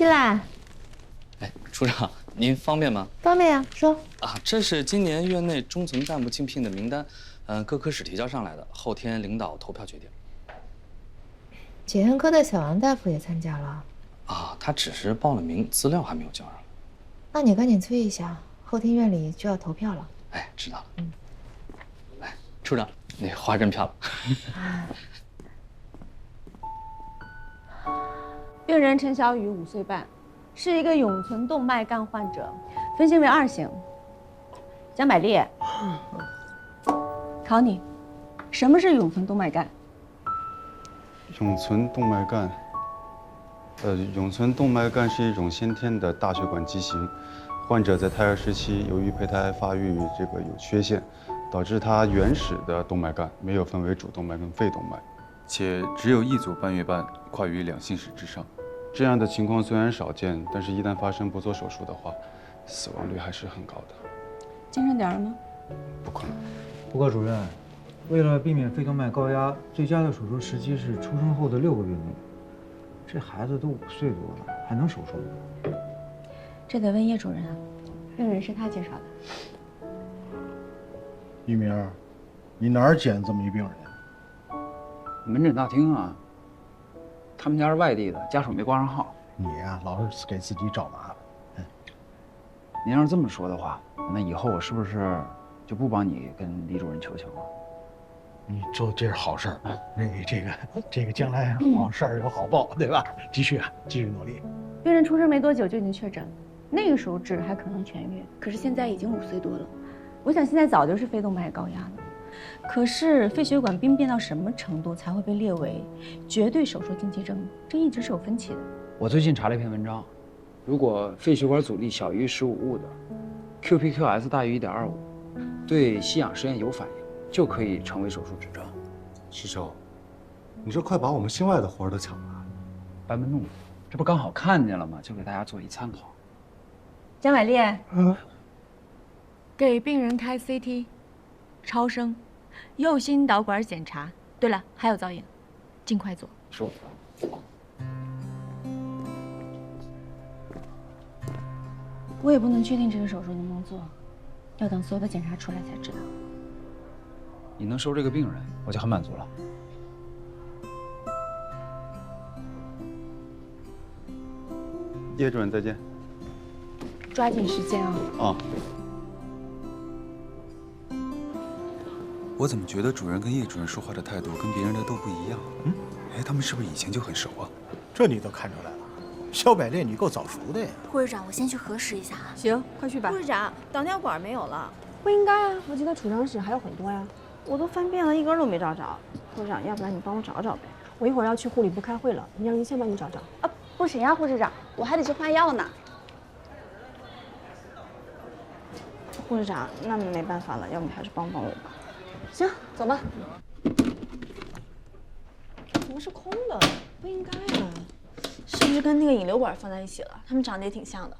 进来。哎，处长，您方便吗？方便呀，说。啊，这是今年院内中层干部竞聘的名单，各科室提交上来的，后天领导投票决定。检验科的小王大夫也参加了。啊，他只是报了名，资料还没有交上来。那你赶紧催一下，后天院里就要投票了。哎，知道了。来，处长，那花真漂亮。病人陈小雨5岁半，是一个永存动脉干患者，分型为2型。江百烈，考你，什么是永存动脉干？永存动脉干，永存动脉干是一种先天的大血管畸形，患者在胎儿时期由于胚胎发育有缺陷，导致他原始的动脉干没有分为主动脉跟肺动脉，且只有一组半月斑跨于2姓室之上。这样的情况虽然少见，但是一旦发生不做手术的话，死亡率还是很高的。精神点了吗？不可能。不过主任，为了避免肺动脉高压，最佳的手术时机是出生后的6个月内。这孩子都5岁多了，还能手术吗？这得问叶主任啊，病人是他介绍的。一鸣，你哪儿捡这么一病人？门诊大厅啊。他们家是外地的，家属没挂上号。你呀，老是给自己找麻烦。您要是这么说的话，那以后我是不是就不帮你跟李主任求情了？你做这是好事儿，这个将来好事儿有好报，对吧？继续努力。病人出生没多久就已经确诊，那个时候治还可能痊愈，可是现在已经5岁多了，我想现在早就是肺动脉高压了。可是肺血管病变到什么程度才会被列为绝对手术禁忌症？这一直是有分歧的。我最近查了一篇文章，如果肺血管阻力小于15误的 ，QPQS 大于1.25，对吸氧实验有反应，就可以成为手术指征。师兄，你这快把我们心外的活儿都抢了。班门弄斧，这不刚好看见了吗？就给大家做一参考。江百烈，给病人开 CT。超声、右心导管检查。对了，还有造影，尽快做。说。我也不能确定这个手术能不能做，要等所有的检查出来才知道。你能收这个病人，我就很满足了。叶主任再见。抓紧时间啊！啊。我怎么觉得主任跟叶主任说话的态度跟别人的都不一样？哎，他们是不是以前就很熟啊？这你都看出来了，肖百烈你够早熟的呀。护士长，我先去核实一下啊。行，快去吧。护士长，导尿管没有了。不应该啊，我记得储藏室还有很多呀。我都翻遍了，一根都没找着。护士长，要不然你帮我找找呗。我一会儿要去护理部开会了，你让您先帮你找找。啊，不行呀，护士长，我还得去换药呢。护士长，那没办法了，要不你还是帮帮我吧。行，走吧。怎么是空的？不应该啊，是不是跟那个引流管放在一起了？它们长得也挺像的。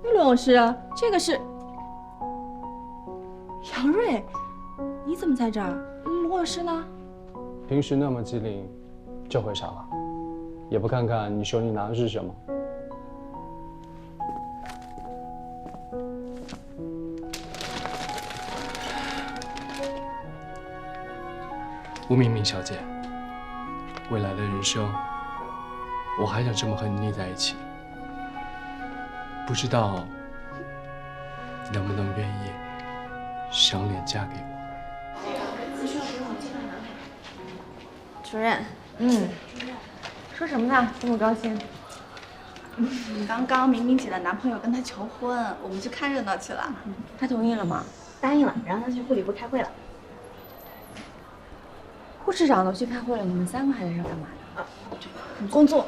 陆老师，这个是杨瑞，你怎么在这儿？罗老师呢？平时那么机灵，这回傻了，也不看看你手里拿的是什么。吴明明小姐，未来的人生，我还想这么和你腻在一起，不知道你能不能愿意赏脸嫁给我？主任，说什么呢？这么高兴？刚刚明明姐的男朋友跟她求婚，我们去看热闹去了。他同意了吗？答应了，然后他去护理部开会了。护士长都去开会了，你们3个还在这干嘛呢？工作。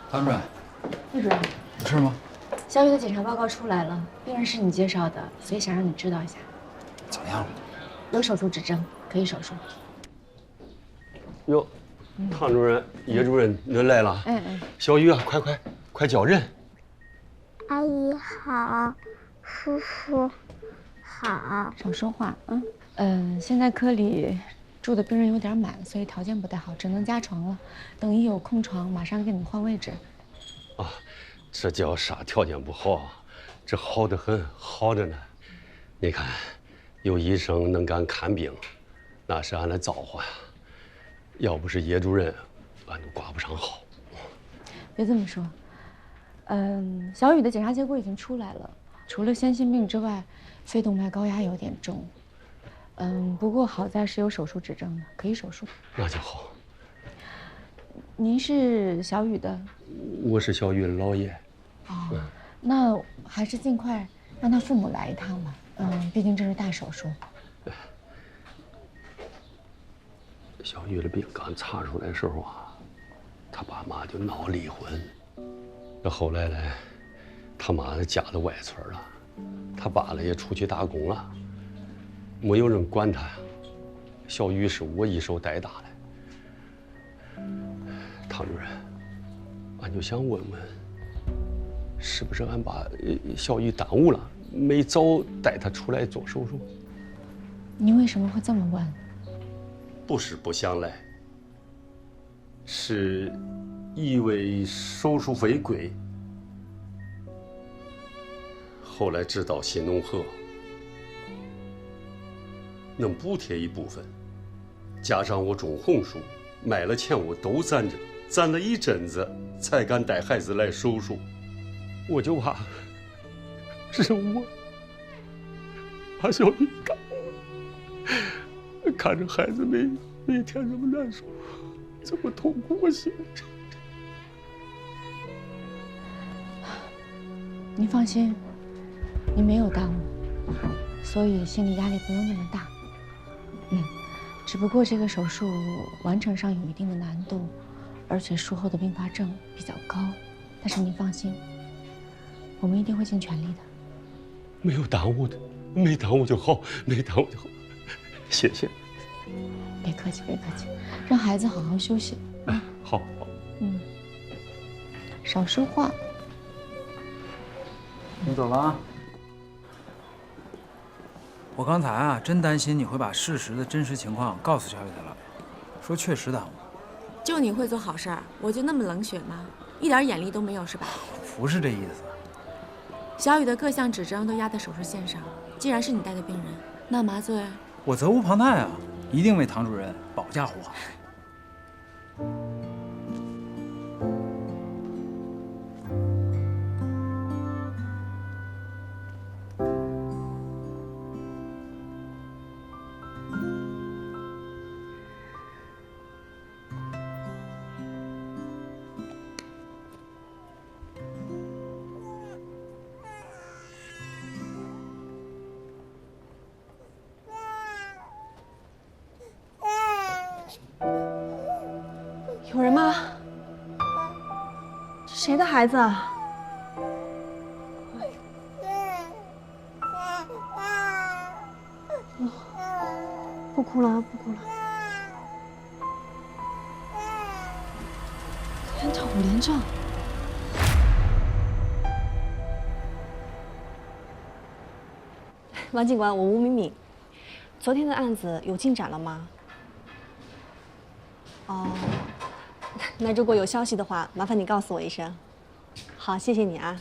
潘主任，叶主任，有事吗？小雨的检查报告出来了，病人是你介绍的，所以想让你知道一下。怎么样了？有手术指征，可以手术。哟，唐主任、叶主任，恁来了。小雨啊，快叫人。阿姨好，叔叔好。少说话，现在科里住的病人有点满，所以条件不太好，只能加床了。等一有空床，马上给你们换位置。啊，这叫啥条件不好啊？这好得很，好着呢。你看，有医生能干看病，那是俺的造化呀。要不是叶主任，俺都挂不上号。别这么说，小雨的检查结果已经出来了，除了先心病之外，肺动脉高压有点重。不过好在是有手术指证的，可以手术。那就好。您是小雨的？我是小雨的姥爷。哦，那还是尽快让他父母来一趟吧。毕竟这是大手术。小雨的病刚查出来的时候啊，他爸妈就闹离婚。这后来呢，他妈嫁到外村了，他爸呢也出去打工了，没有人管他。小雨是我一手带大的。唐主任，俺就想问问，是不是俺把小雨耽误了，没早带他出来做手术？你为什么会这么问？不是不想来，是因为手术费贵。后来知道新农合能补贴一部分，加上我种红薯，卖了钱我都攒着，攒了一阵子才敢带孩子来手术。我就怕是我把小雨耽误了，看着孩子每天这么难受，这么痛苦，我心里。您放心，你没有耽误，所以心理压力不用那么大。只不过这个手术完成上有一定的难度，而且术后的并发症比较高。但是您放心，我们一定会尽全力的。没有耽误的，没耽误就好，没耽误就好。谢谢。别客气，别客气，让孩子好好休息。好。少说话。你走了啊。我刚才啊，真担心你会把事实的真实情况告诉小雨他姥爷，说确实耽误。就你会做好事儿，我就那么冷血吗？一点眼力都没有是吧？不是这意思。小雨的各项指征都压在手术线上，既然是你带的病人，那麻醉我责无旁贷啊，一定为唐主任保驾护航。有人吗？这谁的孩子啊？不哭了，不哭了。连着5连着。王警官，我吴敏敏。昨天的案子有进展了吗？哦。那如果有消息的话，麻烦你告诉我一声。好，谢谢你啊。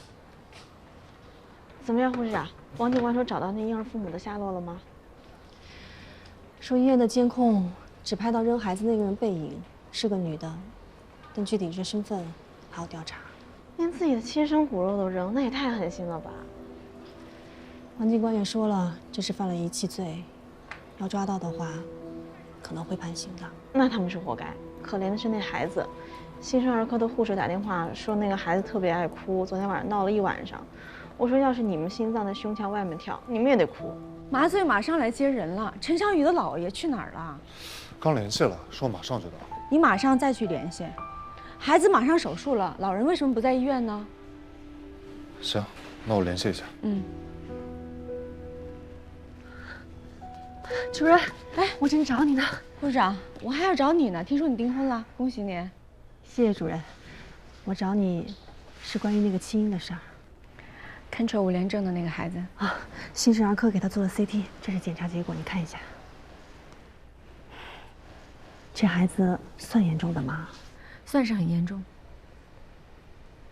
怎么样，护士长？王警官说找到那婴儿父母的下落了吗？说医院的监控只拍到扔孩子那个人背影，是个女的，但具体这身份还要调查。连自己的亲生骨肉都扔，那也太狠心了吧！王警官也说了，这是犯了遗弃罪，要抓到的话，可能会判刑的。那他们是活该。可怜的是那孩子，新生儿科的护士打电话说那个孩子特别爱哭，昨天晚上闹了一晚上。我说要是你们心脏在胸腔外面跳，你们也得哭。麻醉马上来接人了，陈小雨的姥爷去哪儿了？刚联系了，说马上就到。你马上再去联系。孩子马上手术了，老人为什么不在医院呢？行，那我联系一下。主任，哎，我正找你呢。护士长，我还要找你呢。听说你订婚了，恭喜你！谢谢主任。我找你，是关于那个弃婴的事儿。Control 5联症的那个孩子啊，新生儿科给他做了 CT， 这是检查结果，你看一下。这孩子算严重的吗？算是很严重，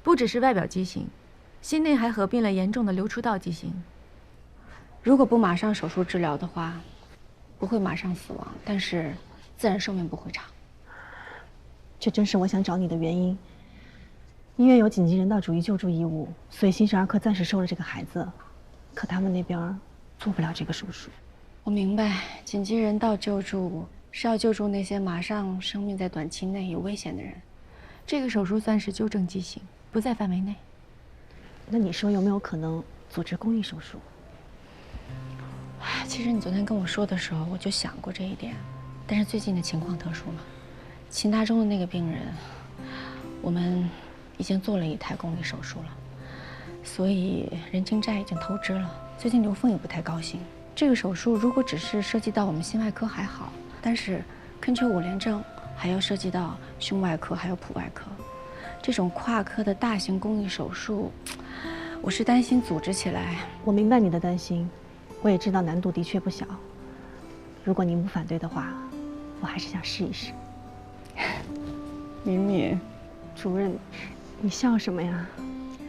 不只是外表畸形，心内还合并了严重的流出道畸形。如果不马上手术治疗的话，不会马上死亡，但是自然寿命不会长。这正是我想找你的原因。医院有紧急人道主义救助义务，所以新生儿科暂时收了这个孩子，可他们那边做不了这个手术。我明白，紧急人道救助是要救助那些马上生命在短期内有危险的人。这个手术算是纠正畸形，不在范围内。那你说有没有可能组织公益手术？其实你昨天跟我说的时候，我就想过这一点，但是最近的情况特殊嘛，秦大中的那个病人，我们已经做了一台公益手术了，所以人情债已经透支了。最近刘峰也不太高兴。这个手术如果只是涉及到我们心外科还好，但是Control 5联症还要涉及到胸外科还有普外科，这种跨科的大型公益手术，我是担心组织起来。我明白你的担心，我也知道难度的确不小。如果您不反对的话，我还是想试一试。敏敏，主任，你笑什么呀？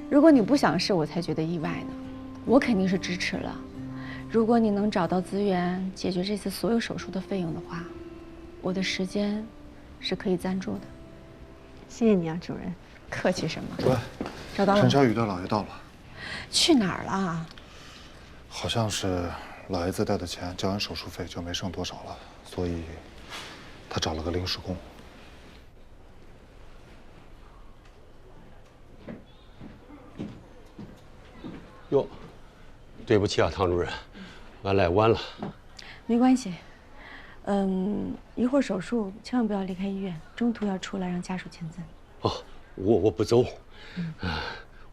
如果你不想试，我才觉得意外呢。我肯定是支持了。如果你能找到资源解决这次所有手术的费用的话，我的时间是可以赞助的。谢谢你啊，主任。客气什么？喂，找到了。陈小雨的姥爷到了。去哪儿了？好像是老爷子带的钱交完手术费就没剩多少了，所以他找了个临时工。哟，对不起啊，唐主任，俺来晚了。没关系。一会儿手术千万不要离开医院，中途要出来让家属签字。哦，我不走。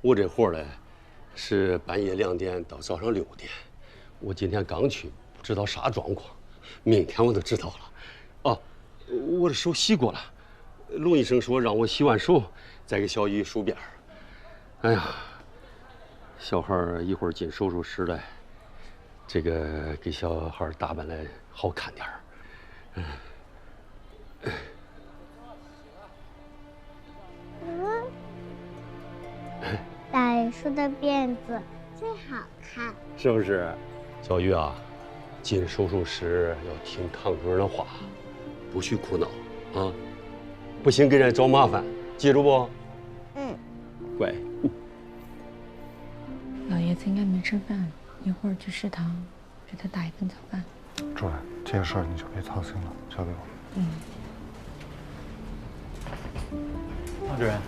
我这活嘞是半夜2点到早上6点，我今天刚去，不知道啥状况，明天我就知道了。哦，我的手洗过了，龙医生说让我洗完手再给小雨梳辫儿。哎呀，小孩一会儿进手术室来，这个给小孩打扮来好看点儿。大人梳的辫子最好看，是不是？小雨啊，进手术室要听唐主任的话，不许哭闹啊！不行给人找麻烦，记住不？乖。老爷子应该没吃饭，一会儿去食堂给他打一份早饭。主任，这些事儿你就别操心了，交给我。唐主任，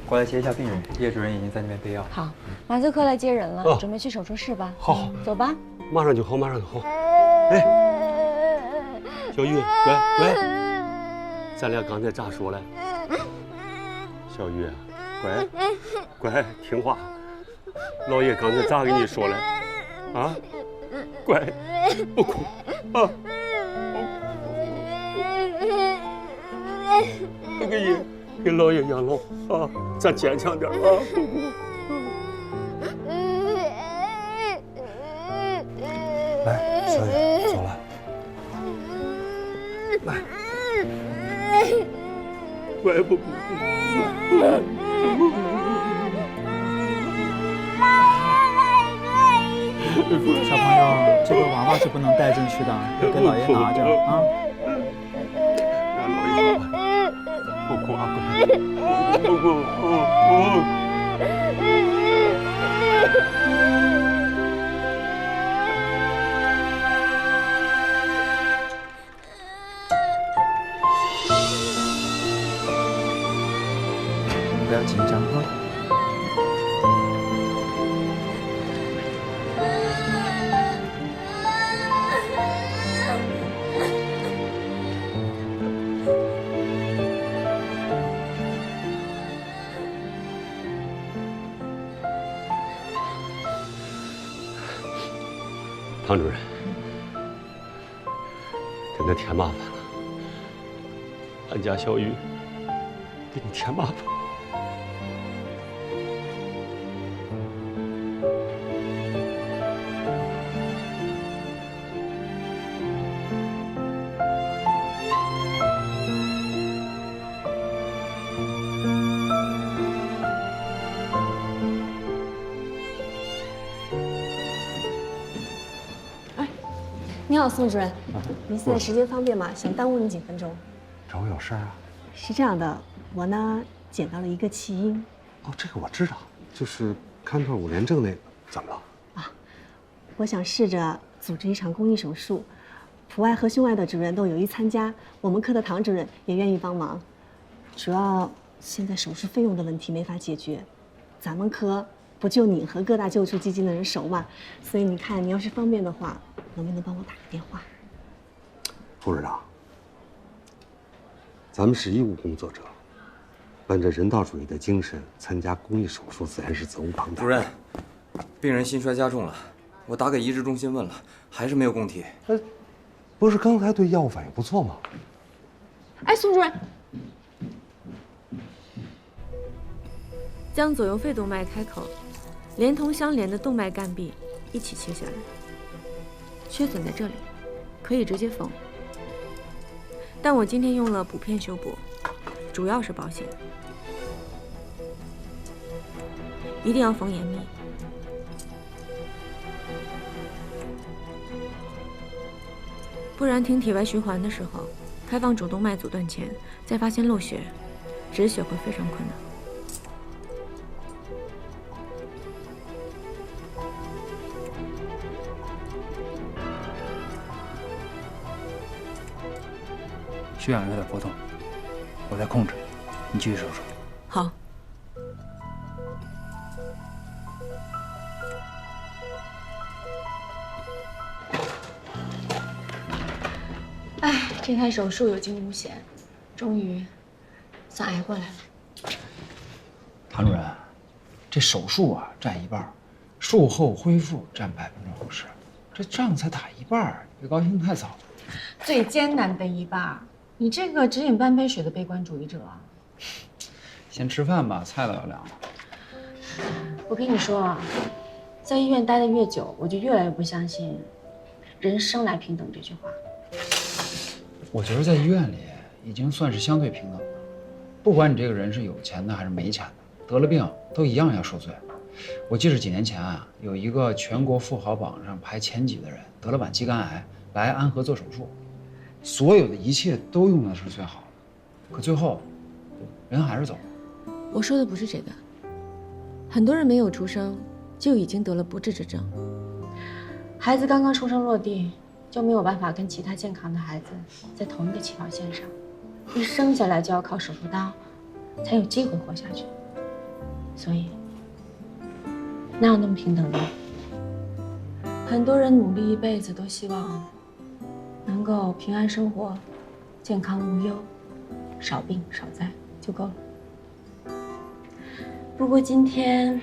过来接一下病人，叶主任已经在那边备药。好，马斯克来接人了，哦准备去手术室吧。好，走吧。马上就好，马上就好。哎，小雨，乖，咱俩刚才咋说嘞？小雨，乖，听话。老爷刚才咋跟你说嘞？啊，乖，不哭啊。给老爷养老啊，咱坚强点啊！不哭。来，小雨，走了。来，乖，不哭。小朋友，这个娃娃是不能带进去的，要给老爷拿着啊。不哭啊，乖，不哭，不要紧张哈。唐主任，真的添麻烦了。俺家小玉给你添麻烦。你好，宋主任，您现在时间方便吗？想耽误你几分钟。找我有事啊？是这样的，我呢捡到了一个弃婴。哦，这个我知道，就是勘断5联症那个，怎么了？我想试着组织一场公益手术，普外和胸外的主任都有意参加，我们科的唐主任也愿意帮忙。主要现在手术费用的问题没法解决，咱们科不就你和各大救助基金的人熟嘛，所以你看，你要是方便的话，能不能帮我打个电话？副指长，咱们是医务工作者，本着人道主义的精神，参加公益手术自然是责无旁贷。主任，病人心衰加重了，我打给移植中心问了，还是没有供体。不是刚才对药物反应不错吗？哎，宋主任，将左右肺动脉开口连同相连的动脉干壁一起切下来，缺损在这里，可以直接缝。但我今天用了补片修补，主要是保险，一定要缝严密。不然停体外循环的时候，开放主动脉阻断前再发现漏血，止血会非常困难。血氧有点波动，我在控制，你继续手术。好。哎，这台手术有惊无险，终于算挨过来了。谭主任，这手术啊占一半，术后恢复占50%，这仗才打一半，别高兴太早了。最艰难的一半，你这个只饮半杯水的悲观主义者啊！先吃饭吧，菜都要凉了。我跟你说啊，在医院待得越久，我就越来越不相信“人生来平等”这句话。我觉得在医院里已经算是相对平等了，不管你这个人是有钱的还是没钱的，得了病都一样要受罪。我记得几年前啊，有一个全国富豪榜上排前几的人得了晚期肝癌，来安和做手术，所有的一切都用的是最好的，可最后人还是走了。我说的不是这个，很多人没有出生就已经得了不治之症，孩子刚刚出生落地就没有办法跟其他健康的孩子在同一个起跑线上，一生下来就要靠手术刀才有机会活下去，所以哪有那么平等的？很多人努力一辈子都希望能够平安生活，健康无忧，少病少灾就够了。不过今天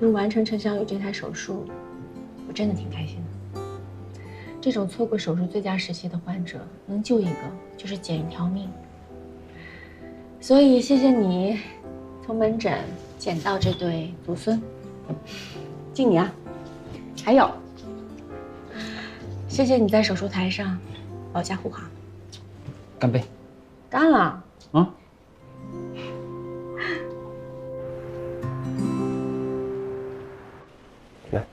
能完成陈小雨这台手术，我真的挺开心的。这种错过手术最佳时期的患者，能救一个就是捡一条命。所以谢谢你从门诊捡到这对祖孙，敬你啊！还有，谢谢你在手术台上保驾护航。干杯！干了啊！来，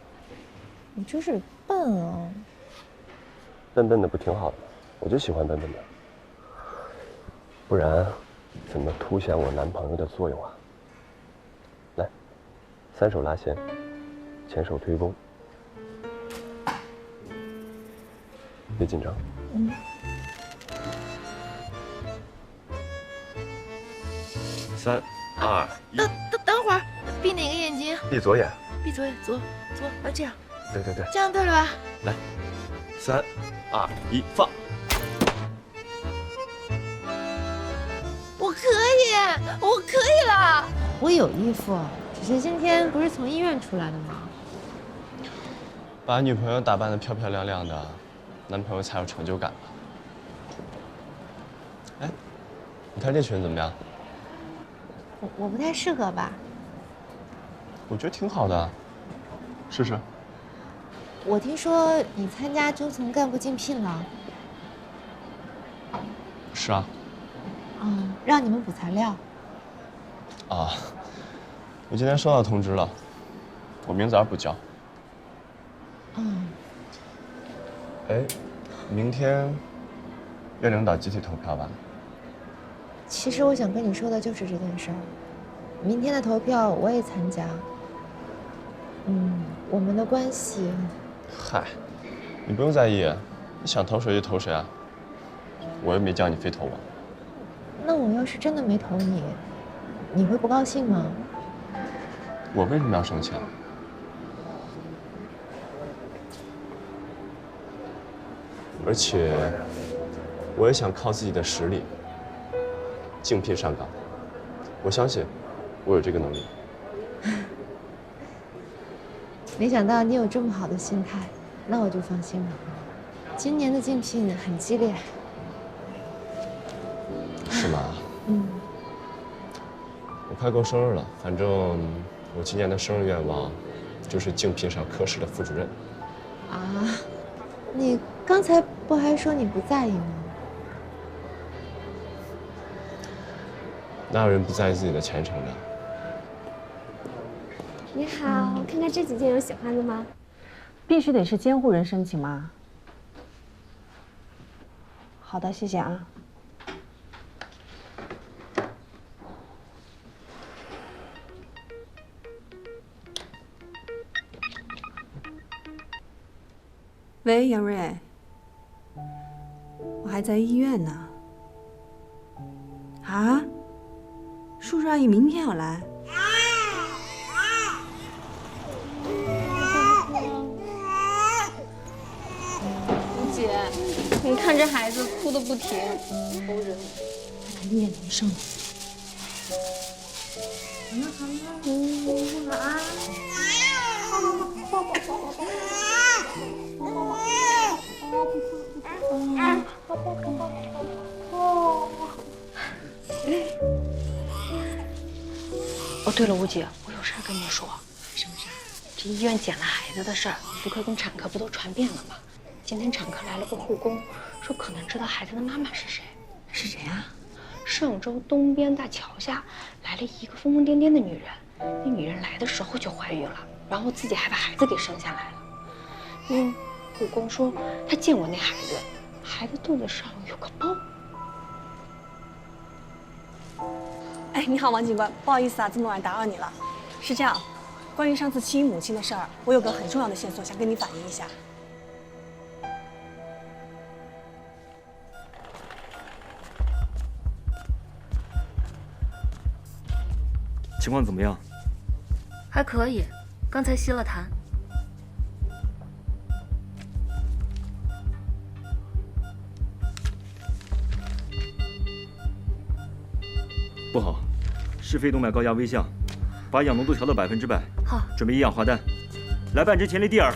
你真是笨啊！笨笨的不挺好的吗？我就喜欢笨笨的，不然怎么凸显我男朋友的作用啊？来，3手拉弦，前手推弓，别紧张。3、2、1。等会儿，闭哪个眼睛？闭左眼。闭左眼，左，这样。对对对。这样对了吧？来，3、2、1，放。我可以了。我有衣服，只是今天不是从医院出来的吗？把女朋友打扮得漂漂亮亮的，男朋友才有成就感吧。哎，你看这裙怎么样？我不太适合吧？我觉得挺好的，试试。我听说你参加中层干部竞聘了。是啊。让你们补材料。啊，我今天收到通知了，我明早上补交。哎，明天院领导集体投票吧？其实我想跟你说的就是这件事儿。明天的投票我也参加。我们的关系……嗨，你不用在意，你想投谁就投谁啊，我又没叫你非投我。那我要是真的没投你，你会不高兴吗？我为什么要生气啊？而且，我也想靠自己的实力竞聘上岗。我相信，我有这个能力。没想到你有这么好的心态，那我就放心了。今年的竞聘很激烈。是吗？我快过生日了，反正我今年的生日愿望就是竞聘上科室的副主任。啊，你刚才不还说你不在意吗？哪有人不在意自己的前程的？你好，看看这几件有喜欢的吗？必须得是监护人申请吗？好的，谢谢啊。喂，杨瑞，我还在医院呢。啊？叔叔阿姨明天要来？姐，你看这孩子哭得不停，愁人。他医院没生了。晚安。哦，对了，吴姐，我有事儿跟你说。什么事儿？这医院捡了孩子的事儿，妇科跟产科不都传遍了吗？今天产科来了个护工，说可能知道孩子的妈妈是谁。是谁啊？上周东边大桥下来了一个疯疯癫癫的女人，那女人来的时候就怀孕了，然后自己还把孩子给生下来了。护工说他见过那孩子，孩子肚子上有个包。哎，你好，王警官，不好意思啊，这么晚打扰你了。是这样，关于上次弃婴母亲的事儿，我有个很重要的线索想跟你反映一下。情况怎么样？还可以，刚才吸了痰。不好，是肺动脉高压危象，把氧浓度调到100%。好，准备一氧化氮，来半支前列蒂尔。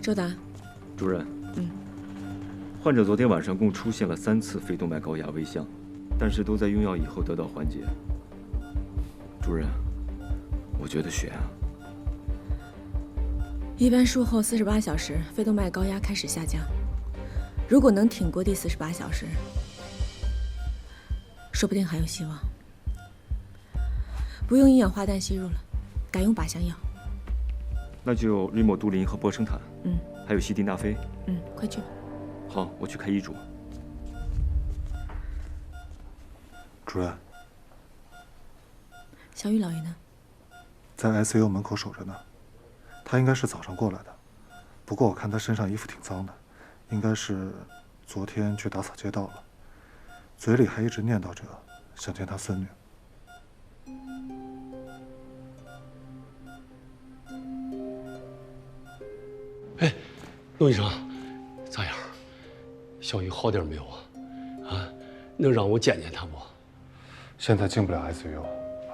周达，主任，患者昨天晚上共出现了3次肺动脉高压危象，但是都在用药以后得到缓解。主任，我觉得血啊，一般术后48小时，肺动脉高压开始下降。如果能挺过第48小时，说不定还有希望。不用一氧化氮吸入了，改用靶向药。那就瑞莫都林和波生坦，还有西地那非。快去吧。好，我去开医嘱。主任，小雨老爷呢？在 ICU 门口守着呢。他应该是早上过来的，不过我看他身上衣服挺脏的，应该是昨天去打扫街道了，嘴里还一直念叨着想见他孙女。哎，陆医生，咋样？小雨好点没有啊？啊，能让我见见他不？现在进不了 ICU，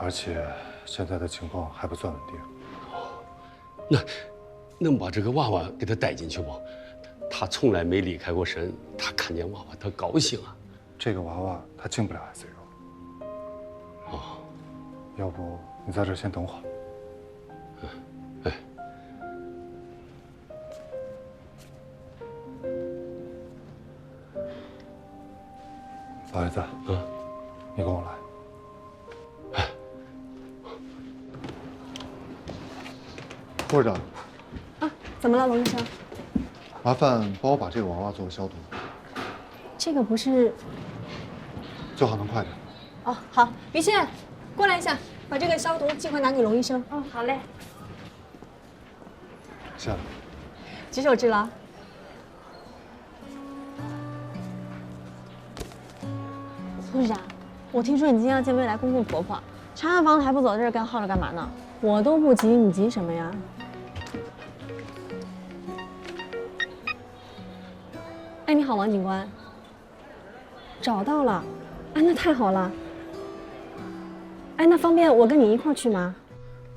而且现在的情况还不算稳定。那能把这个娃娃给他带进去不？他从来没离开过身，他看见娃娃他高兴啊。这个娃娃他进不了 ICU。哦，要不你在这儿先等会儿。哎。老爷子，你跟我来。护士长，怎么了，龙医生？麻烦帮我把这个娃娃做个消毒，这个不是……最好能快点。哦，好，于倩，过来一下，把这个消毒尽快拿给龙医生。哦，好嘞。下来。举手之劳。护士长，我听说你今天要见未来公公婆婆，查完房子还不走，在这干耗着干嘛呢？我都不急，你急什么呀？哎，你好，王警官。找到了，哎，那太好了。哎，那方便我跟你一块儿去吗？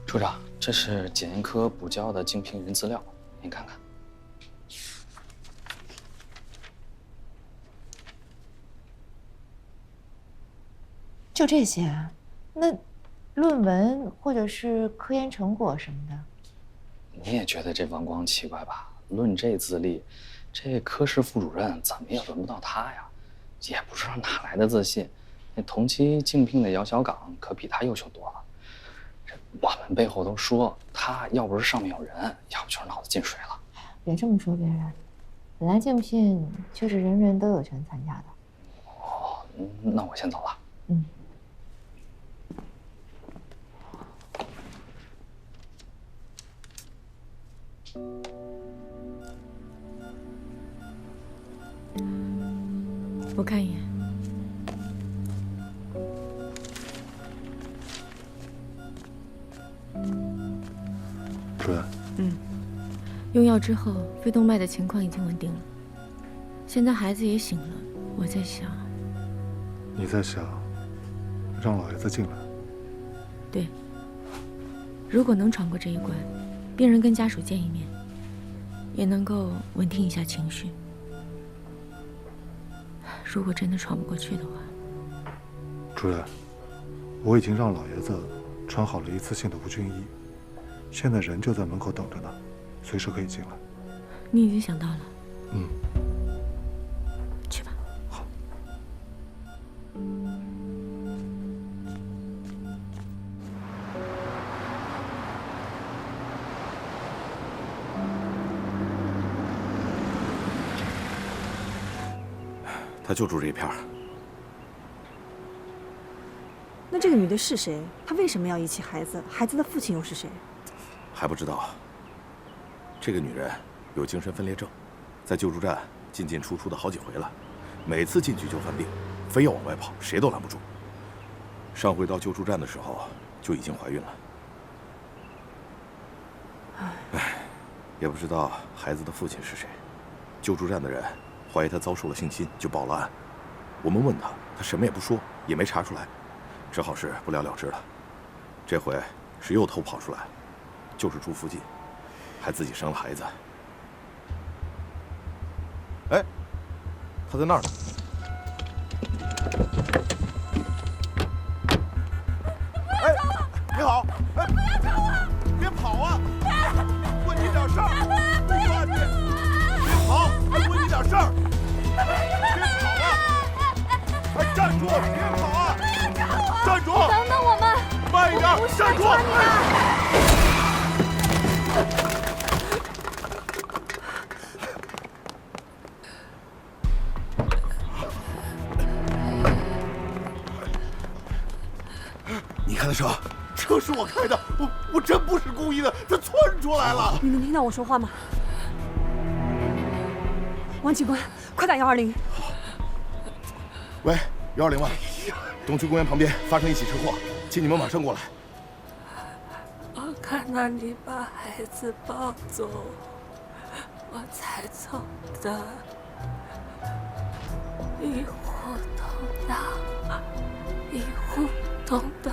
处长，这是检验科补交的竞聘人资料，您看看。就这些啊？那论文或者是科研成果什么的？你也觉得这王光奇怪吧？论这资历，这科室副主任怎么也轮不到他呀。也不知道哪来的自信，那同期竞聘的姚小岗可比他优秀多了。这我们背后都说他要不是上面有人，要不就是脑子进水了。别这么说别人，本来竞聘就是人人都有权参加的。哦，那我先走了。嗯。我看一眼。主任。用药之后，肺动脉的情况已经稳定了。现在孩子也醒了，我在想。你在想让老爷子进来？对。如果能闯过这一关，病人跟家属见一面，也能够稳定一下情绪。如果真的闯不过去的话，主任，我已经让老爷子穿好了一次性的无菌衣，现在人就在门口等着呢，随时可以进来。你已经想到了？去吧。好。他就住这片儿。那这个女的是谁？她为什么要遗弃孩子？孩子的父亲又是谁？还不知道。这个女人有精神分裂症，在救助站进进出出的好几回了，每次进去就犯病，非要往外跑，谁都拦不住。上回到救助站的时候就已经怀孕了。唉，也不知道孩子的父亲是谁。救助站的人怀疑他遭受了性侵，就报了案。我们问他，他什么也不说，也没查出来，只好是不了了之了。这回是又偷跑出来，就是住附近，还自己生了孩子。哎，他在那儿呢。哎，你好，哎，不要吵我！别跑啊！问你点事儿，你说你别跑，问你点事儿。别跑啊！哎，站住！别跑啊！站住！等等我们！慢一点！站住！你开的车？车是我开的，我真不是故意的，他窜出来了。你能听到我说话吗？王警官，快打120！喂，120吗？东区公园旁边发生一起车祸，请你们马上过来。我看到你把孩子抱走，我才走的。你活动的，一户懂的。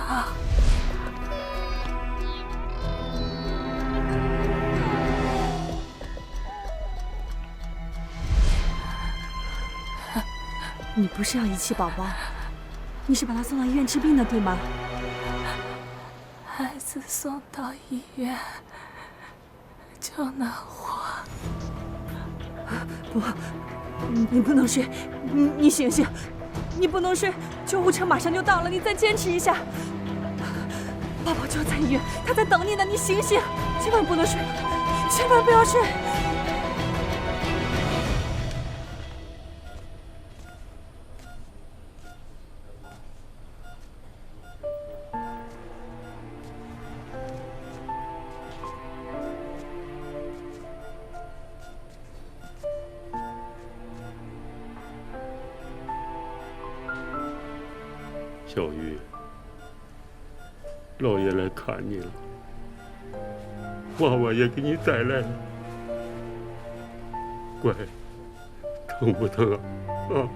你不是要遗弃宝宝，你是把他送到医院治病的，对吗？孩子送到医院就能活。不，你不能睡，你醒醒，你不能睡，救护车马上就到了，你再坚持一下。宝宝就在医院，他在等你呢，你醒醒，千万不能睡，千万不要睡。小玉，老爷来看你了，娃娃也给你带来了，乖，疼不疼啊？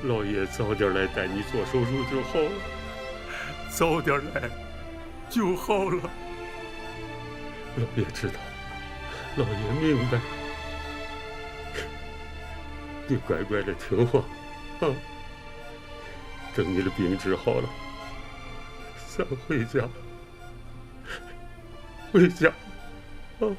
老爷早点来带你做手术就好了，早点来就好了。老爷知道。老爷明白，你乖乖的听话啊！等你的病治好了，咱回家，回家啊！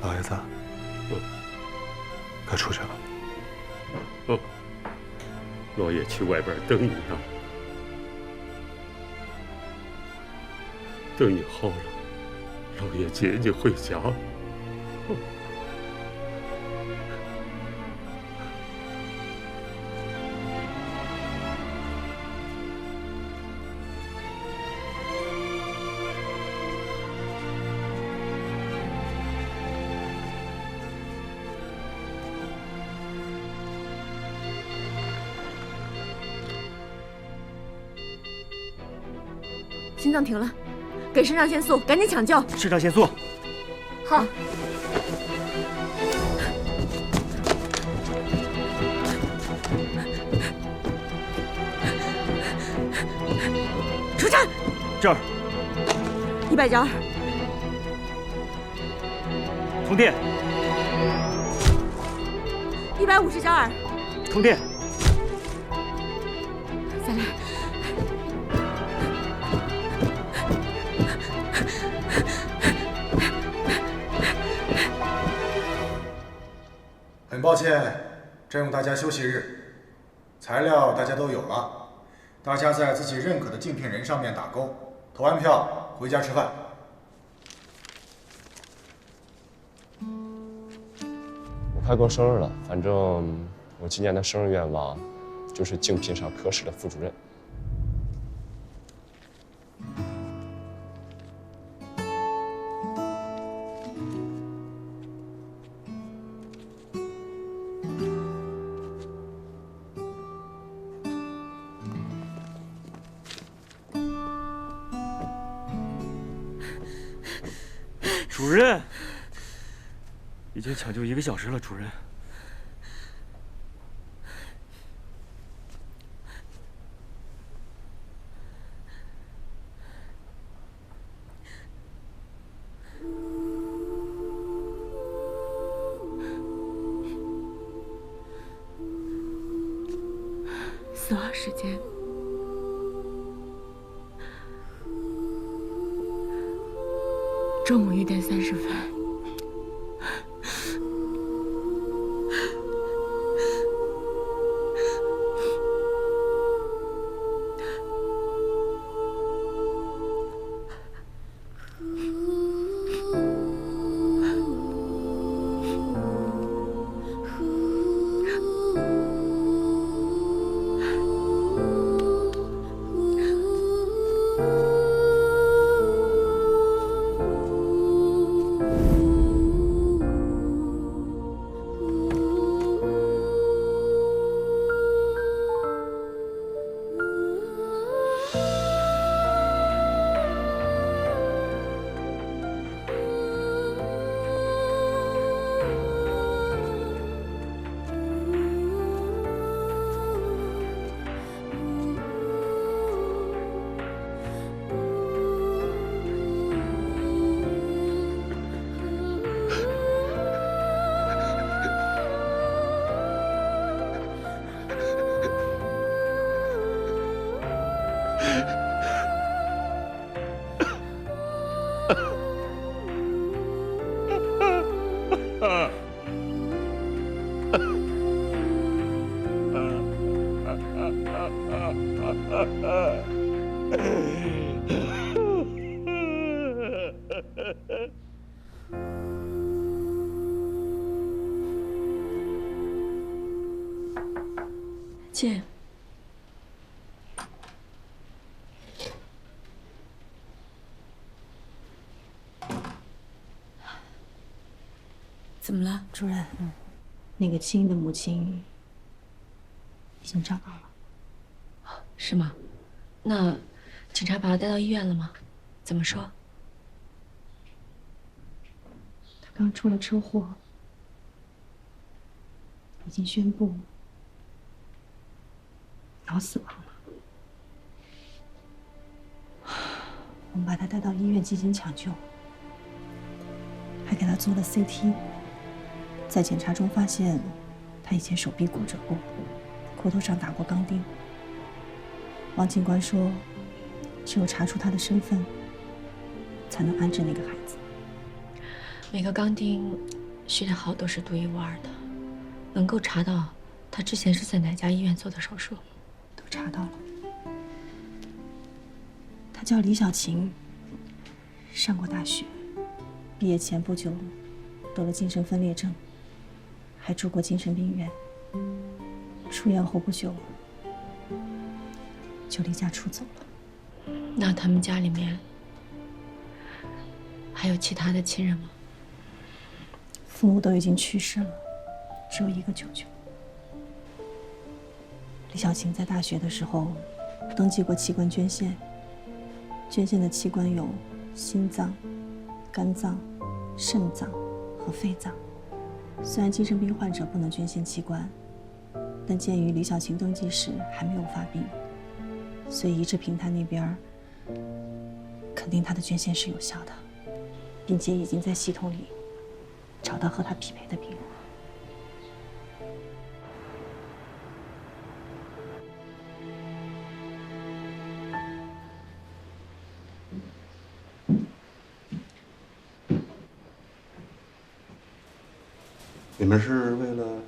老爷子，该出去了。哦，老爷去外边等你啊。等你好了，老爷接你回家。哦心脏停了，给肾上腺素，赶紧抢救。肾上腺素。好。出针。这儿。192。通电。150.2。通电。再来。很抱歉，占用大家休息日，材料大家都有了，大家在自己认可的竞聘人上面打勾，投完票回家吃饭。我快过生日了，反正我今年的生日愿望就是竞聘上科室的副主任。主任，已经抢救1个小时了，主任。死亡时间中午1点30分。姐，怎么了，主任？那个青音的母亲已经找到了。是吗？那警察把她带到医院了吗？怎么说？她刚出了车祸，已经宣布脑死亡了。我们把她带到医院进行抢救，还给她做了 CT。在检查中发现，她以前手臂骨折过，骨头上打过钢钉。王警官说，只有查出她的身份，才能安置那个孩子。每个钢钉序列号都是独一无二的，能够查到她之前是在哪家医院做的手术？都查到了。她叫李小晴，上过大学，毕业前不久得了精神分裂症，还住过精神病院。出院后不久就离家出走了。那他们家里面还有其他的亲人吗？父母都已经去世了，只有一个舅舅。李小晴在大学的时候登记过器官捐献，捐献的器官有心脏、肝脏、肾脏和肺脏。虽然精神病患者不能捐献器官，但鉴于李小晴登记时还没有发病，所以移植平台那边肯定她的捐献是有效的，并且已经在系统里找到和她匹配的病人。你们是为了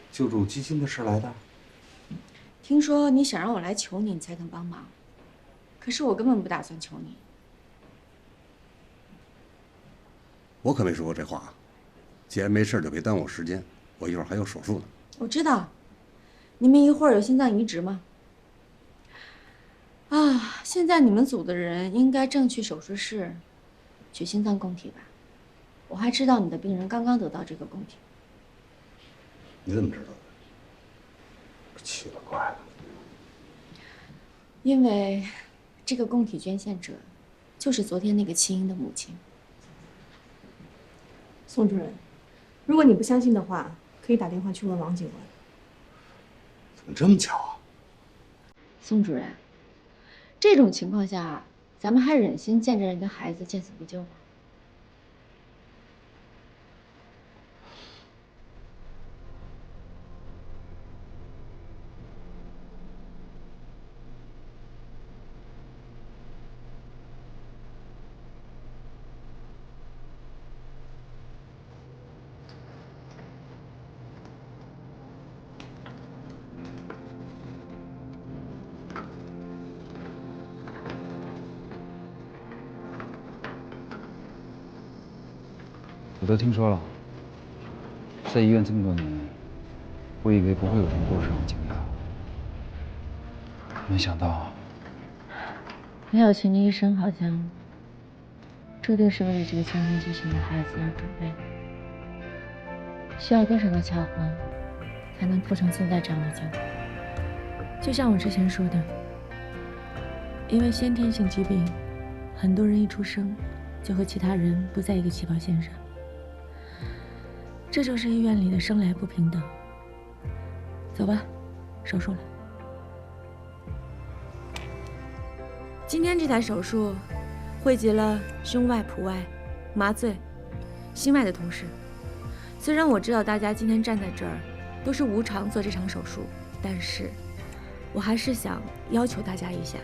救助基金的事来的？听说你想让我来求你，你才肯帮忙，可是我根本不打算求你。我可没说过这话。既然没事，就别耽误时间，我一会儿还有手术呢。我知道，你们一会儿有心脏移植吗？啊，现在你们组的人应该正去手术室取心脏供体吧？我还知道你的病人刚刚得到这个供体。你怎么知道的？奇了怪了。因为这个供体捐献者就是昨天那个青音的母亲。宋主任，如果你不相信的话，可以打电话去问王警官。怎么这么巧啊？宋主任，这种情况下，咱们还忍心见着人家孩子见死不救吗？我都听说了，在医院这么多年，我以为不会有什么故事让我惊讶，没想到。李小晴的一生好像注定是为了这个前天畸形的孩子而准备的，需要多少个巧合，才能铺成现在这样的结果？就像我之前说的，因为先天性疾病，很多人一出生就和其他人不在一个起跑线上。这就是医院里的生来不平等。走吧，手术了。今天这台手术汇集了胸外、脯外、麻醉、心外的同事。虽然我知道大家今天站在这儿都是无偿做这场手术，但是我还是想要求大家一下，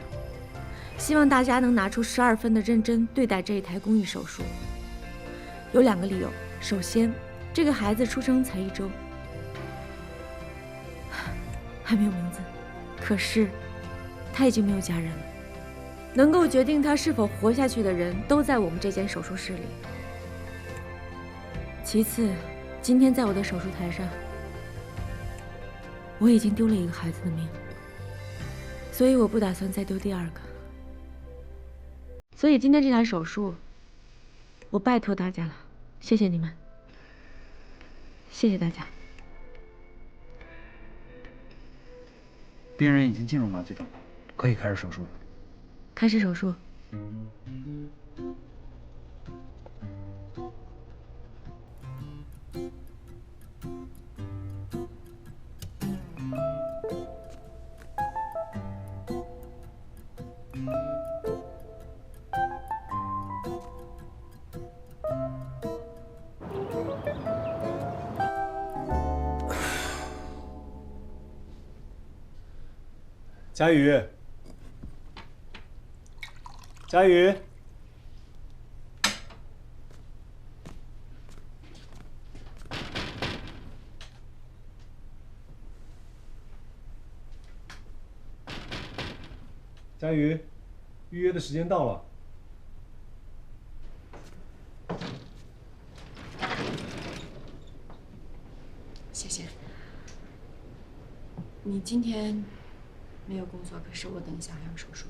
希望大家能拿出12分的认真对待这一台公益手术。有2个理由，首先，这个孩子出生才1周，还没有名字，可是他已经没有家人了。能够决定他是否活下去的人都在我们这间手术室里。其次，今天在我的手术台上我已经丢了一个孩子的命，所以我不打算再丢第二个。所以今天这台手术，我拜托大家了，谢谢你们，谢谢大家。病人已经进入麻醉状态，可以开始手术了。开始手术。佳宇，佳宇，佳宇，预约的时间到了。谢谢。你今天没有工作，可是我等一下还要手术。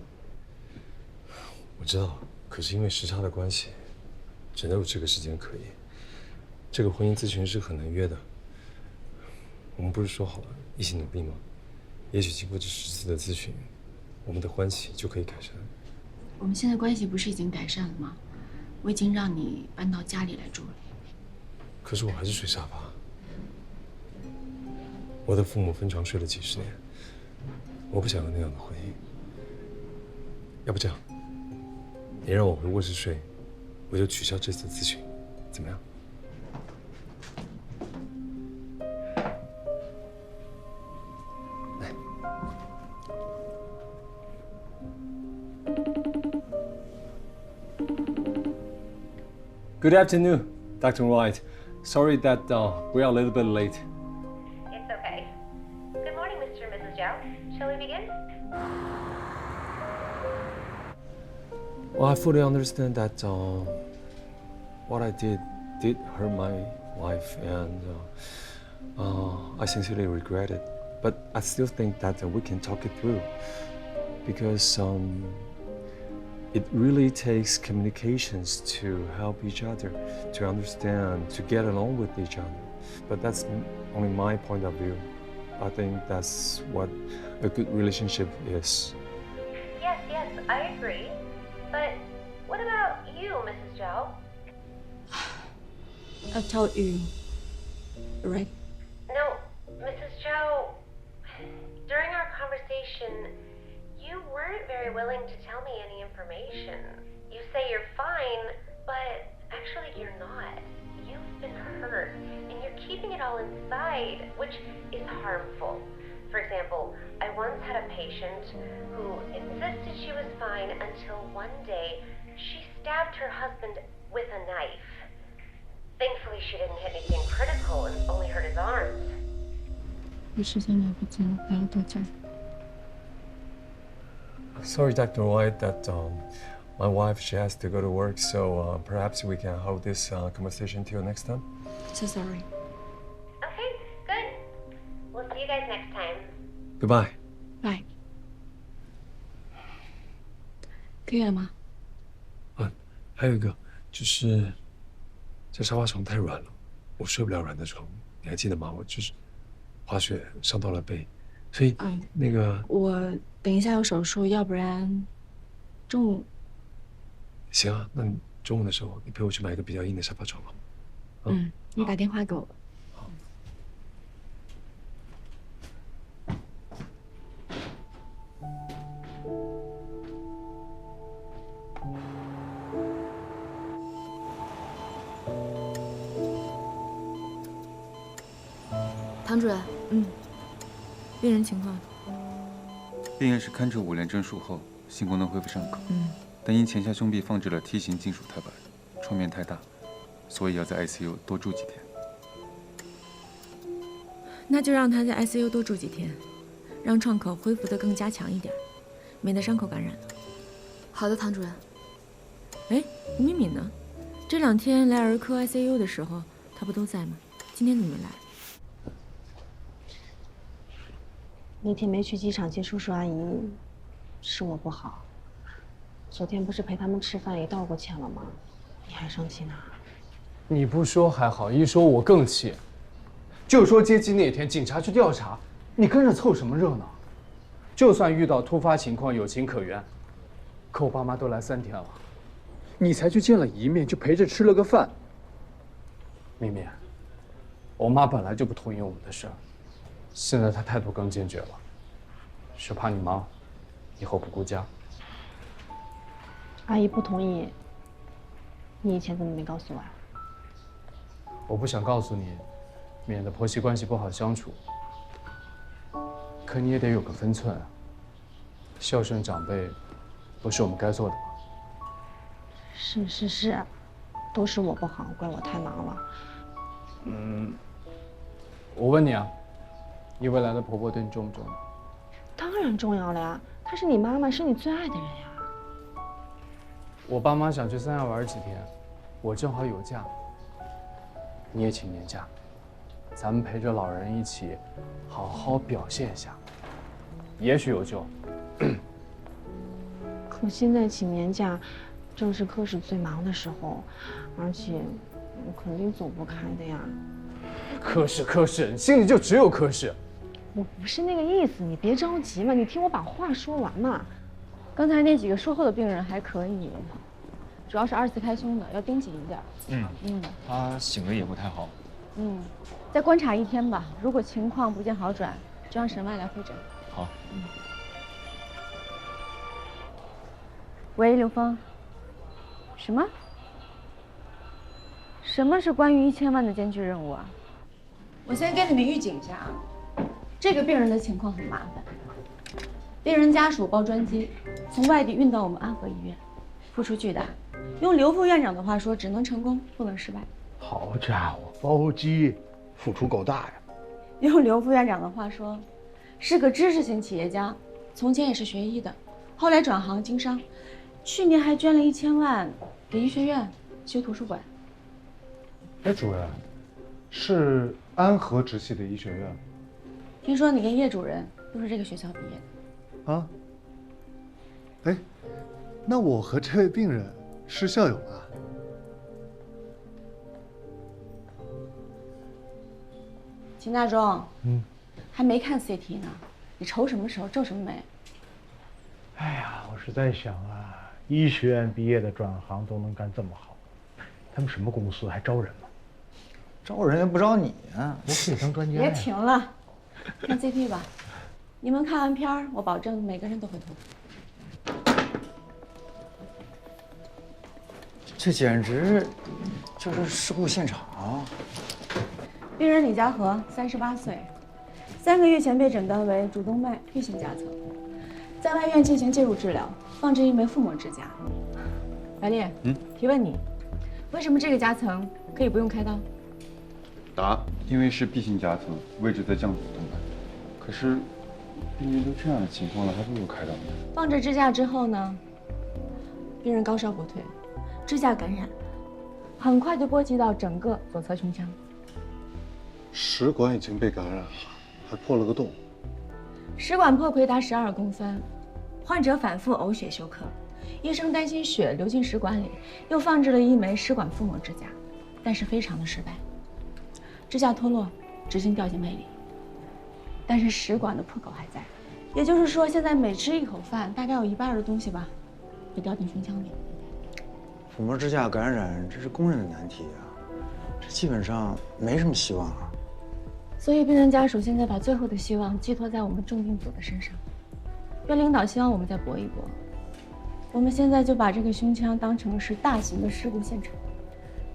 我知道，可是因为时差的关系，只能有这个时间可以。这个婚姻咨询是很难约的。我们不是说好了一起努力吗？也许经过这10次的咨询，我们的关系就可以改善。我们现在关系不是已经改善了吗？我已经让你搬到家里来住了。可是我还是睡沙发。我的父母分床睡了几十年，我不想要那样的婚姻。要不这样，你让我回卧室睡，我就取消这次咨询，怎么样？ Good afternoon, Dr. White. Sorry that we are a little bit late. It's okay. Good morning, Mr. and Mrs. Zhao. Shall we begin? Well, I fully understand that what I did hurt my wife, and I sincerely regret it. But I still think that we can talk it through, because it really takes communications to help each other, to understand, to get along with each other. But that's only my point of view. I think that's what a good relationship is. Yes, I agree. But what about you, Mrs. Zhao? I told you, right? No, Mrs. Zhao, during our conversation, you weren't very willing to tell me any information. You say you're fine, but actually you're not. You've been hurt, and you're keeping it all inside, which is harmful. For example, I once had a patient who insisted she was fine until one day she stabbed her husband with a knife. Thankfully, she didn't hit anything critical and only hurt his arms. 我时间来不及了，还要多久？ Sorry, Dr. White, that my wife, she has to go to work, so perhaps we can hold this conversation till next time. So sorry. Okay, good. We'll see you guys next time. Goodbye. Bye. 可以了吗？还有一个就是这沙发床太软了，我睡不了软的床。你还记得吗？我就是滑雪伤到了背，所以那个我等一下有手术，要不然中午。行啊，那你中午的时候你陪我去买一个比较硬的沙发床好吗？你打电话给我。唐主任，病人情况。病人是堪称5连针术后性功能恢复尚可，但因前下胸壁放置了梯形金属钛板，创面太大，所以要在 ICU 多住几天。那就让他在 ICU 多住几天，让创口恢复得更加强一点，免得伤口感染了。好的，唐主任。哎，吴敏敏呢？这2天来儿科 ICU 的时候，她不都在吗？今天怎么没来？那天没去机场接叔叔阿姨，是我不好。昨天不是陪他们吃饭也道过歉了吗？你还生气呢？你不说还好，一说我更气。就说接机那天警察去调查，你跟着凑什么热闹？就算遇到突发情况有情可原，可我爸妈都来3天了，你才去见了一面，就陪着吃了个饭。明明，我妈本来就不同意我们的事儿，现在她态度更坚决了，是怕你忙，以后不顾家。阿姨不同意，你以前怎么没告诉我呀？我不想告诉你，免得婆媳关系不好相处。可你也得有个分寸啊，孝顺长辈，不是我们该做的吗？是，都是我不好，怪我太忙了。我问你啊，你未来的婆婆对你重不重要？当然重要了呀，她是你妈妈，是你最爱的人呀。我爸妈想去三亚玩几天，我正好有假，你也请年假，咱们陪着老人一起，好好表现一下，也许有救。可现在请年假，正是科室最忙的时候，而且我肯定走不开的呀。科室，你心里就只有科室。我不是那个意思，你别着急嘛，你听我把话说完嘛。刚才那几个术后的病人还可以，主要是2次开胸的，要盯紧一点。他醒的也不太好。再观察1天吧，如果情况不见好转，就让沈外来会诊。好。喂，刘峰。什么？什么是关于1000万的艰巨任务啊？我先跟你们预警一下啊，这个病人的情况很麻烦。病人家属包专机，从外地运到我们安和医院，付出巨大。用刘副院长的话说，只能成功，不能失败。好家伙，包机，付出够大呀！用刘副院长的话说，是个知识型企业家，从前也是学医的，后来转行经商，去年还捐了1000万给医学院修图书馆。哎，主任，是安和直系的医学院。听说你跟叶主任都是这个学校毕业的。啊？哎，那我和这位病人是校友啊。秦大忠，还没看 CT 呢，你愁什么愁，皱什么眉？哎呀，我是在想啊，医学院毕业的转行都能干这么好，他们什么公司还招人吗？招人又不招你啊！我可以当专家呀。别停了，看 CT 吧。你们看完片儿，我保证每个人都会吐。这简直就是事故现场啊！病人李家和，38岁，3个月前被诊断为主动脉退行夹层，在外院进行介入治疗，放置一枚腹膜支架。白烈，提问你，为什么这个夹层可以不用开刀？答：因为是 B 型夹层，位置在降主动脉。可是病人都这样的情况了，还不如开刀呢。放置支架之后呢，病人高烧不退，支架感染，很快就波及到整个左侧胸腔。食管已经被感染了，还破了个洞。食管破溃达12公分，患者反复呕血休克，医生担心血流进食管里，又放置了一枚食管腹膜支架，但是非常的失败。支架脱落，直径掉进胃里，但是食管的破口还在，也就是说，现在每吃一口饭，大概有1半的东西吧，会掉进胸腔里。腹膜支架感染，这是公认的难题啊，这基本上没什么希望啊。所以病人家属现在把最后的希望寄托在我们重病组的身上，院领导希望我们再搏一搏。我们现在就把这个胸腔当成是大型的事故现场，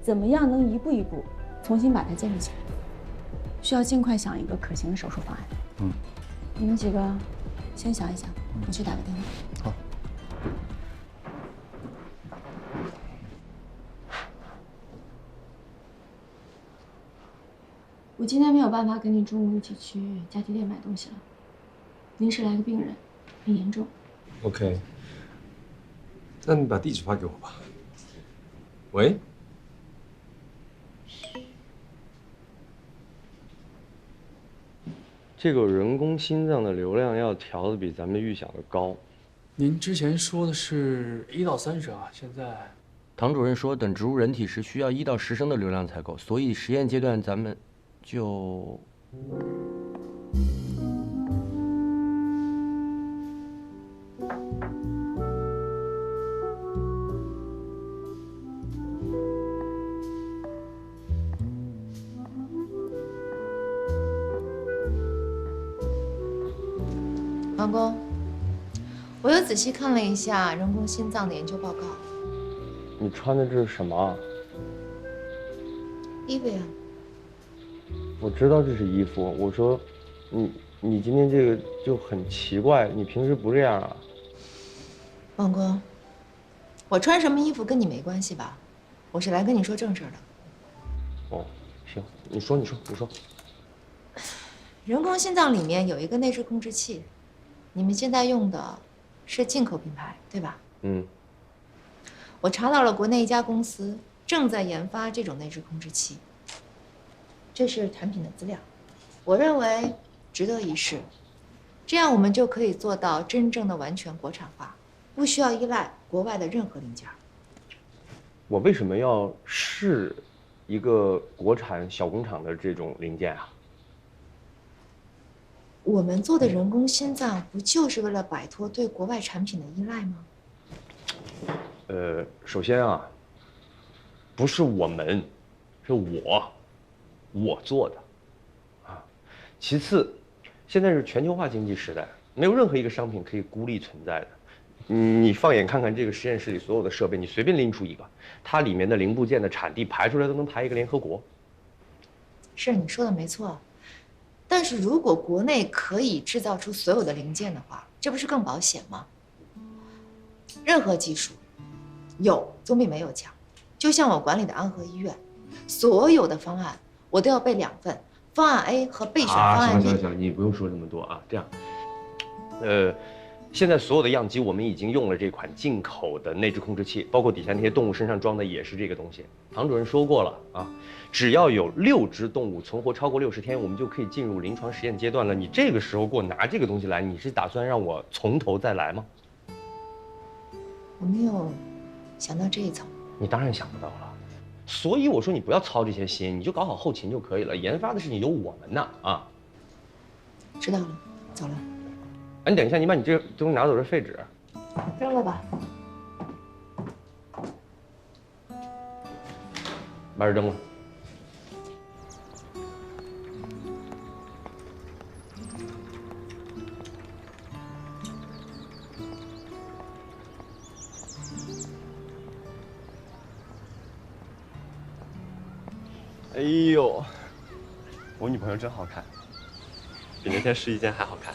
怎么样能一步一步重新把它建立起来？需要尽快想一个可行的手术方案。你们几个先想一想，我去打个电话。好。我今天没有办法跟你中午一起去家具店买东西了，临时来个病人，很严重。OK， 那你把地址发给我吧。喂。这个人工心脏的流量要调的比咱们预想的高。您之前说的是1到3升啊，现在唐主任说，等植入人体时需要1到10升的流量才够，所以实验阶段咱们就……王工，我又仔细看了一下人工心脏的研究报告。你穿的这是什么？衣服呀。我知道这是衣服。我说，你今天这个就很奇怪，你平时不这样啊？王工，我穿什么衣服跟你没关系吧？我是来跟你说正事的。哦，行，你说。人工心脏里面有一个内置控制器，你们现在用的是进口品牌，对吧？嗯。我查到了国内一家公司正在研发这种内置控制器，这是产品的资料，我认为值得一试，这样我们就可以做到真正的完全国产化，不需要依赖国外的任何零件。我为什么要试一个国产小工厂的这种零件啊？我们做的人工心脏不就是为了摆脱对国外产品的依赖吗？首先啊，不是我们，是我做的，啊。其次，现在是全球化经济时代，没有任何一个商品可以孤立存在的。你放眼看看这个实验室里所有的设备，你随便拎出一个，它里面的零部件的产地排出来都能排一个联合国。是你说的没错，但是如果国内可以制造出所有的零件的话，这不是更保险吗？任何技术有总比没有强。就像我管理的安和医院，所有的方案我都要备2份，方案 A 和备选方案 B。行，你不用说这么多啊。这样，现在所有的样机我们已经用了这款进口的内置控制器，包括底下那些动物身上装的也是这个东西。唐主任说过了啊，只要有6只动物存活超过60天，我们就可以进入临床实验阶段了。你这个时候给我拿这个东西来，你是打算让我从头再来吗？我没有想到这一层。你当然想不到了，所以我说你不要操这些心，你就搞好后勤就可以了。研发的事情有我们呢啊。知道了，走了。哎，你等一下，你把你这东西拿走，是废纸。扔了吧。把这扔了。哎呦，我女朋友真好看，比那天试衣间还好看。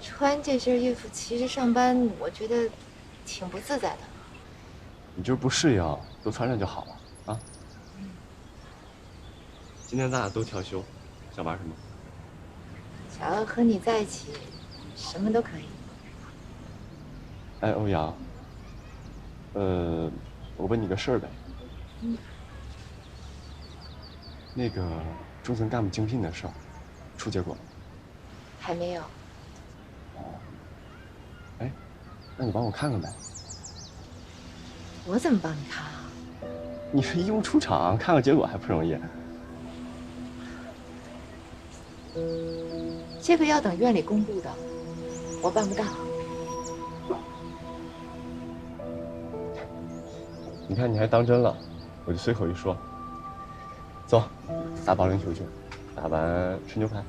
穿这身衣服其实上班，我觉得挺不自在的。你就是不适应，多穿穿就好了啊。今天咱俩都调休，想玩什么？只要和你在一起，什么都可以。哎，欧阳，我问你个事儿呗。那个中层干部竞聘的事儿，出结果了？还没有。哎，那你帮我看看呗。我怎么帮你看啊？你是义务出场，看个结果还不容易？这个要等院里公布的，我办不到。你看你还当真了，我就随口一说。走，打保龄球去，打完吃牛排。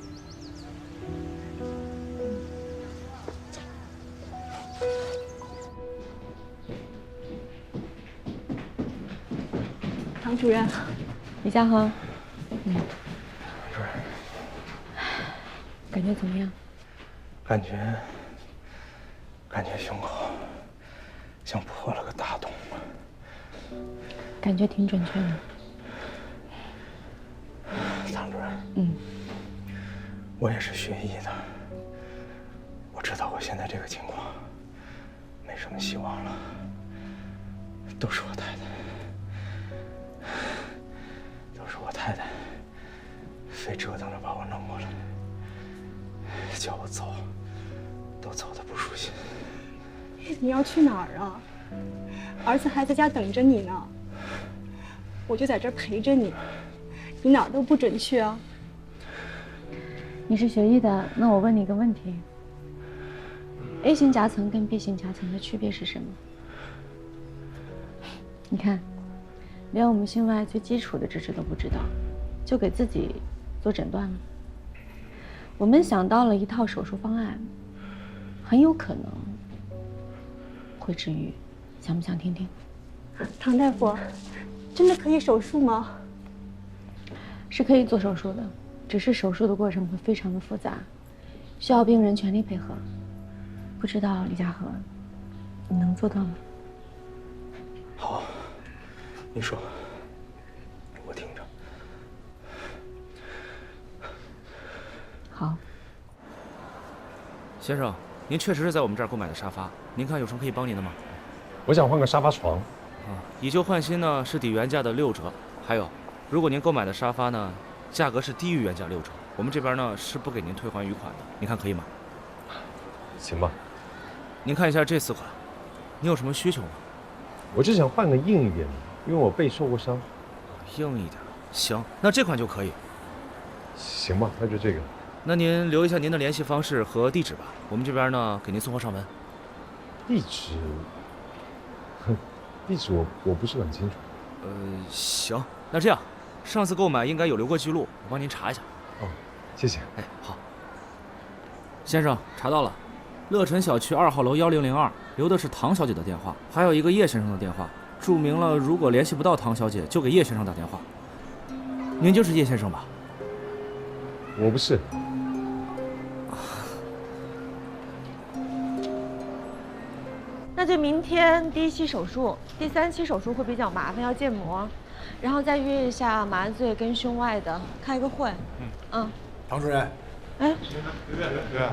唐主任，李佳恒，主任，感觉怎么样？感觉胸口像破了个大洞。感觉挺准确的。唐主任，我也是学医的，我知道我现在这个情况没什么希望了，都是我太太，非折腾着把我弄过来。叫我走，都走得不舒心。你要去哪儿啊？儿子还在家等着你呢。我就在这儿陪着你，你哪儿都不准去啊。你是学医的，那我问你一个问题：A 型夹层跟 B 型夹层的区别是什么？你看，连我们心外最基础的知识都不知道，就给自己做诊断了。我们想到了一套手术方案，很有可能会治愈，想不想听听？唐大夫，真的可以手术吗？是可以做手术的，只是手术的过程会非常的复杂，需要病人全力配合。不知道李家和，你能做到吗？好，你说，我听着。好。先生，您确实是在我们这儿购买的沙发，您看有什么可以帮您的吗？我想换个沙发床。以旧换新呢是抵原价的6折，还有，如果您购买的沙发呢，价格是低于原价6折，我们这边呢是不给您退还余款的，您看可以吗？行吧。您看一下这4款，你有什么需求吗？我就想换个硬一点的，因为我背受过伤。硬一点，行，那这款就可以。行吧，那就这个。那您留一下您的联系方式和地址吧，我们这边呢给您送货上门。地址，地址我不是很清楚。行，那这样，上次购买应该有留过记录，我帮您查一下。哦，谢谢。哎，好。先生，查到了，乐辰小区2号楼1002，留的是唐小姐的电话，还有一个叶先生的电话，注明了如果联系不到唐小姐，就给叶先生打电话。您就是叶先生吧？我不是。那就明天第1期手术，第3期手术会比较麻烦，要建模，然后再约一下麻醉跟胸外的，开个会。唐主任。哎，刘院，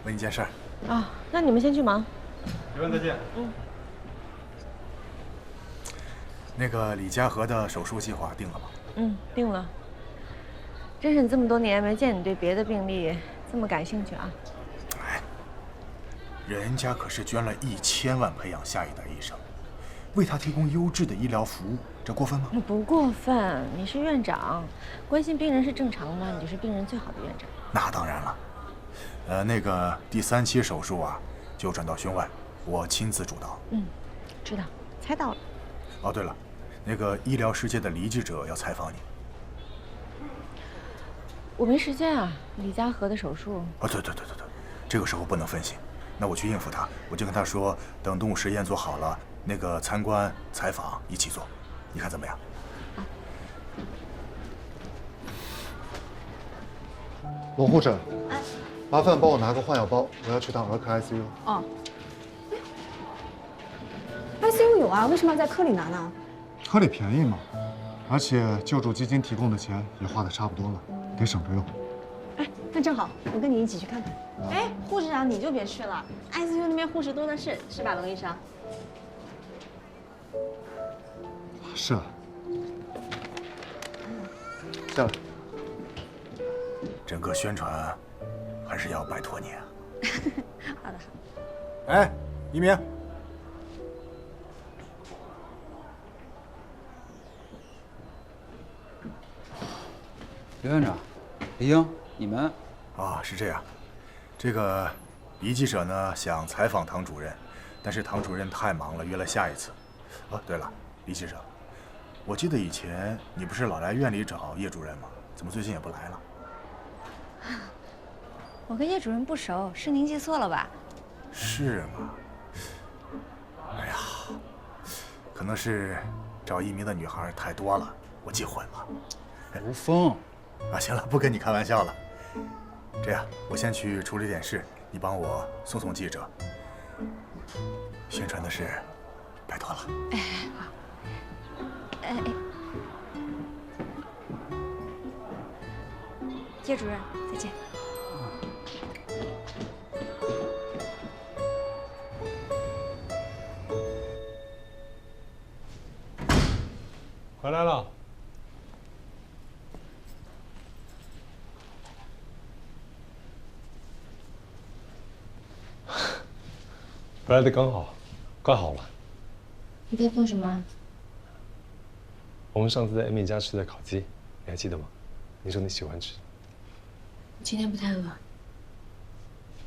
问你件事。啊，那你们先去忙。刘院再见。那个李家和的手术计划定了吗？定了。真是这么多年没见你对别的病例这么感兴趣啊！人家可是捐了1000万培养下一代医生，为他提供优质的医疗服务，这过分吗？不过分，你是院长，关心病人是正常的，你就是病人最好的院长。那当然了。那个第3期手术啊，就转到胸外，我亲自主导。知道，猜到了。哦，对了，那个医疗世界的黎记者要采访你。我没时间啊，李家和的手术。哦，对，这个时候不能分心。那我去应付他，我就跟他说，等动物实验做好了，那个参观采访一起做，你看怎么样？罗护士，麻烦帮我拿个换药包，我要去趟儿科 ICU。哦。ICU 有啊，为什么要在科里拿呢？科里便宜嘛，而且救助基金提供的钱也花的差不多了，得省着用。哎，那正好，我跟你一起去看看。哎，护士长你就别去了 ，ICU 那边护士多的是，是吧，龙医生？是啊。下来。整个宣传还是要拜托你啊。好的。哎，一鸣。刘院长，李英，你们啊，是这样。这个黎记者呢想采访唐主任，但是唐主任太忙了，约了下一次。哦，对了，黎记者，我记得以前你不是老来院里找叶主任吗？怎么最近也不来了？我跟叶主任不熟，是您记错了吧？是吗？哎呀，可能是找一鸣的女孩太多了，我记混了。吴峰，啊，行了，不跟你开玩笑了。这样，我先去处理点事，你帮我送送记者。宣传的事，拜托了。哎，好。哎，叶主任，再见。回来了。回来的刚好，快好了。你在做什么？我们上次在艾米家吃的烤鸡，你还记得吗？你说你喜欢吃。我今天不太饿。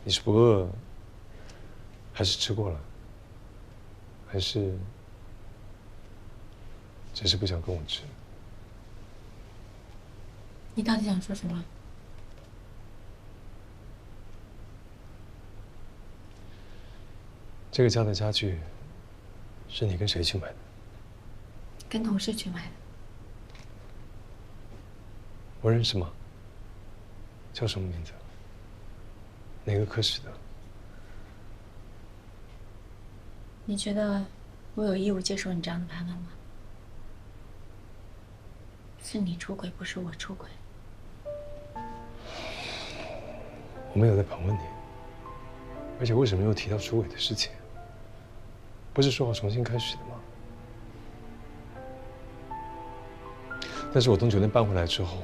你是不饿，还是吃过了？还是只是不想跟我吃？你到底想说什么？这个家的家具是你跟谁去买的？跟同事去买的。我认识吗？叫什么名字？哪个科室的？你觉得我有义务接受你这样的盘问吗？是你出轨，不是我出轨。我没有在盘问你，而且为什么又提到出轨的事情？不是说好重新开始的吗？但是我从酒店搬回来之后，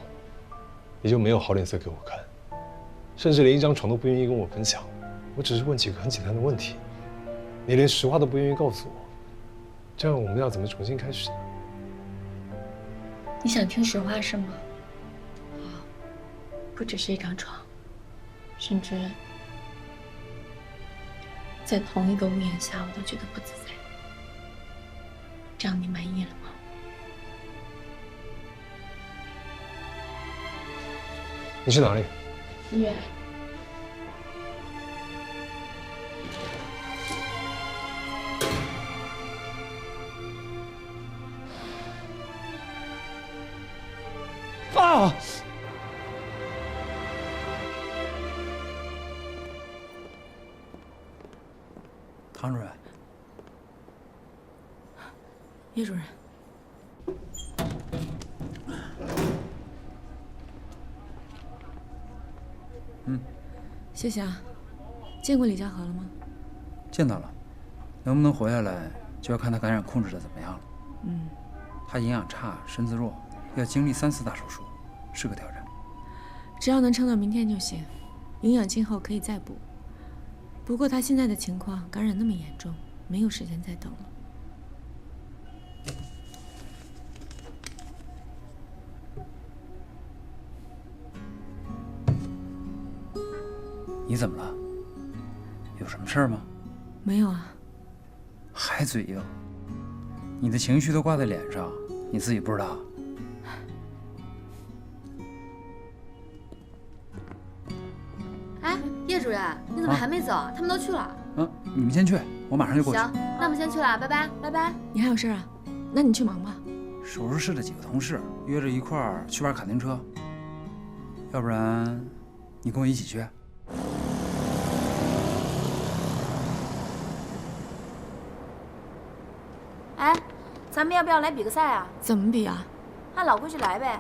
你就没有好脸色给我看，甚至连一张床都不愿意跟我分享。我只是问几个很简单的问题，你连实话都不愿意告诉我，这样我们要怎么重新开始呢？你想听实话是吗？不只是一张床，甚至在同一个屋檐下，我都觉得不自在。这样你满意了吗？你去哪里？医院。啊！唐主任，叶主任，谢谢啊。见过李家和了吗？见到了，能不能活下来，就要看他感染控制的怎么样了。他营养差，身子弱，要经历3次大手术，是个挑战。只要能撑到明天就行，营养今后可以再补。不过他现在的情况，感染那么严重，没有时间再等了。你怎么了？有什么事儿吗？没有啊。还嘴硬？你的情绪都挂在脸上，你自己不知道？哎，叶主任，你怎么还没走？他们都去了。你们先去，我马上就过去。行，那我们先去了，拜拜，拜拜。你还有事啊？那你去忙吧。手术室的几个同事约着一块儿去玩卡丁车，要不然你跟我一起去？哎，咱们要不要来比个赛啊？怎么比啊？按老规矩来呗。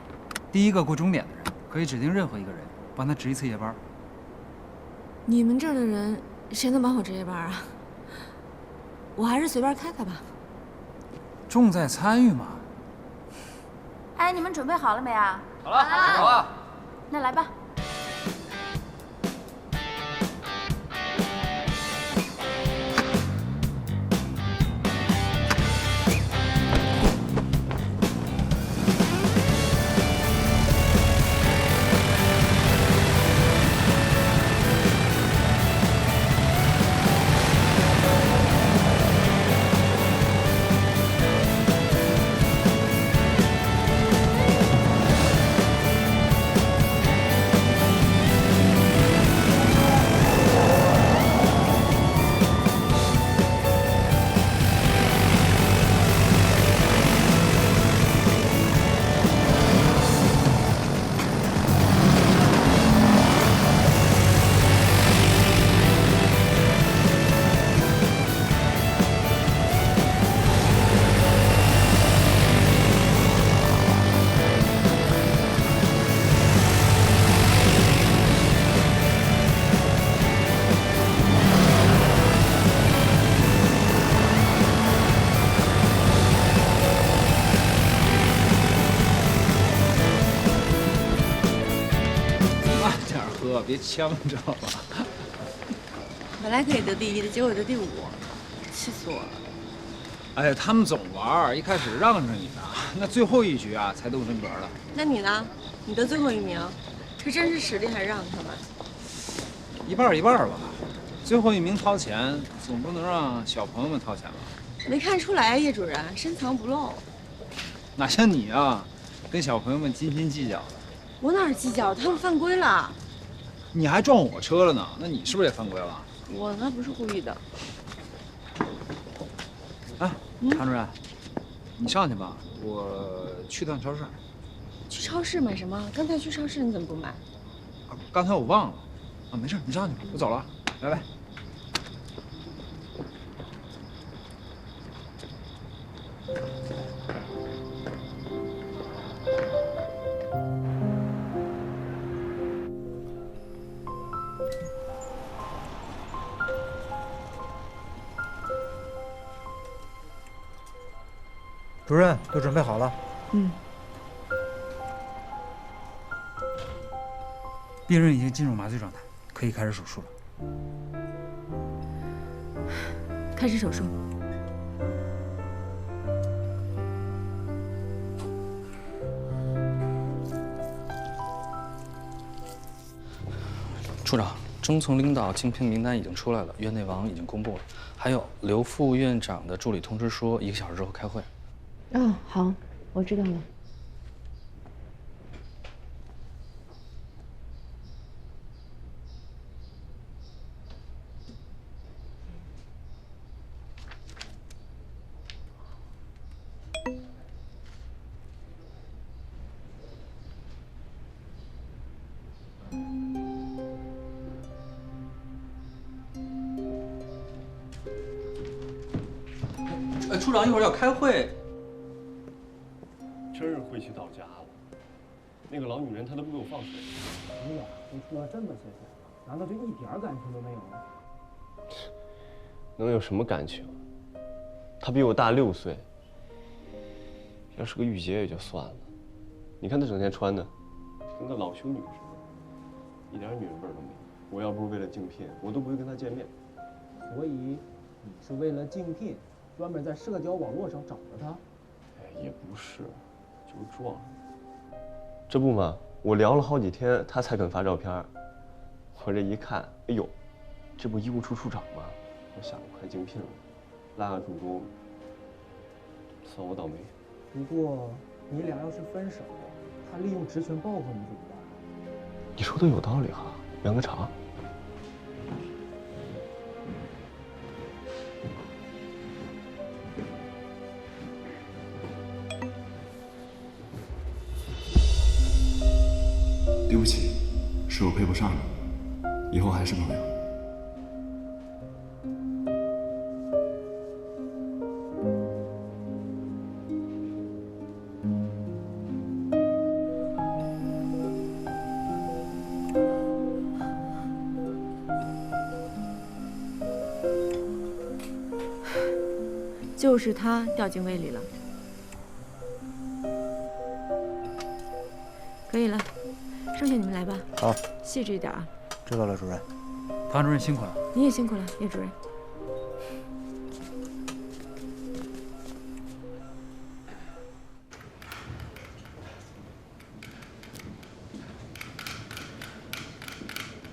第一个过终点的人可以指定任何一个人帮他值一次夜班。你们这儿的人谁能帮我值夜班啊？我还是随便开开吧。重在参与嘛。哎，你们准备好了没啊？好了，好了。那来吧。别呛着了。本来可以得第1的，结果得第5。气死我了！哎呀，他们总玩，一开始让着你呢，那最后一局啊才动真格了。那你呢？你得最后一名，这真是实力还让他们？一半一半吧。最后一名掏钱，总不能让小朋友们掏钱吧？没看出来啊，叶主任深藏不露。哪像你啊，跟小朋友们斤斤计较的。我哪儿计较？他们犯规了。你还撞我车了呢，那你是不是也犯规了？我那不是故意的。啊，常主任，你上去吧，我去趟超市。去超市买什么？刚才去超市你怎么不买？刚才我忘了。啊，没事，你上去吧，我走了，拜拜。主任，都准备好了。嗯。病人已经进入麻醉状态，可以开始手术了。开始手术。处长，中层领导竞聘名单已经出来了，院内网已经公布了，还有刘副院长的助理通知说1个小时之后开会。哦，好，我知道了。处长一会儿要开会。真是晦气到家了。那个老女人她都不给我放水。你俩都处了这么些天了，难道就一点感情都没有吗？能有什么感情？她比我大6岁。要是个御姐也就算了，你看她整天穿的，跟个老修女似的，一点女人味都没有。我要不是为了竞聘，我都不会跟她见面。所以你是为了竞聘，专门在社交网络上找着她？哎，也不是。就撞了，这不嘛，我聊了好几天，他才肯发照片。我这一看，哎呦，这不医务处处长吗？我想快竞聘了，拉个助攻，算我倒霉。不过你俩要是分手，他利用职权报复你怎么办？你说的有道理哈，凉个茶。对不起，是我配不上你，以后还是朋友。就是他掉进胃里了。可以了。剩下你们来吧。好，细致一点啊。知道了，主任。唐主任辛苦了。你也辛苦了，叶主任。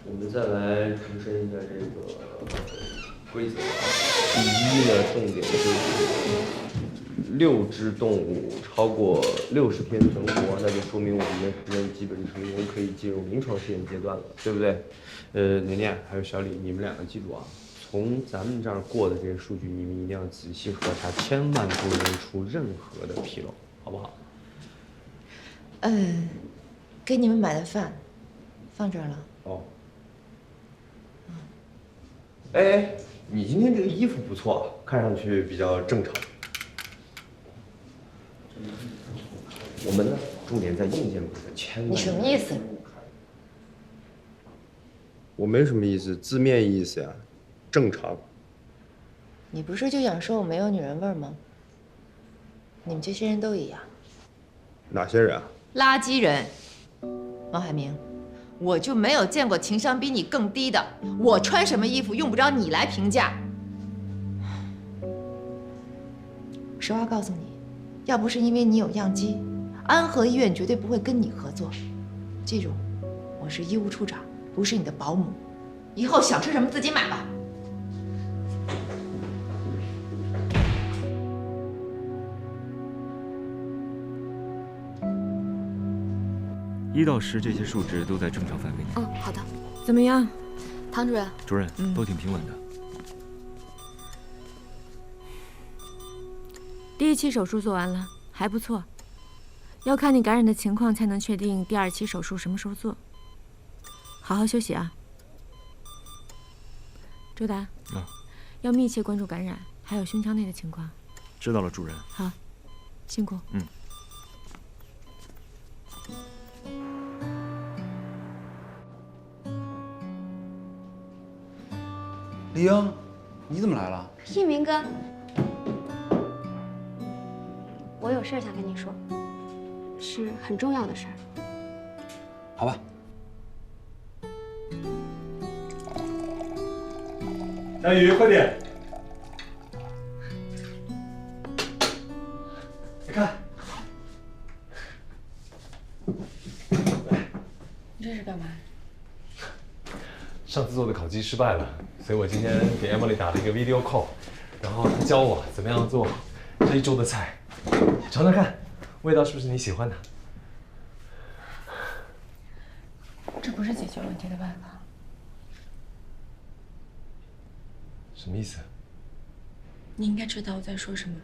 我们再来重申一下这个规则。第一呢，重点就是6只动物超过60天存活，那就说明我们的实验基本成功，可以进入临床试验阶段了，对不对？年年还有小李，你们两个记住啊，从咱们这儿过的这些数据，你们一定要仔细核查，千万不能出任何的纰漏，好不好？给你们买的饭放这儿了。哦。哎，你今天这个衣服不错，看上去比较正常。我们呢，重点在硬件部分，千万。你什么意思？我没什么意思，字面意思呀，正常。你不是就想说我没有女人味吗？你们这些人都一样。哪些人啊？垃圾人。王海明，我就没有见过情商比你更低的。我穿什么衣服用不着你来评价。实话告诉你，要不是因为你有样机，安和医院绝对不会跟你合作。记住，我是医务处长，不是你的保姆。以后想吃什么自己买吧。1到10这些数值都在正常范围内。嗯，好的。怎么样，唐主任？主任，都挺平稳的。第1期手术做完了，还不错。要看你感染的情况，才能确定第2期手术什么时候做。好好休息啊，周达。要密切关注感染，还有胸腔内的情况。知道了，主任。好，辛苦。李英，你怎么来了？一鸣哥，我有事想跟你说，是很重要的事儿。好吧。佳宇，快点！你看，你这是干嘛？上次做的烤鸡失败了，所以我今天给 Emily 打了一个 video call， 然后她教我怎么样做这一周的菜，尝尝看，味道是不是你喜欢的？这不是解决问题的办法。什么意思？你应该知道我在说什么。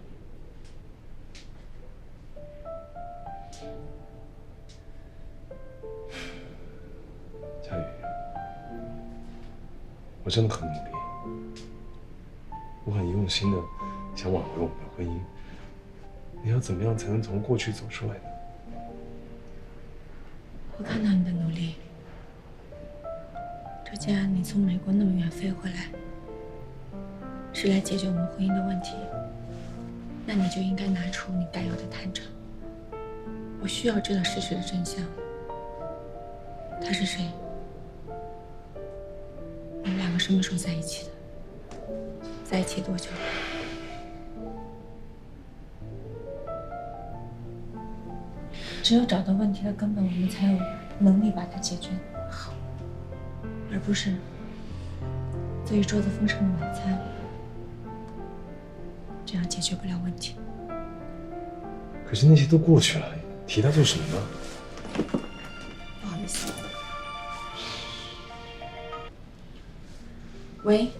佳宇，我真的很努力，我很用心的想挽回我们的婚姻。你要怎么样才能从过去走出来呢？我看到你的努力，周佳，你从美国那么远飞回来，是来解决我们婚姻的问题，那你就应该拿出你该有的坦诚。我需要知道事实的真相。他是谁？我们2个什么时候在一起的？在一起多久了？只有找到问题的根本，我们才有能力把它解决好，而不是做一桌子丰盛的晚餐。这样解决不了问题。可是那些都过去了，提它做什么呢？不好意思。喂。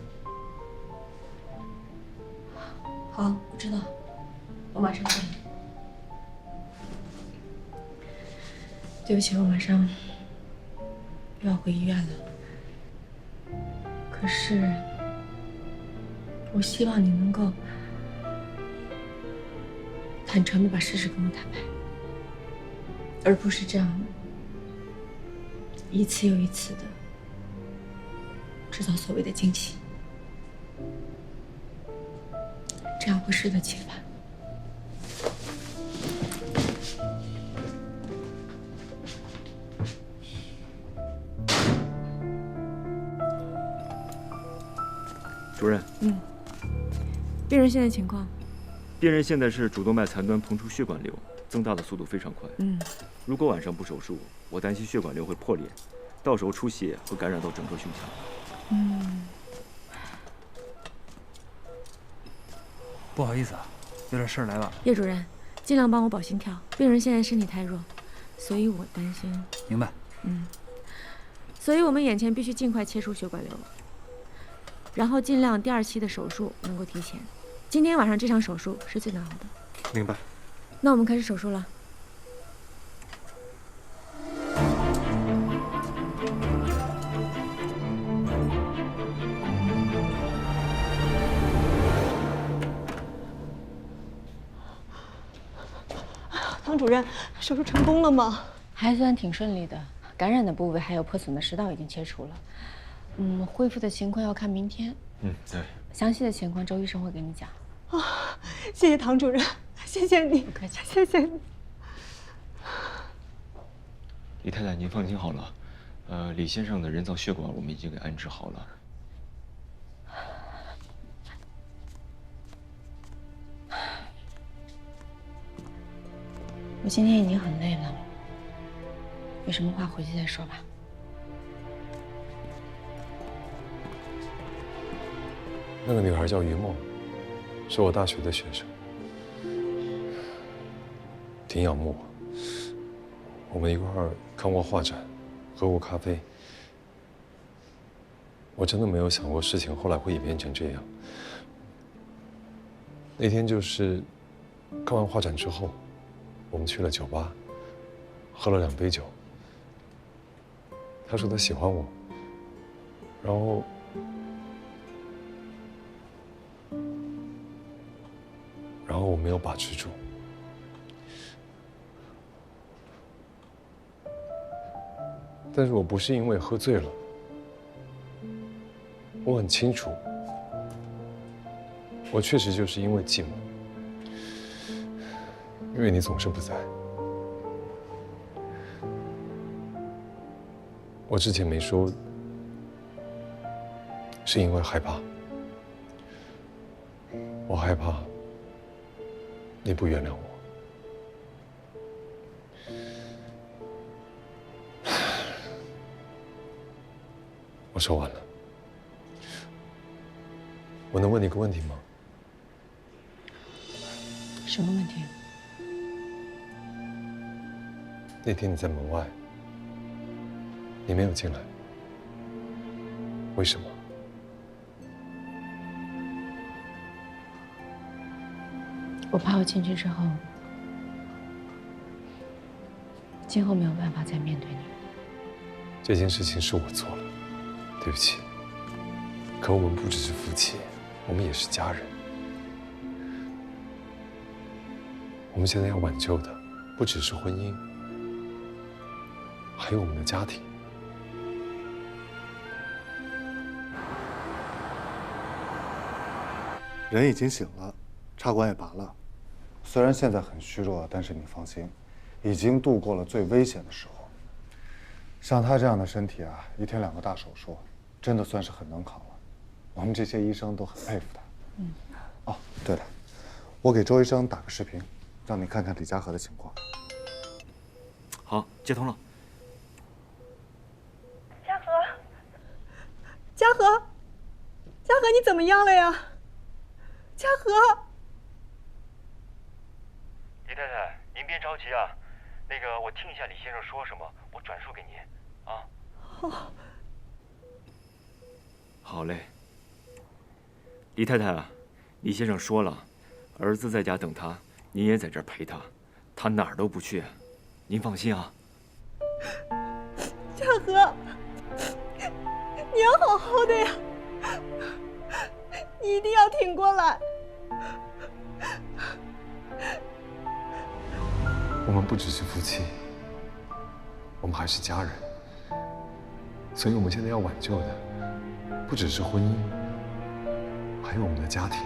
好，我知道，我马上过来。对不起，我马上又要回医院了。可是，我希望你能够坦诚的把事实跟我坦白，而不是这样一次又一次的制造所谓的惊喜，这样会适得其反。主任，病人现在情况？病人现在是主动脉残端膨出血管瘤，增大的速度非常快。如果晚上不手术，我担心血管瘤会破裂，到时候出血会感染到整个胸腔。不好意思啊，有点事儿来晚了。叶主任，尽量帮我保心跳，病人现在身体太弱，所以我担心。明白。所以我们眼前必须尽快切除血管瘤，然后尽量第2期的手术能够提前。今天晚上这场手术是最难熬的。明白。那我们开始手术了。唐主任，手术成功了吗？还算挺顺利的，感染的部位还有破损的食道已经切除了。恢复的情况要看明天。对。详细的情况周医生会跟你讲。谢谢唐主任，谢谢你，不客气，谢谢你。李太太，您放心好了，李先生的人造血管我们已经给安置好了。我今天已经很累了，有什么话回去再说吧。那个女孩叫于梦，是我大学的学生，挺仰慕我。我们一块儿看过画展，喝过咖啡。我真的没有想过事情后来会演变成这样。那天就是看完画展之后，我们去了酒吧，喝了2杯酒。他说他喜欢我，然后我没有把持住。但是我不是因为喝醉了，我很清楚，我确实就是因为寂寞，因为你总是不在。我之前没说，是因为害怕，我害怕你不原谅我。我说完了，我能问你个问题吗？什么问题？那天你在门外，你没有进来，为什么？我怕我进去之后，今后没有办法再面对你。这件事情是我做了，对不起。可我们不只是夫妻，我们也是家人。我们现在要挽救的，不只是婚姻，还有我们的家庭。人已经醒了，插管也拔了。虽然现在很虚弱，但是你放心，已经度过了最危险的时候。像他这样的身体啊，一天2个大手术，真的算是很能扛了。我们这些医生都很佩服他。哦，对了，我给周医生打个视频，让你看看李嘉禾的情况。好，接通了。嘉禾，嘉禾，嘉禾，你怎么样了呀？嘉禾，李太太，您别着急啊，那个我听一下李先生说什么，我转述给您，啊。哦。好嘞。李太太啊，李先生说了，儿子在家等他，您也在这儿陪他，他哪儿都不去，您放心啊。嘉禾，你要好好的呀，你一定要挺过来。我们不只是夫妻，我们还是家人。所以我们现在要挽救的，不只是婚姻，还有我们的家庭。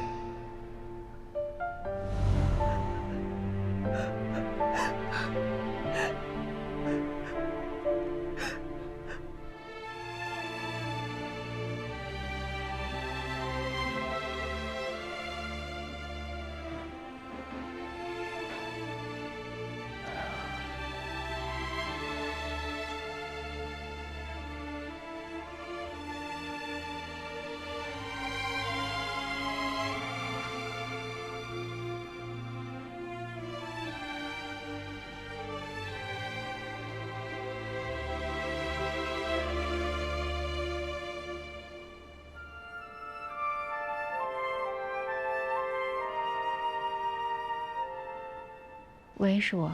喂，是我。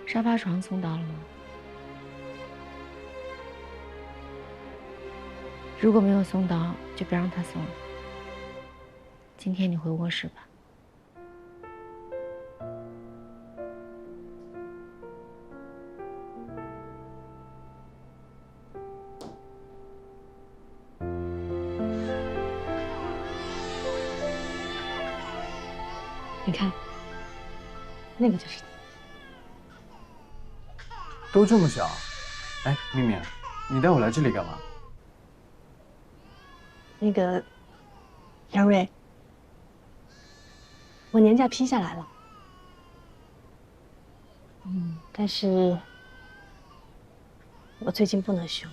沙发床送到了吗？如果没有送到，就别让他送了。今天你回卧室吧。你看。那个就是你。都这么小，哎，明明，你带我来这里干嘛？那个，杨瑞，我年假批下来了，但是我最近不能休。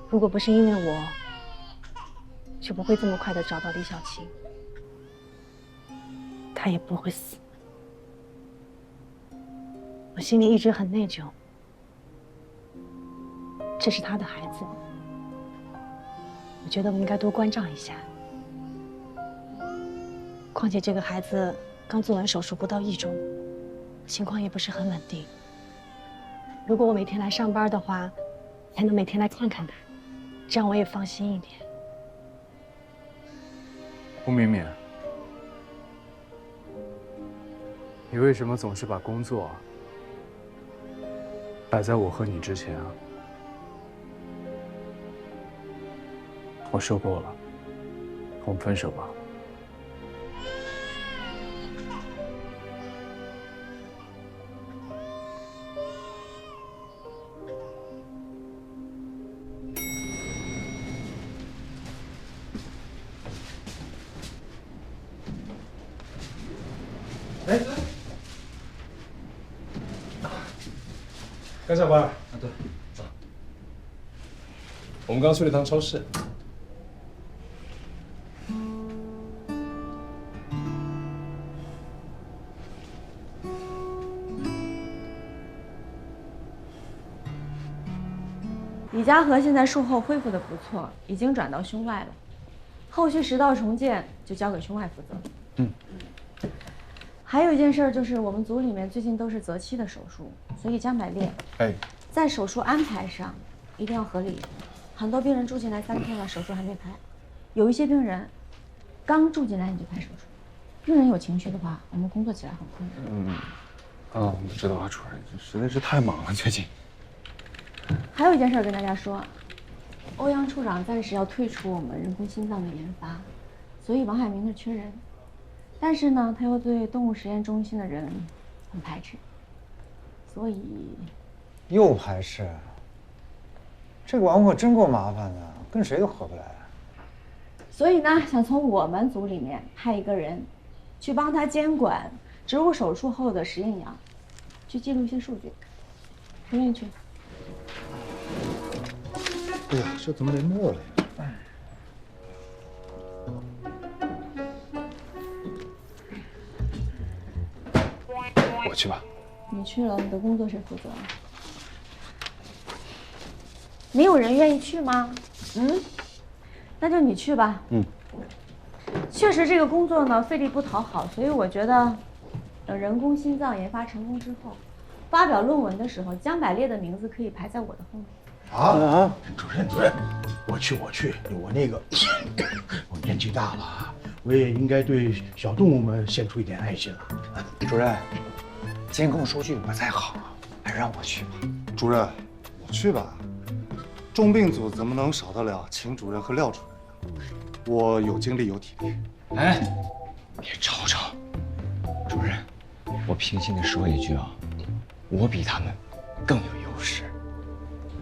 如果不是因为我，就不会这么快的找到李小琴，她也不会死。我心里一直很内疚，这是她的孩子，我觉得我应该多关照一下。况且这个孩子刚做完手术不到1周，情况也不是很稳定。如果我每天来上班的话，还能每天来看看他，这样我也放心一点。吴明明，你为什么总是把工作摆在我和你之前啊？我受够了，我们分手吧。哎，刚下班啊？对。我们刚去了趟超市。李家河现在术后恢复的不错，已经转到胸外了，后续食道重建就交给胸外负责。还有一件事就是我们组里面最近都是择期的手术，所以江百烈，在手术安排上一定要合理。很多病人住进来3天了，手术还没拍；有一些病人刚住进来你就拍手术。病人有情绪的话，我们工作起来很困难。我知道啊，主任，实在是太忙了最近。还有一件事跟大家说，欧阳处长暂时要退出我们人工心脏的研发，所以王海明那缺人。但是呢，他又对动物实验中心的人很排斥，所以又排斥。这个王可真够麻烦的，跟谁都合不来。所以呢，想从我们组里面派一个人，去帮他监管植入手术后的实验羊，去记录一些数据。谁愿意去？哎呀，这怎么连墨了呀？我去吧。你去了，你的工作谁负责？没有人愿意去吗？那就你去吧。确实这个工作呢费力不讨好，所以我觉得，等人工心脏研发成功之后，发表论文的时候，江百烈的名字可以排在我的后面。主任，我去，我那个，我年纪大了，我也应该对小动物们献出一点爱心了。主任，监控数据不太好，还是让我去吧。主任，我去吧。重病组怎么能少得了秦主任和廖主任呢？我有精力有体力。哎，别吵吵。主任，我平心的说一句啊，我比他们更有优势。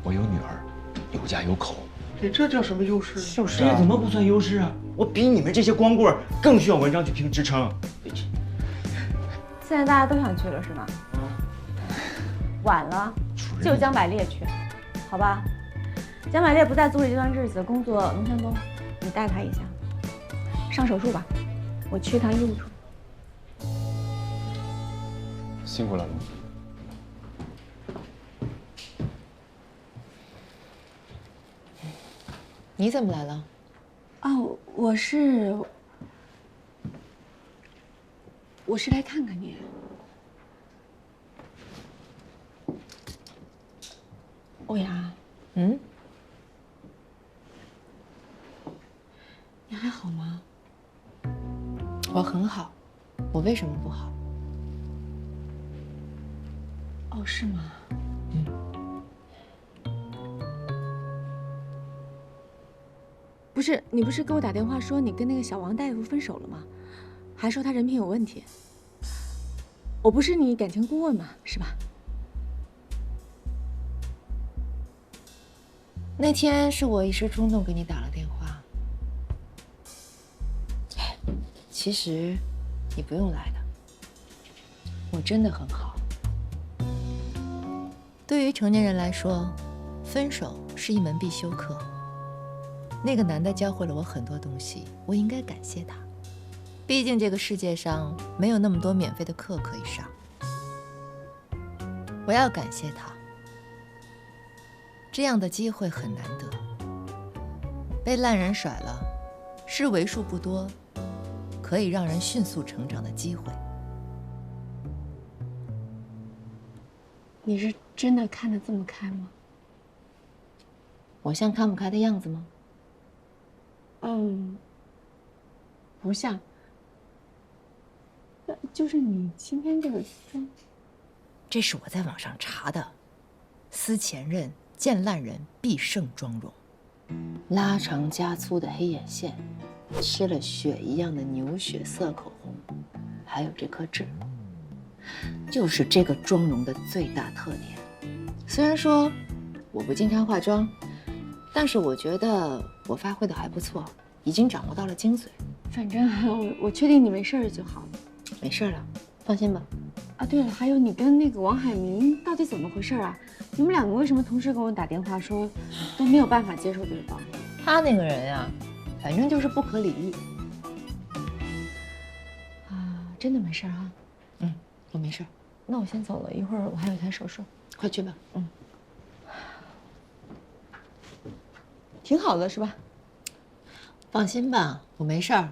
我有女儿，有家有口。这叫什么优势？就是这怎么不算优势啊？我比你们这些光棍更需要文章去支撑。现在大家都想去了是吗？晚了，就江百烈去，好吧？江百烈不在组里这段日子，工作龙天峰，你带他一下，上手术吧。我去一趟医务处。辛苦了，龙。你怎么来了？哦，我是来看看你。欧阳，你还好吗？我很好，我为什么不好？哦，是吗？不是，你不是给我打电话说你跟那个小王大夫分手了吗？还说他人品有问题。我不是你感情顾问嘛，是吧？那天是我一时冲动给你打了电话。其实你不用来的，我真的很好。对于成年人来说，分手是一门必修课。那个男的教会了我很多东西，我应该感谢他。毕竟这个世界上没有那么多免费的课可以上。我要感谢他。这样的机会很难得，被烂人甩了，是为数不多可以让人迅速成长的机会。你是真的看得这么开吗？我像看不开的样子吗？不像。就是你今天这个妆，这是我在网上查的，思前任、见烂人必胜妆容。拉长加粗的黑眼线，吃了血一样的牛血色口红，还有这颗痣，就是这个妆容的最大特点。虽然说我不经常化妆，但是我觉得我发挥的还不错，已经掌握到了精髓。反正我确定你没事就好了。没事了，放心吧。啊，对了，还有你跟那个王海明到底怎么回事啊？你们两个为什么同时给我打电话说都没有办法接受对方？他那个人呀，反正就是不可理喻。真的没事啊？我没事。那我先走了，一会儿我还有一台手术。快去吧。挺好的是吧？放心吧，我没事儿。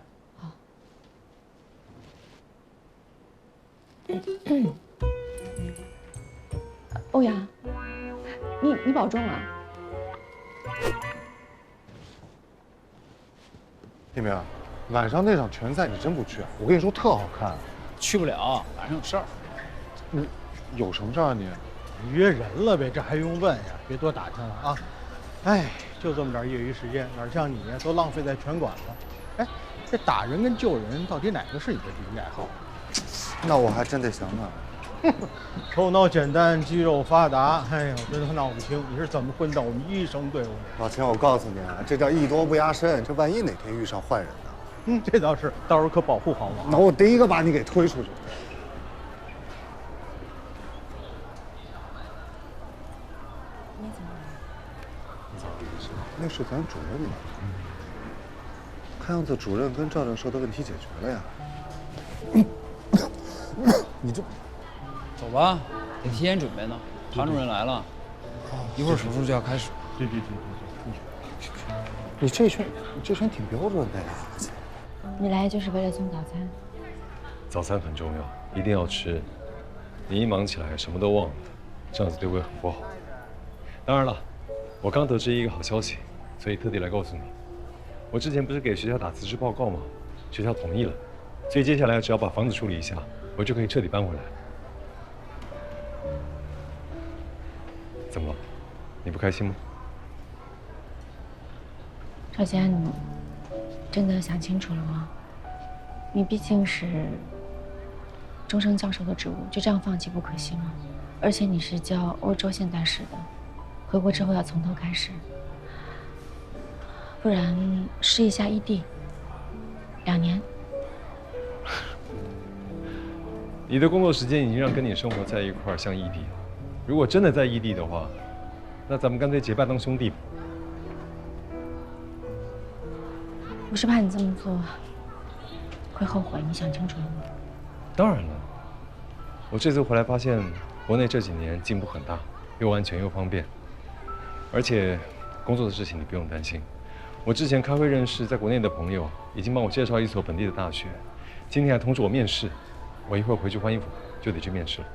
欧阳，你保重啊！一鸣，晚上那场拳赛你真不去啊？我跟你说特好看。去不了，晚上有事儿。你有什么事儿啊你？约人了呗，这还用问呀？别多打听了啊！哎，就这么点业余时间，哪像你呀，都浪费在拳馆了。哎，这打人跟救人，到底哪个是你的第一爱好？那我还真得想想。头脑简单，肌肉发达。哎呀，我真的闹不清你是怎么混到我们医生队伍的。老钱，我告诉你啊，这叫艺多不压身。这万一哪天遇上坏人呢？这倒是，到时候可保护好我。那我第一个把你给推出去。你怎么了？那是咱主任呢。看样子主任跟赵正说的问题解决了呀。你这。走吧，得提前准备呢。唐主任来了，一会儿手术就要开始。对。你这拳挺标准的呀。你来就是为了送早餐？早餐很重要，一定要吃。你一忙起来什么都忘了，这样子对胃很不好。当然了，我刚得知一个好消息，所以特地来告诉你。我之前不是给学校打辞职报告吗？学校同意了，所以接下来只要把房子处理一下，我就可以彻底搬回来。怎么了？你不开心吗？赵坚，你真的想清楚了吗？你毕竟是终生教授的职务，就这样放弃不可惜吗？而且你是教欧洲现代史的，回国之后要从头开始。不然试一下异地，2年。你的工作时间已经让跟你生活在一块儿像异地了。如果真的在异地的话，那咱们干脆结拜当兄弟吧。我是怕你这么做会后悔，你想清楚了吗？当然了，我这次回来发现，国内这几年进步很大，又安全又方便，而且工作的事情你不用担心。我之前开会认识在国内的朋友，已经帮我介绍一所本地的大学，今天还通知我面试，我一会儿回去换衣服就得去面试了。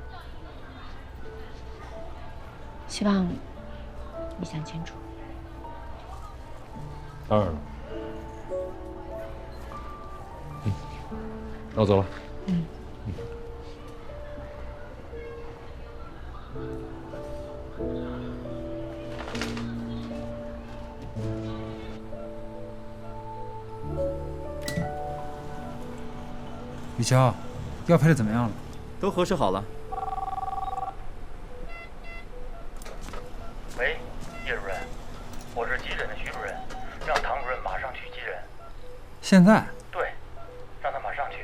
希望你想清楚。当然了。那我走了。雨乔，药配的怎么样了？都核实好了。喂，叶主任，我是急诊的徐主任，让唐主任马上去急诊。现在？对，让他马上去。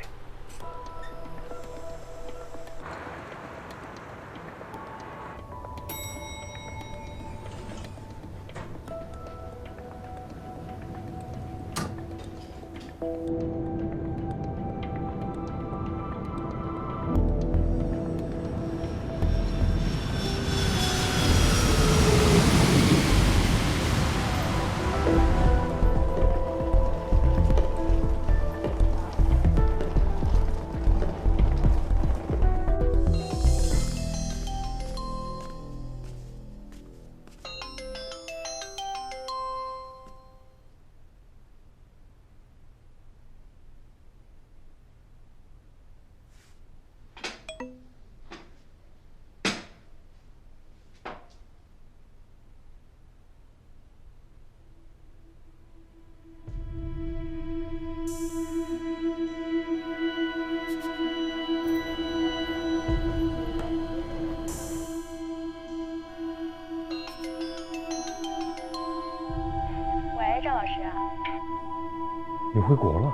你回国了？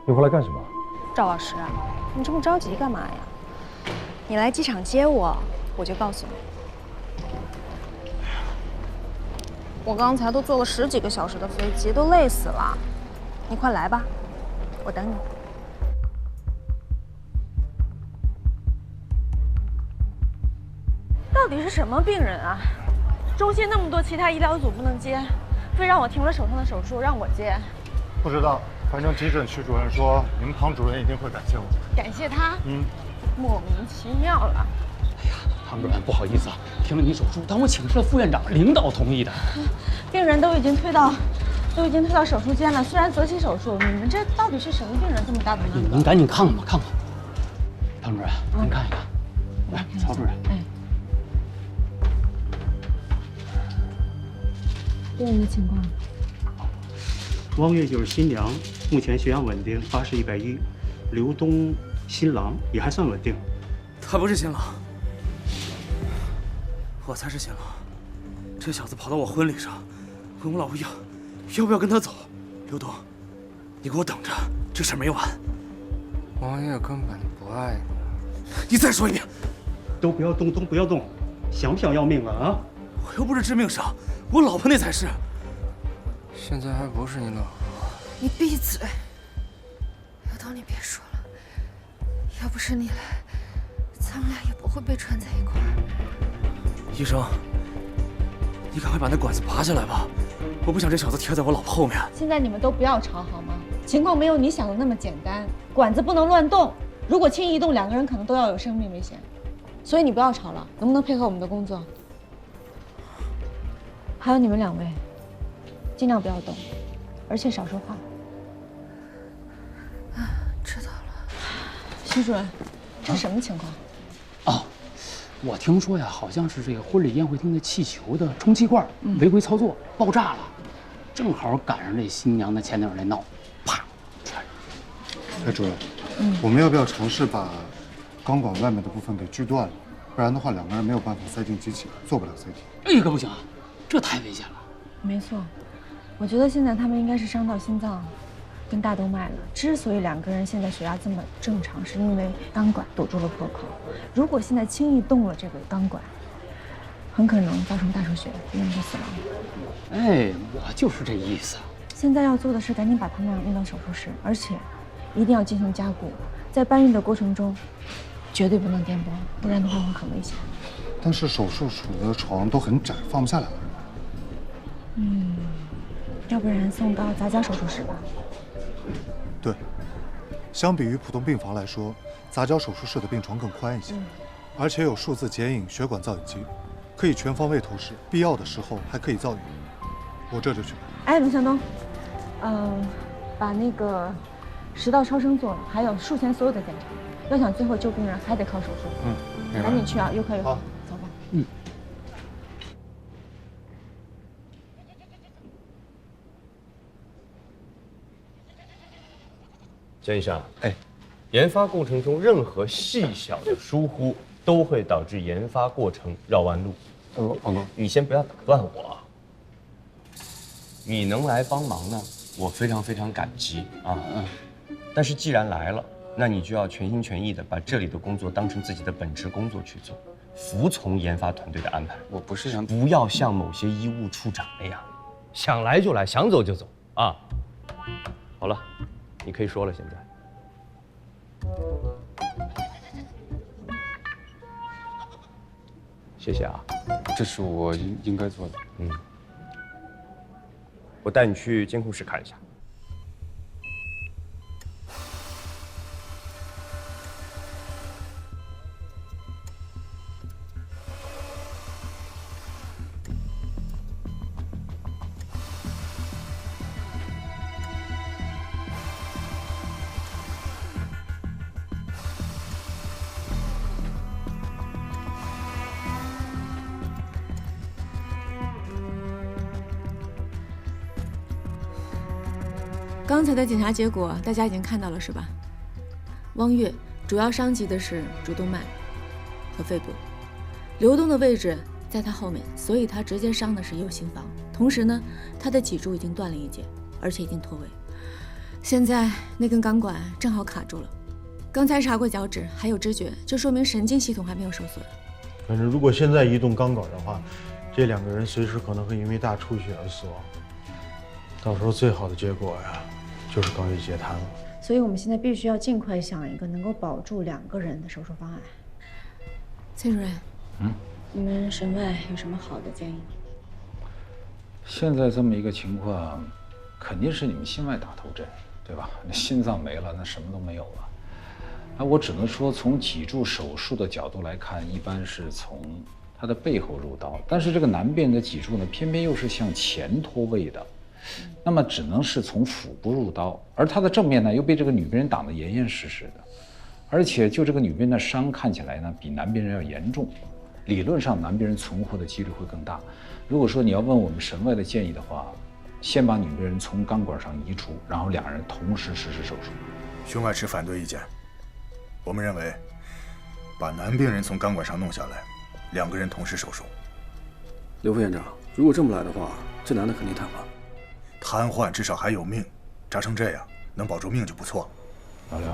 你回来干什么？赵老师，你这么着急干嘛呀？你来机场接我，我就告诉你。我刚才都坐了10几个小时的飞机，都累死了。你快来吧，我等你。到底是什么病人啊？中心那么多其他医疗组不能接，非让我停了手上的手术让我接。不知道，反正急诊区主任说，你们唐主任一定会感谢我。感谢他？莫名其妙了。唐主任，不好意思啊，停了你手术，但我请示了副院长，领导同意的。病人都已经推到手术间了，虽然择期手术，你们这到底是什么病人这么大的难？您赶紧看看吧，看看。唐主任，您看一看。来，曹主任。病人的情况。汪月就是新娘，目前血氧稳定，80/110，刘东新郎也还算稳定。他不是新郎，我才是新郎。这小子跑到我婚礼上，问我老婆要不要跟他走。刘东，你给我等着，这事儿没完。王爷根本不爱你。你再说一遍。都不要动，都不要动，想不想要命了啊？我又不是致命伤，我老婆那才是。现在还不是你老婆。你闭嘴！刘东，你别说了，要不是你来，咱们俩也不会被串在一块儿。医生，你赶快把那管子拔下来吧，我不想这小子贴在我老婆后面。现在你们都不要吵好吗？情况没有你想的那么简单，管子不能乱动，如果轻易动，2个人可能都要有生命危险。所以你不要吵了，能不能配合我们的工作？还有你们2位，尽量不要动，而且少说话。知道了。徐主任，这是什么情况？哦，我听说呀，好像是这个婚礼宴会厅的气球的充气罐违规操作爆炸了，正好赶上这新娘的前男友来闹，啪！哎，主任，我们要不要尝试把钢管外面的部分给锯断了？不然的话，2个人没有办法塞进机器，做不了 CT。哎，可不行啊，这太危险了。没错，我觉得现在他们应该是伤到心脏跟大动脉了。之所以2个人现在血压这么正常，是因为钢管堵住了破口。如果现在轻易动了这个钢管，很可能造成大出血，病人就死亡了。哎，我就是这意思。现在要做的是赶紧把他们俩运到手术室，而且一定要进行加固，在搬运的过程中绝对不能颠簸，不然的话会很危险。但是手术室的床都很窄，放不下2个人。要不然送到杂交手术室吧。对，相比于普通病房来说，杂交手术室的病床更宽一些，而且有数字剪影血管造影机，可以全方位透视，必要的时候还可以造影。我这就去。哎，龙向东，把那个食道超声做了，还有术前所有的检查。要想最后救病人，还得靠手术。赶紧去啊，越快越好。走吧。江医生，研发过程中任何细小的疏忽都会导致研发过程绕弯路。王工，你先不要打断我。你能来帮忙呢，我非常非常感激啊。但是既然来了，那你就要全心全意的把这里的工作当成自己的本职工作去做，服从研发团队的安排。我不是想，不要像某些医务处长那样，想来就来，想走就走啊。好好了，你可以说了。现在，谢谢啊，这是我应该做的。我带你去监控室看一下。刚才的检查结果大家已经看到了是吧？汪月主要伤及的是主动脉和肺部，刘东的位置在他后面，所以他直接伤的是右心房。同时呢，他的脊柱已经断了一截，而且已经脱位。现在那根钢管正好卡住了。刚才查过脚趾，还有知觉，就说明神经系统还没有受损。反正如果现在移动钢管的话，这两个人随时可能会因为大出血而死亡。到时候最好的结果呀，就是高位截瘫了。所以我们现在必须要尽快想一个能够保住2个人的手术方案。崔主任，你们神外有什么好的建议？现在这么一个情况，肯定是你们心外打头阵，对吧？那心脏没了，那什么都没有了。那我只能说，从脊柱手术的角度来看，一般是从他的背后入刀，但是这个男病人的脊柱呢，偏偏又是向前脱位的。那么只能是从腹部入刀，而他的正面呢又被这个女病人挡得严严实实的，而且就这个女病人的伤看起来呢比男病人要严重，理论上男病人存活的几率会更大。如果说你要问我们神外的建议的话，先把女病人从钢管上移除，然后2人同时实施手术。胸外持反对意见，我们认为把男病人从钢管上弄下来，2个人同时手术。刘副院长，如果这么来的话，这男的肯定瘫痪。瘫痪至少还有命，扎成这样能保住命就不错了。老刘，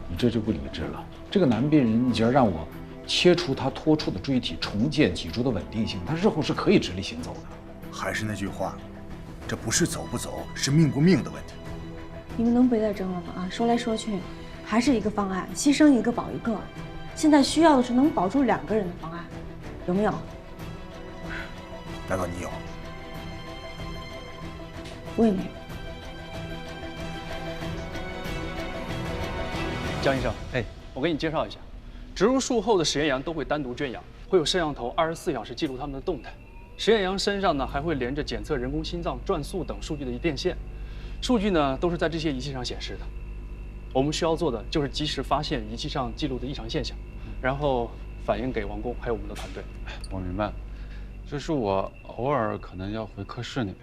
你这就不理智了。这个男病人，你只要让我切除他脱出的椎体，重建脊柱的稳定性，他日后是可以直立行走的。还是那句话，这不是走不走，是命不命的问题。你们能别再争了吗？啊，说来说去，还是一个方案，牺牲一个保一个。现在需要的是能保住2个人的方案，有没有？难道你有？我也没有。江医生，我给你介绍一下，植入术后的实验羊都会单独圈养，会有摄像头24小时记录它们的动态。实验羊身上呢还会连着检测人工心脏转速等数据的电线，数据呢都是在这些仪器上显示的。我们需要做的就是及时发现仪器上记录的异常现象，然后反映给王工还有我们的团队。我明白了，就是我偶尔可能要回科室那边。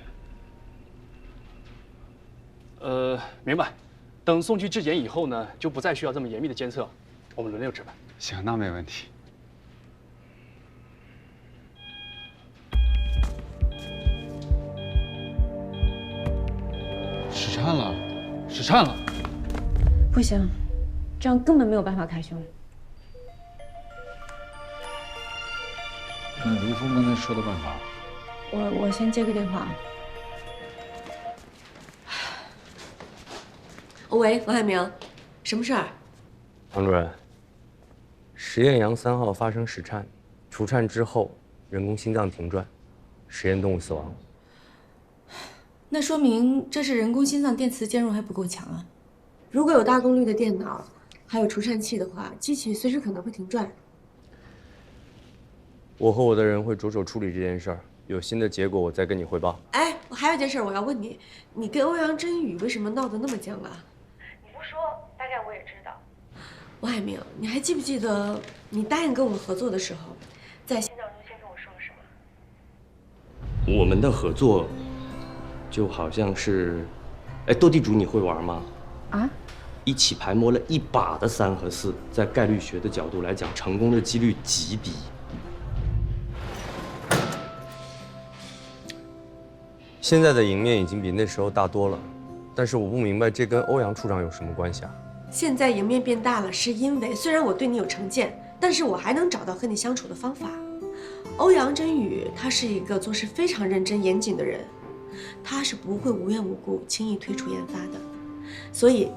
明白。等送去质检以后呢，就不再需要这么严密的监测，我们轮流值班。行，那没问题。室颤了，室颤了！不行，这样根本没有办法开胸。那刘峰刚才说的办法，我先接个电话。喂，王海明，什么事儿？王主任，实验羊3号发生室颤，除颤之后人工心脏停转，实验动物死亡。那说明这是人工心脏电磁兼容还不够强啊！如果有大功率的电脑，还有除颤器的话，机器随时可能会停转。我和我的人会着手处理这件事儿，有新的结果我再跟你汇报。哎，我还有件事我要问你，你跟欧阳真宇为什么闹得那么僵啊？你不说，大概我也知道。王海明，你还记不记得你答应跟我们合作的时候，在心脏中心跟我说了什么？我们的合作就好像是，斗地主你会玩吗？啊？一起牌摸了一把的3和4，在概率学的角度来讲，成功的几率极低。现在的赢面已经比那时候大多了，但是我不明白这跟欧阳处长有什么关系啊？现在赢面变大了，是因为虽然我对你有成见，但是我还能找到和你相处的方法。欧阳真宇他是一个做事非常认真严谨的人，他是不会无缘无故轻易退出研发的。所以，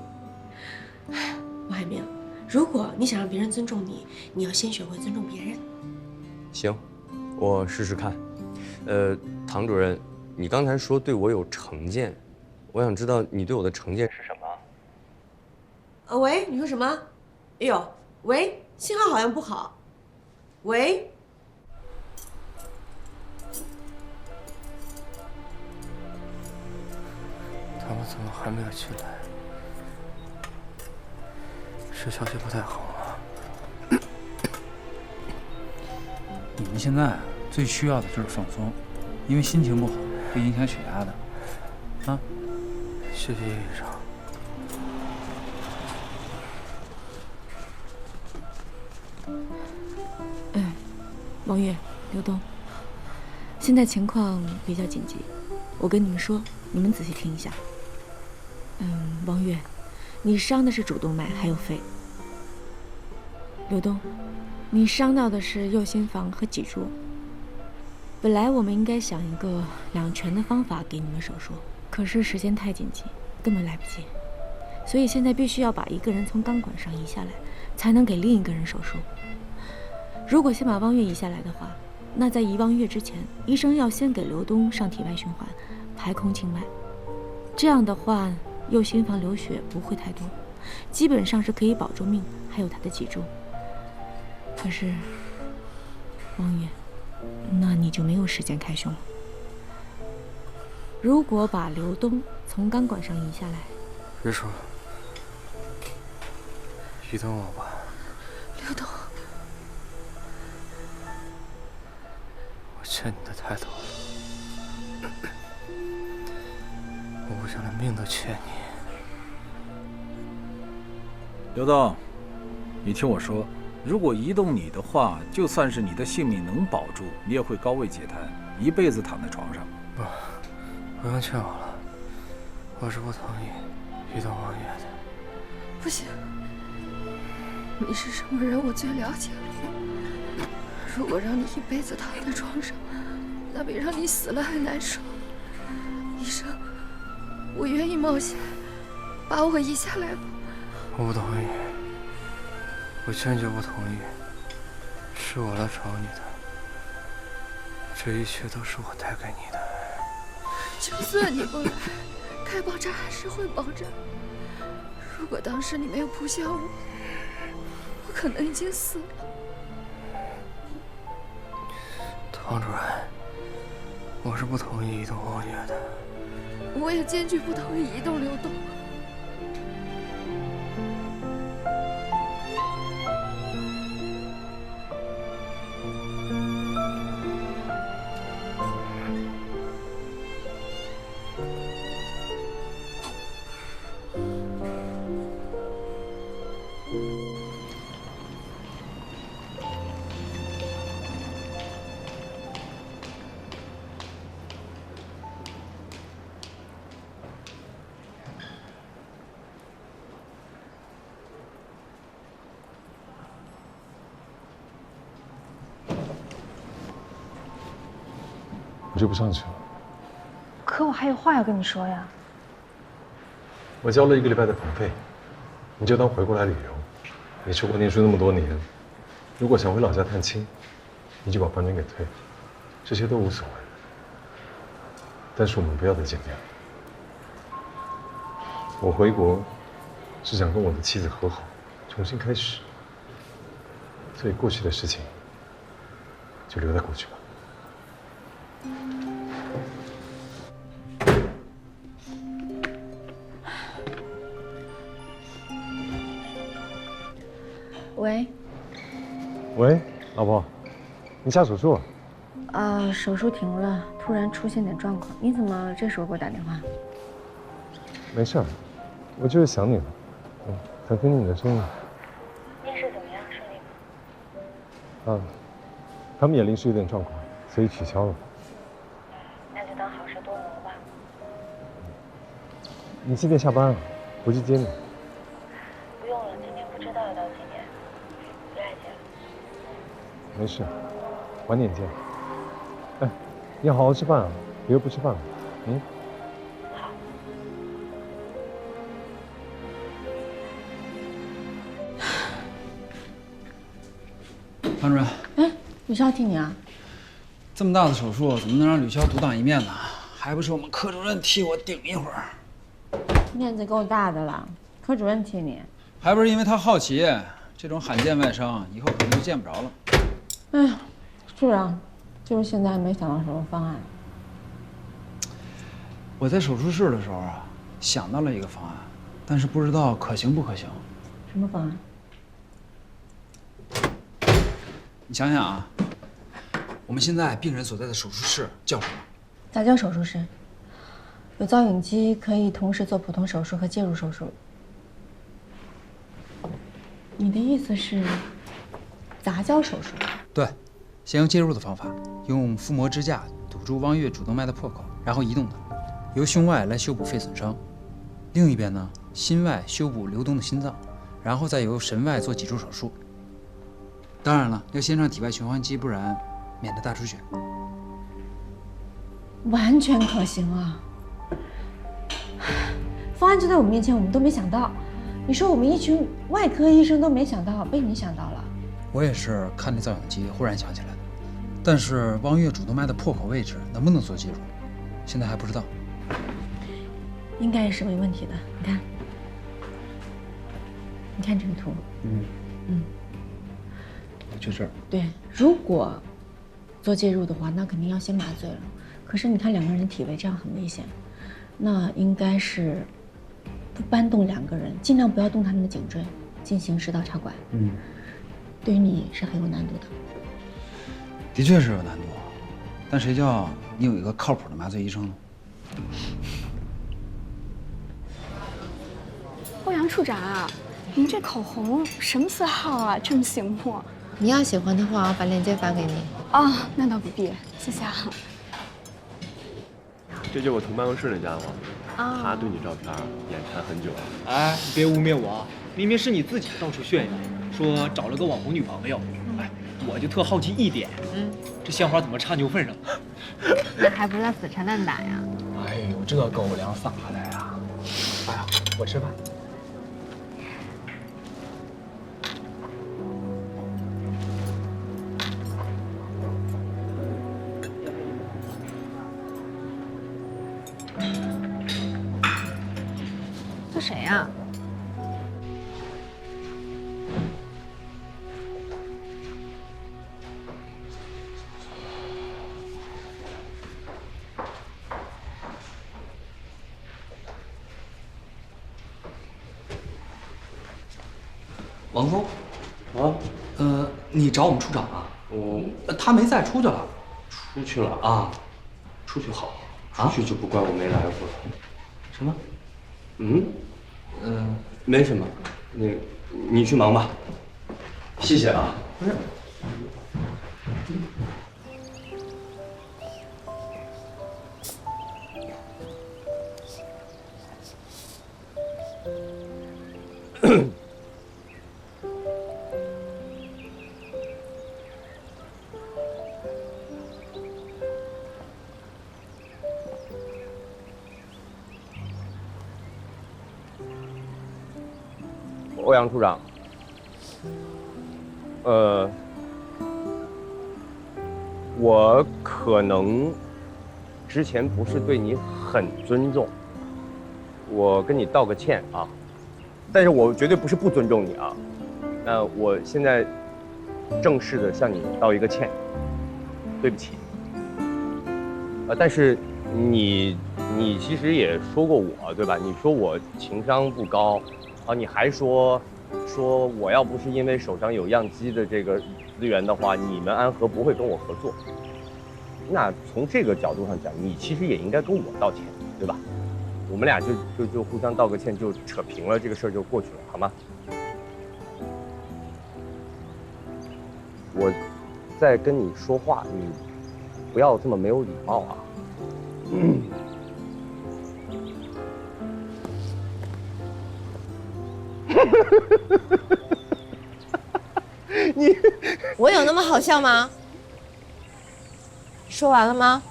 王海明，如果你想让别人尊重你，你要先学会尊重别人。行，我试试看。唐主任，你刚才说对我有成见，我想知道你对我的成见是什么？喂，你说什么？哎呦，喂，信号好像不好。喂。他们怎么还没有进来？是消息不太好吗？你们现在啊，最需要的就是放松，因为心情不好会影响血压的。啊，谢谢叶医生。王月、刘东，现在情况比较紧急，我跟你们说，你们仔细听一下。王月，你伤的是主动脉还有肺。刘东，你伤到的是右心房和脊柱。本来我们应该想一个两全的方法给你们手术，可是时间太紧急，根本来不及。所以现在必须要把一个人从钢管上移下来，才能给另一个人手术。如果先把汪月移下来的话，那在移汪月之前，医生要先给刘东上体外循环，排空静脉。这样的话，右心房流血不会太多，基本上是可以保住命，还有他的脊柱。可是，汪月，那你就没有时间开胸了。如果把刘东从钢管上移下来，别说了，移动我吧。刘东。欠你的太多了，我不想连命都欠你。刘东，你听我说，如果移动你的话，就算是你的性命能保住，你也会高位截瘫，一辈子躺在床上。不用劝我了，我是不同意移动王月的。不行，你是什么人，我最了解了。如果让你一辈子躺在床上，那比让你死了还难受。医生，我愿意冒险，把我移下来吧。我不同意，我坚决不同意。是我来找你的，这一切都是我带给你的。就算你不来，开包扎还是会包扎。如果当时你没有扑向我，我可能已经死了。唐主任，我是不同意移动王月的。我也坚决不同意移动刘东。我就不上去了。可我还有话要跟你说呀。我交了1个礼拜的房费，你就当回过来旅游。你出国念书那么多年，如果想回老家探亲，你就把房钱给退，这些都无所谓。但是我们不要再见面了。我回国是想跟我的妻子和好，重新开始。所以过去的事情就留在过去吧。喂。喂，老婆，你下手术了？手术停了，突然出现点状况。你怎么这时候给我打电话？没事儿，我就是想你了，想听听你的声音。面试怎么样？顺利吗？他们也临时有点状况，所以取消了。那就当好事多磨吧。你几点下班啊？回去接你。不用了，今天不知道要到几点，不来接了。没事，晚点见。哎，你好好吃饭啊，别不吃饭了。好。潘主任，哎，吕潇替你啊？这么大的手术，怎么能让吕潇独当一面呢？还不是我们科主任替我顶一会儿。面子够大的了，科主任替你，还不是因为他好奇，这种罕见外伤以后可能就见不着了。哎呀，是啊，就是现在还没想到什么方案。我在手术室的时候啊，想到了一个方案，但是不知道可行不可行。什么方案？你想想啊，我们现在病人所在的手术室叫什么？咋叫手术室？有造影机，可以同时做普通手术和介入手术。你的意思是，杂交手术？对，先用介入的方法，用腹膜支架堵住汪月主动脉的破口，然后移动它，由胸外来修补肺损伤。另一边呢，心外修补流动的心脏，然后再由神外做脊柱手术。当然了，要先上体外循环机，不然免得大出血。完全可行啊！方案就在我们面前，我们都没想到。你说我们一群外科医生都没想到，被你想到了。我也是看那造影机忽然想起来的，但是汪月主动脉的破口位置能不能做介入，现在还不知道。应该也是没问题的。你看这个图。就这儿。对，如果做介入的话，那肯定要先麻醉了。可是你看两个人体位这样很危险，那应该是不搬动两个人，尽量不要动他们的颈椎，进行食道插管。对于你是很有难度的。的确是有难度，但谁叫你有一个靠谱的麻醉医生呢？欧阳处长啊，您这口红什么色号啊？这么醒目。你要喜欢的话，我把链接发给你。啊，那倒不必，谢谢啊。这就是我同办公室那家伙，啊，他对你照片眼馋很久了。哎，你别污蔑我，明明是你自己到处炫耀，说找了个网红女朋友。哎，我就特好奇一点，这鲜花怎么插牛粪上？那还不是死缠烂打呀？哎呦，这狗粮撒的呀！哎呀，我吃饭。这谁呀？王峰，啊，你找我们处长啊？他没在，出去了。出去了啊？出去好，出去就不怪我没来过了。什么？没什么，你去忙吧。谢谢啊。不是。欧阳处长，我可能之前不是对你很尊重，我跟你道个歉啊，但是我绝对不是不尊重你啊。那我现在正式的向你道一个歉，对不起。但是你其实也说过我，对吧？你说我情商不高。啊，你还说我要不是因为手上有样机的这个资源的话，你们安和不会跟我合作。那从这个角度上讲，你其实也应该跟我道歉，对吧？我们俩就互相道个歉，就扯平了，这个事儿就过去了，好吗？我在跟你说话，你不要这么没有礼貌啊。我有那么好笑吗？说完了吗？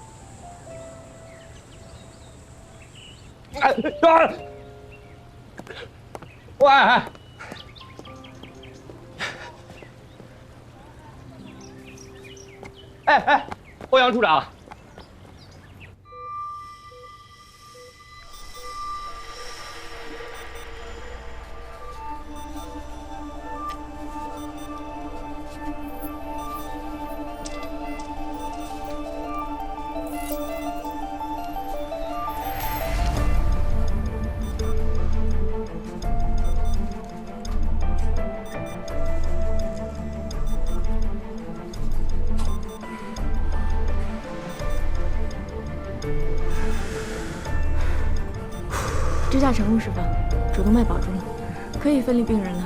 喂！哎，欧阳处长。支架成功释放，主动脉保住了，可以分离病人了。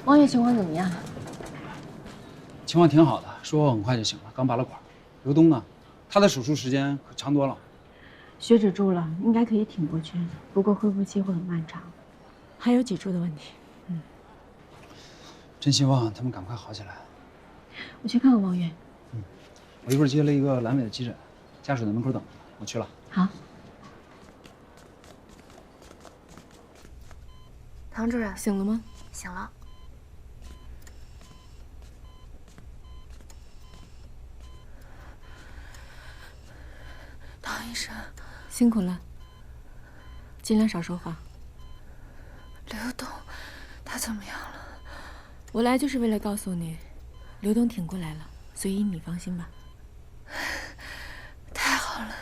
王宇情况怎么样？情况挺好的，术后很快就醒了，刚拔了管。刘东呢？他的手术时间可长多了。血止住了，应该可以挺过去，不过恢复期会很漫长，还有脊柱的问题。真希望他们赶快好起来。我去看看王宇。我一会儿接了一个阑尾的急诊，家属在门口等着，我去了。好。唐主任醒了吗？醒了。唐医生，辛苦了，尽量少说话。刘东，他怎么样了？我来就是为了告诉你，刘东挺过来了，所以你放心吧。太好了。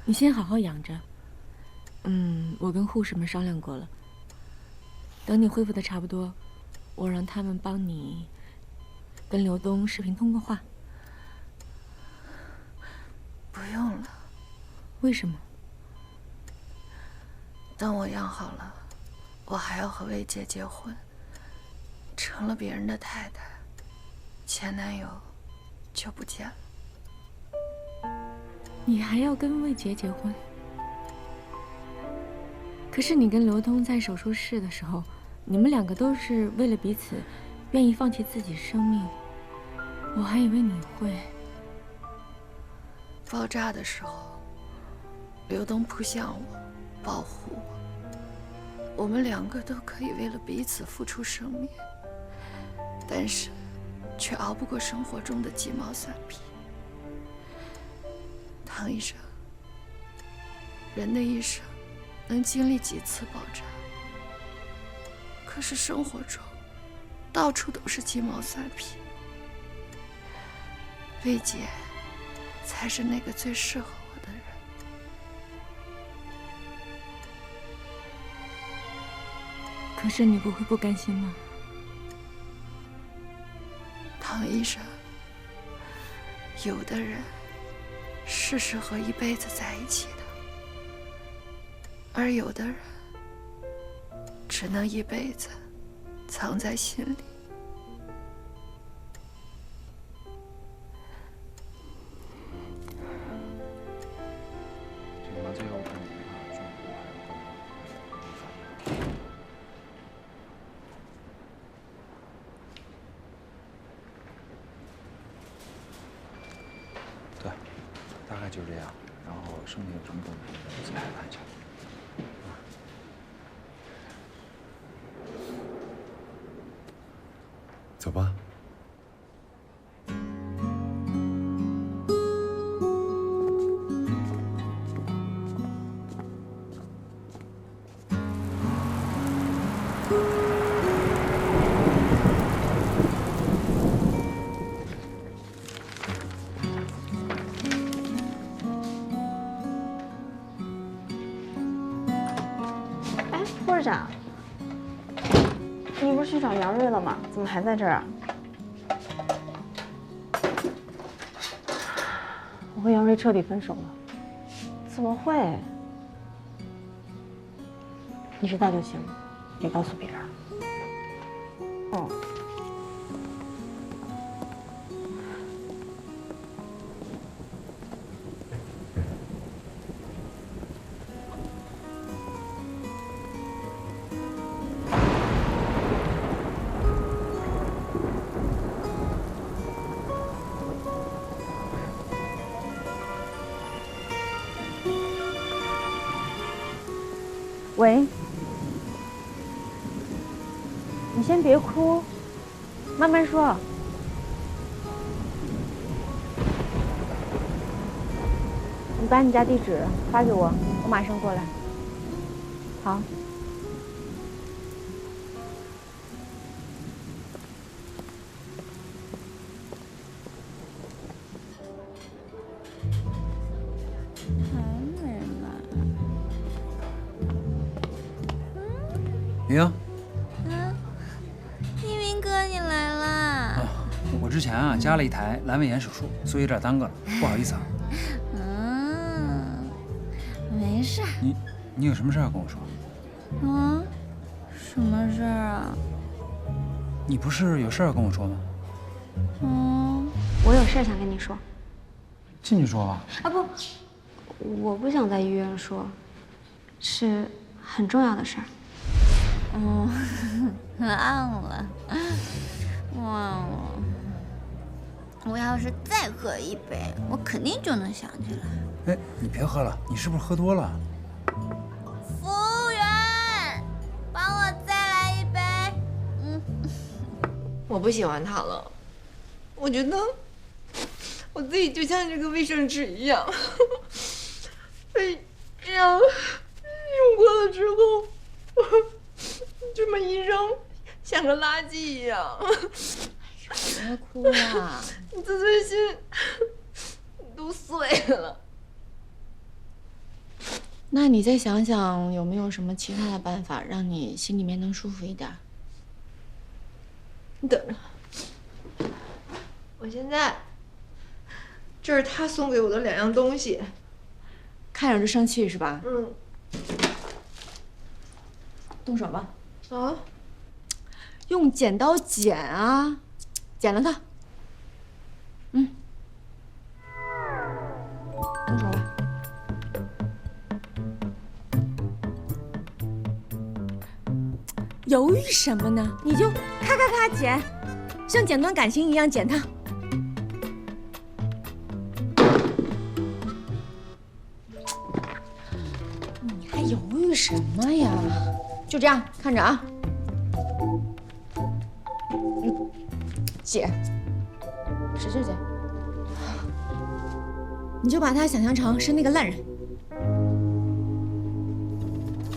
你先好好养着。我跟护士们商量过了，等你恢复的差不多，我让他们帮你跟刘东视频通过话。不用了。为什么？等我养好了，我还要和魏姐结婚，成了别人的太太，前男友就不见了。你还要跟魏杰结婚？可是你跟刘通在手术室的时候，你们两个都是为了彼此，愿意放弃自己生命。我还以为你会。爆炸的时候，刘东扑向我，保护我，我们两个都可以为了彼此付出生命，但是却熬不过生活中的鸡毛蒜皮。唐医生，人的一生能经历几次爆炸？可是生活中到处都是鸡毛蒜皮。魏姐才是那个最适合我的人。可是你不会不甘心吗？唐医生，有的人是适合一辈子在一起的，而有的人只能一辈子藏在心里。这个麻醉药我看你没办法装，对，大概就是这样。然后剩下的成分我自己来看一下。走吧。哎，副市长，你不是去找杨瑞了吗？怎么还在这儿啊？我和杨瑞彻底分手了。怎么会？你知道就行，别告诉别人。哦。喂，你先别哭，慢慢说。你把你家地址发给我，我马上过来。好。明英，一鸣哥，你来啦！我之前啊加了一台阑尾炎手术，所以有点耽搁了，不好意思啊。没事。你有什么事要跟我说？什么事儿啊？你不是有事要跟我说吗？我有事想跟你说。进去说吧。啊不，我不想在医院说，是很重要的事儿。忘了，忘了。我要是再喝一杯，我肯定就能想起来。哎，你别喝了，你是不是喝多了？服务员，帮我再来一杯。我不喜欢他了，我觉得我自己就像这个卫生纸一样，被这样用过了之后。这么一扔，像个垃圾一样。别哭了，自尊心都碎了。那你再想想，有没有什么其他的办法，让你心里面能舒服一点？你等着，我现在这是他送给我的2样东西，看着就生气是吧？动手吧。啊！用剪刀剪啊，剪了它。动手吧。犹豫什么呢？你就咔咔咔剪，像剪断感情一样剪它。你还犹豫什么呀？就这样，看着啊。剪，使劲剪。你就把他想象成是那个烂人，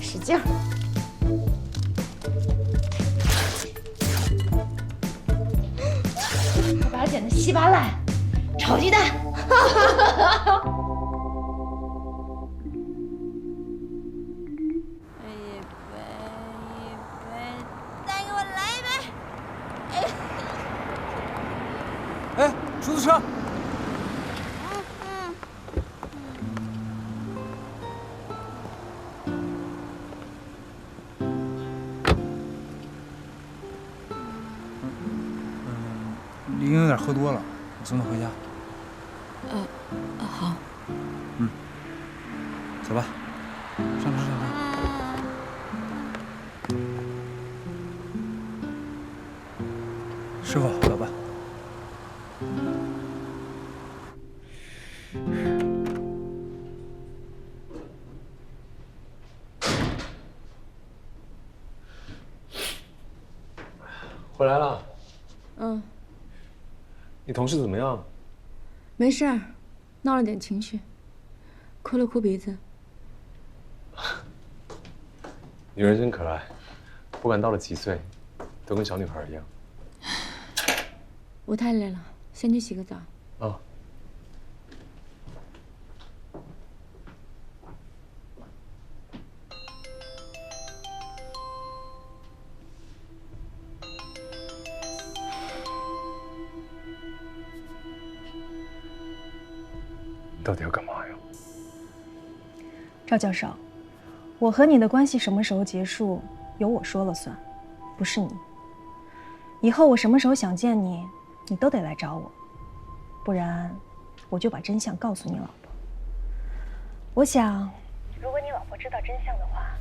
使劲儿。我把它剪得稀巴烂，炒鸡蛋。哎，出租车！林英有点喝多了，我送她回家。好。走吧，上车上车。师傅，走吧。回来了。嗯，你同事怎么样？没事儿，闹了点情绪，哭了哭鼻子。女人真可爱，不管到了几岁，都跟小女孩一样。我太累了，先去洗个澡。啊。你到底要干嘛呀？赵教授，我和你的关系什么时候结束，由我说了算，不是你。以后我什么时候想见你，你都得来找我，不然我就把真相告诉你老婆。我想，如果你老婆知道真相的话，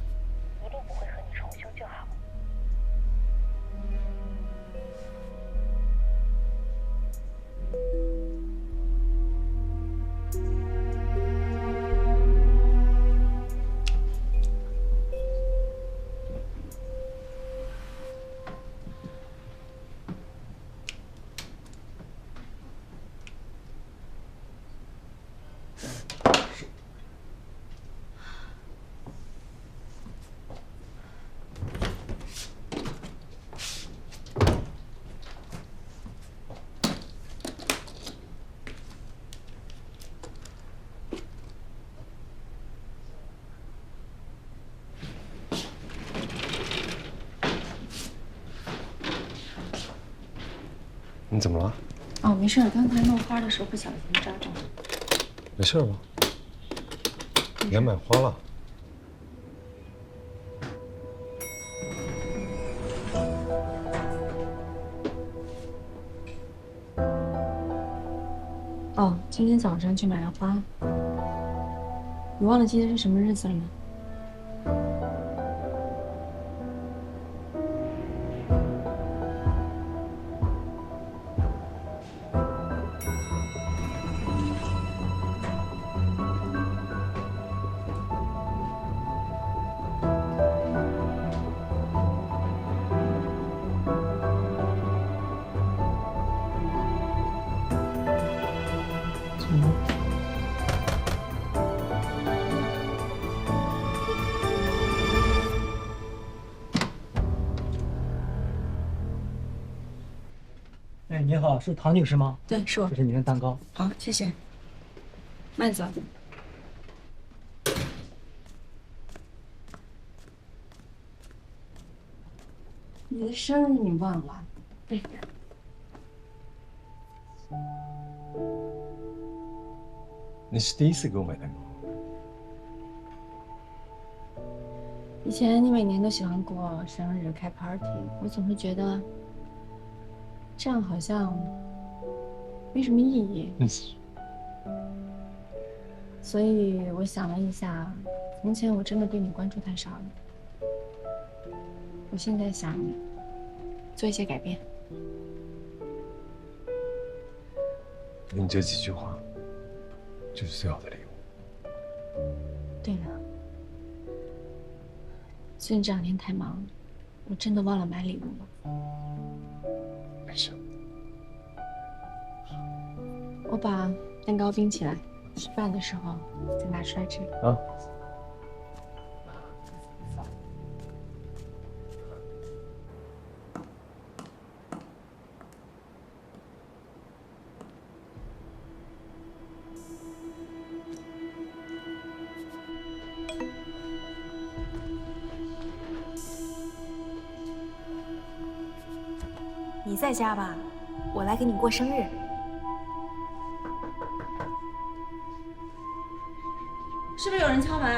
一定不会和你重修旧好。你怎么了？哦，没事，刚才弄花的时候不小心扎着了。没事吧？你还买花了？哦，今天早上去买了花。你忘了今天是什么日子了吗？哎，你好，是唐女士吗？对，是我。这是您的蛋糕。好，谢谢。慢走。你的生日你忘了？对。你是第一次给我买蛋糕。以前你每年都喜欢过生日开 party， 我总是觉得这样好像没什么意义。所以我想了一下，从前我真的对你关注太少了。我现在想做一些改变。你这几句话就是最好的礼物。对了，最近这2天太忙了，我真的忘了买礼物了。没事。我把蛋糕冰起来，吃饭的时候再拿出来吃。啊。你在家吧？我来给你过生日。是不是有人敲门？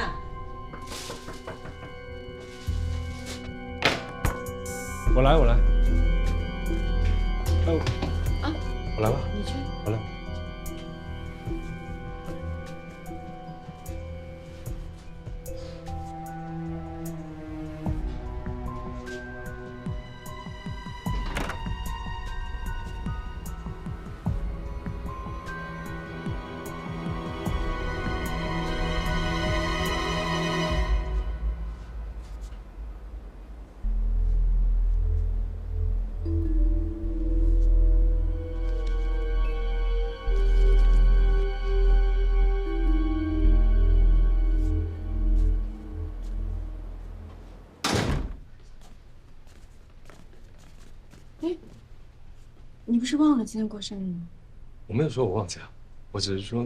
我来。啊，我来吧。你去。我来。不是忘了今天过生日吗？我没有说我忘记了，我只是说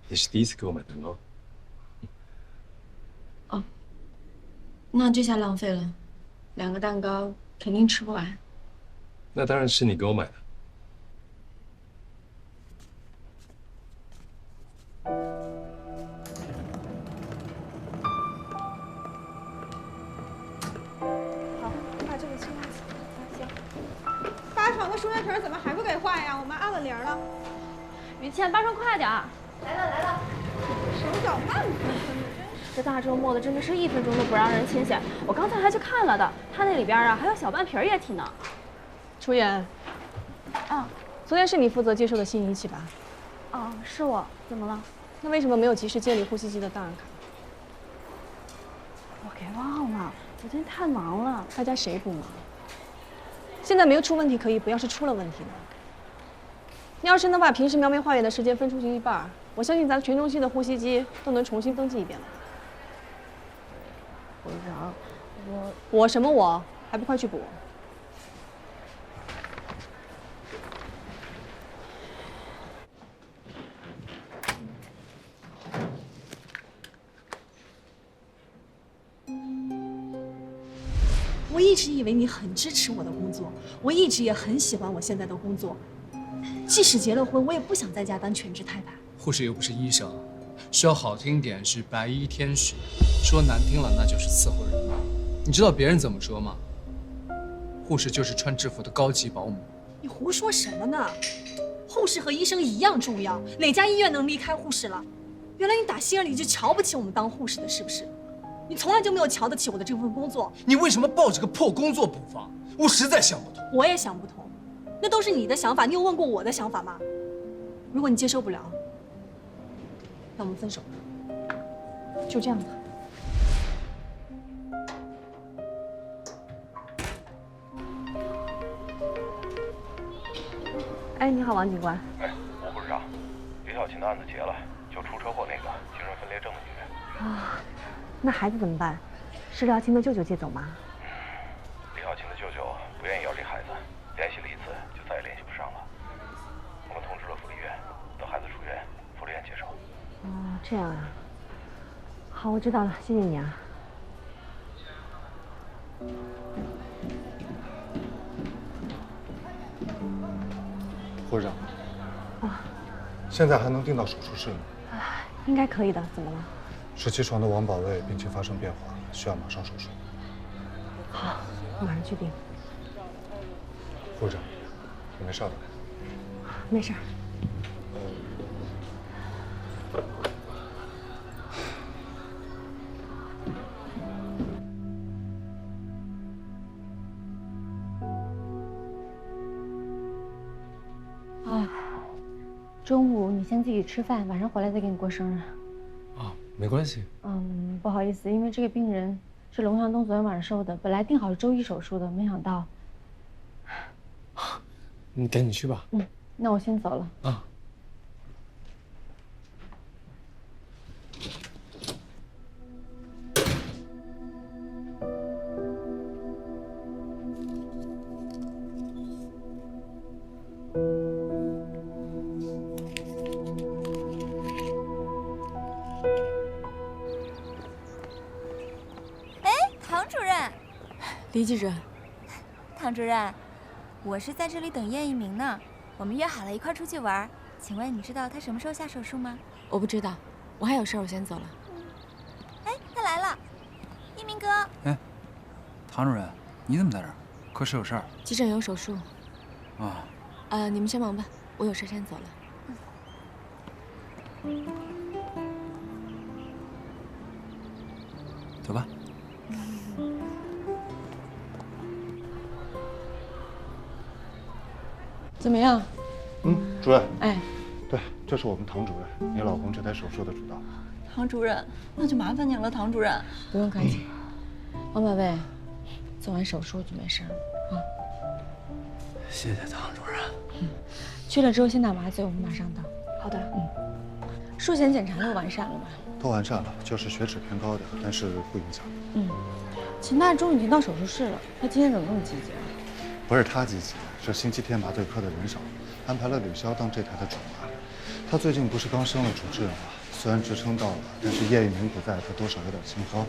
你是第一次给我买蛋糕。哦，那这下浪费了，2个蛋糕肯定吃不完。那当然是你给我买的。好，你把这个清垃圾。行。8床的输液瓶怎么还不给换呀？我们按了铃了。于倩，8床快点儿！来了来了。手脚慢吞吞的，真是。这大周末的，真的是1分钟都不让人清闲。我刚才还去看了的，他那里边啊还有小半瓶液体呢。楚妍。啊。昨天是你负责接收的新仪器吧？哦，是我。怎么了？那为什么没有及时接理呼吸机的档案卡？我给忘了，昨天太忙了。大家谁不忙？现在没有出问题可以补，要是出了问题呢？你要是能把平时描眉化验的时间分出去1半，我相信咱全中心的呼吸机都能重新登记一遍了。部长，我什么我？还不快去补！我一直以为你很支持我的工作，我一直也很喜欢我现在的工作。即使结了婚，我也不想在家当全职太太。护士又不是医生，说好听点是白衣天使，说难听了那就是伺候人。你知道别人怎么说吗？护士就是穿制服的高级保姆。你胡说什么呢？护士和医生一样重要，哪家医院能离开护士了？原来你打心里就瞧不起我们当护士的，是不是？你从来就没有瞧得起我的这份工作。你为什么抱着个破工作不放？我实在想不通。我也想不通，那都是你的想法，你有问过我的想法吗？如果你接受不了，那我们分手吧，就这样吧。哎，你好，王警官。哎，吴部长，李小琴的案子结了，就出车祸那个精神分裂症的女人。啊，那孩子怎么办？是廖青的舅舅接走吗？李小琴的舅舅不愿意要这孩子，联系了1次就再也联系不上了。我们通知了福利院，等孩子出院，福利院接手。哦，这样啊。好，我知道了，谢谢你啊。护士长。啊。现在还能进到手术室吗？应该可以的，怎么了？17床的王保卫病情发生变化，需要马上手术。好，马上去定。护士长，你没事吧？没事。啊，中午你先自己吃饭，晚上回来再给你过生日。啊，没关系。不好意思，因为这个病人是龙向东昨天晚上收的，本来定好是周一手术的，没想到。你赶紧去吧。那我先走了。啊。李记者，唐主任，我是在这里等叶一鸣呢。我们约好了一块出去玩，请问你知道他什么时候下手术吗？我不知道，我还有事，我先走了。哎，他来了，一鸣哥。哎，唐主任，你怎么在这儿？科室有事儿？急诊有手术。啊。你们先忙吧，我有事先走了。走吧。怎么样？主任。哎，对，这是我们唐主任，你老公这台手术的主刀。唐主任，那就麻烦您了，唐主任。不用客气。王宝贝，做完手术就没事了啊。谢谢唐主任。去了之后先打麻醉，我们马上到。好的。术前检查都完善了吧？都完善了，就是血脂偏高点，但是不影响。秦大忠已经到手术室了，他今天怎么那么积极啊？不是他积极，这星期天麻醉科的人少，安排了吕潇当这台的主麻。他最近不是刚升了主治吗？虽然职称到了，但是叶一鸣不在，他多少有点心慌，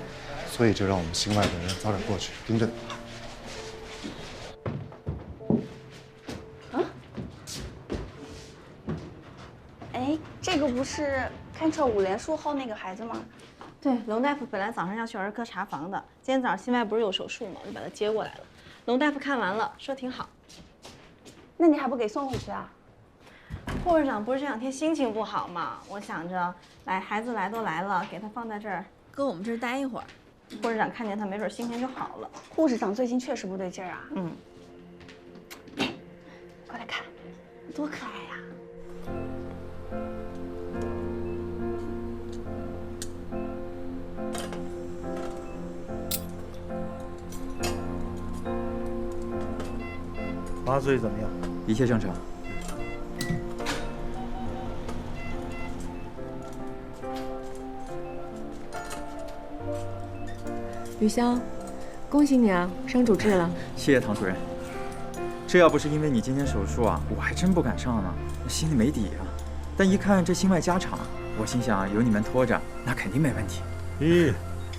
所以就让我们心外的人早点过去盯着你。哎，这个不是看彻5连术后那个孩子吗？对，龙大夫本来早上要去儿科查房的，今天早上心外不是有手术吗？我就把他接过来了。龙大夫看完了，说挺好。那你还不给送回去啊？护士长不是这2天心情不好吗？我想着，孩子来都来了，给他放在这儿，搁我们这儿待一会儿。护士长看见他，没准心情就好了。护士长最近确实不对劲儿啊。嗯。过来看，多可爱呀！麻醉怎么样？一切正常。吕潇，恭喜你啊，升主治了。谢谢唐主任。这要不是因为你今天手术啊，我还真不敢上呢，心里没底啊。但一看这心外加长，我心想有你们拖着，那肯定没问题。咦，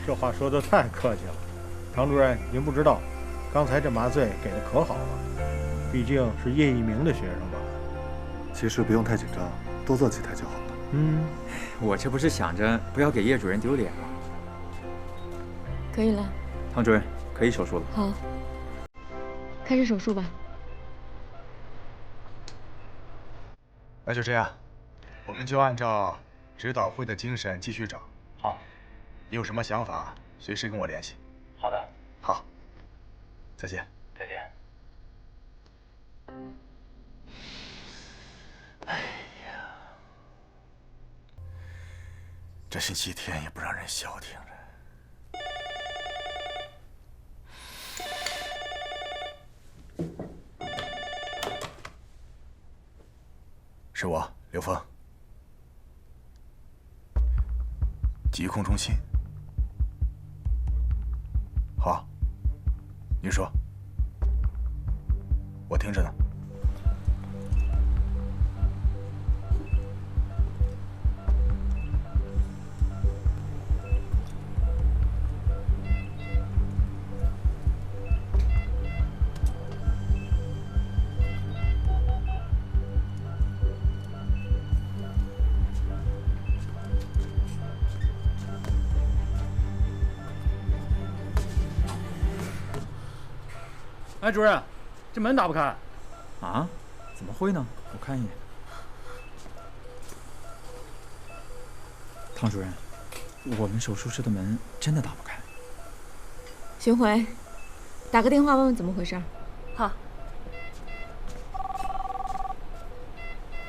这话说的太客气了，唐主任，您不知道，刚才这麻醉给的可好了。毕竟是叶一鸣的学生吧？其实不用太紧张，多做几台就好了。嗯，我这不是想着不要给叶主任丢脸吗？可以了，唐主任可以手术了。好，开始手术吧。那就这样，我们就按照指导会的精神继续找。好，你有什么想法，随时跟我联系。好的。好，再见。再见。哎呀，这星期天也不让人消停着。是我，刘峰。疾控中心。好，你说，我听着呢。哎，主任，这门打不开。啊？怎么会呢？我看一眼。汤主任，我们手术室的门真的打不开。巡回，打个电话问问怎么回事。好。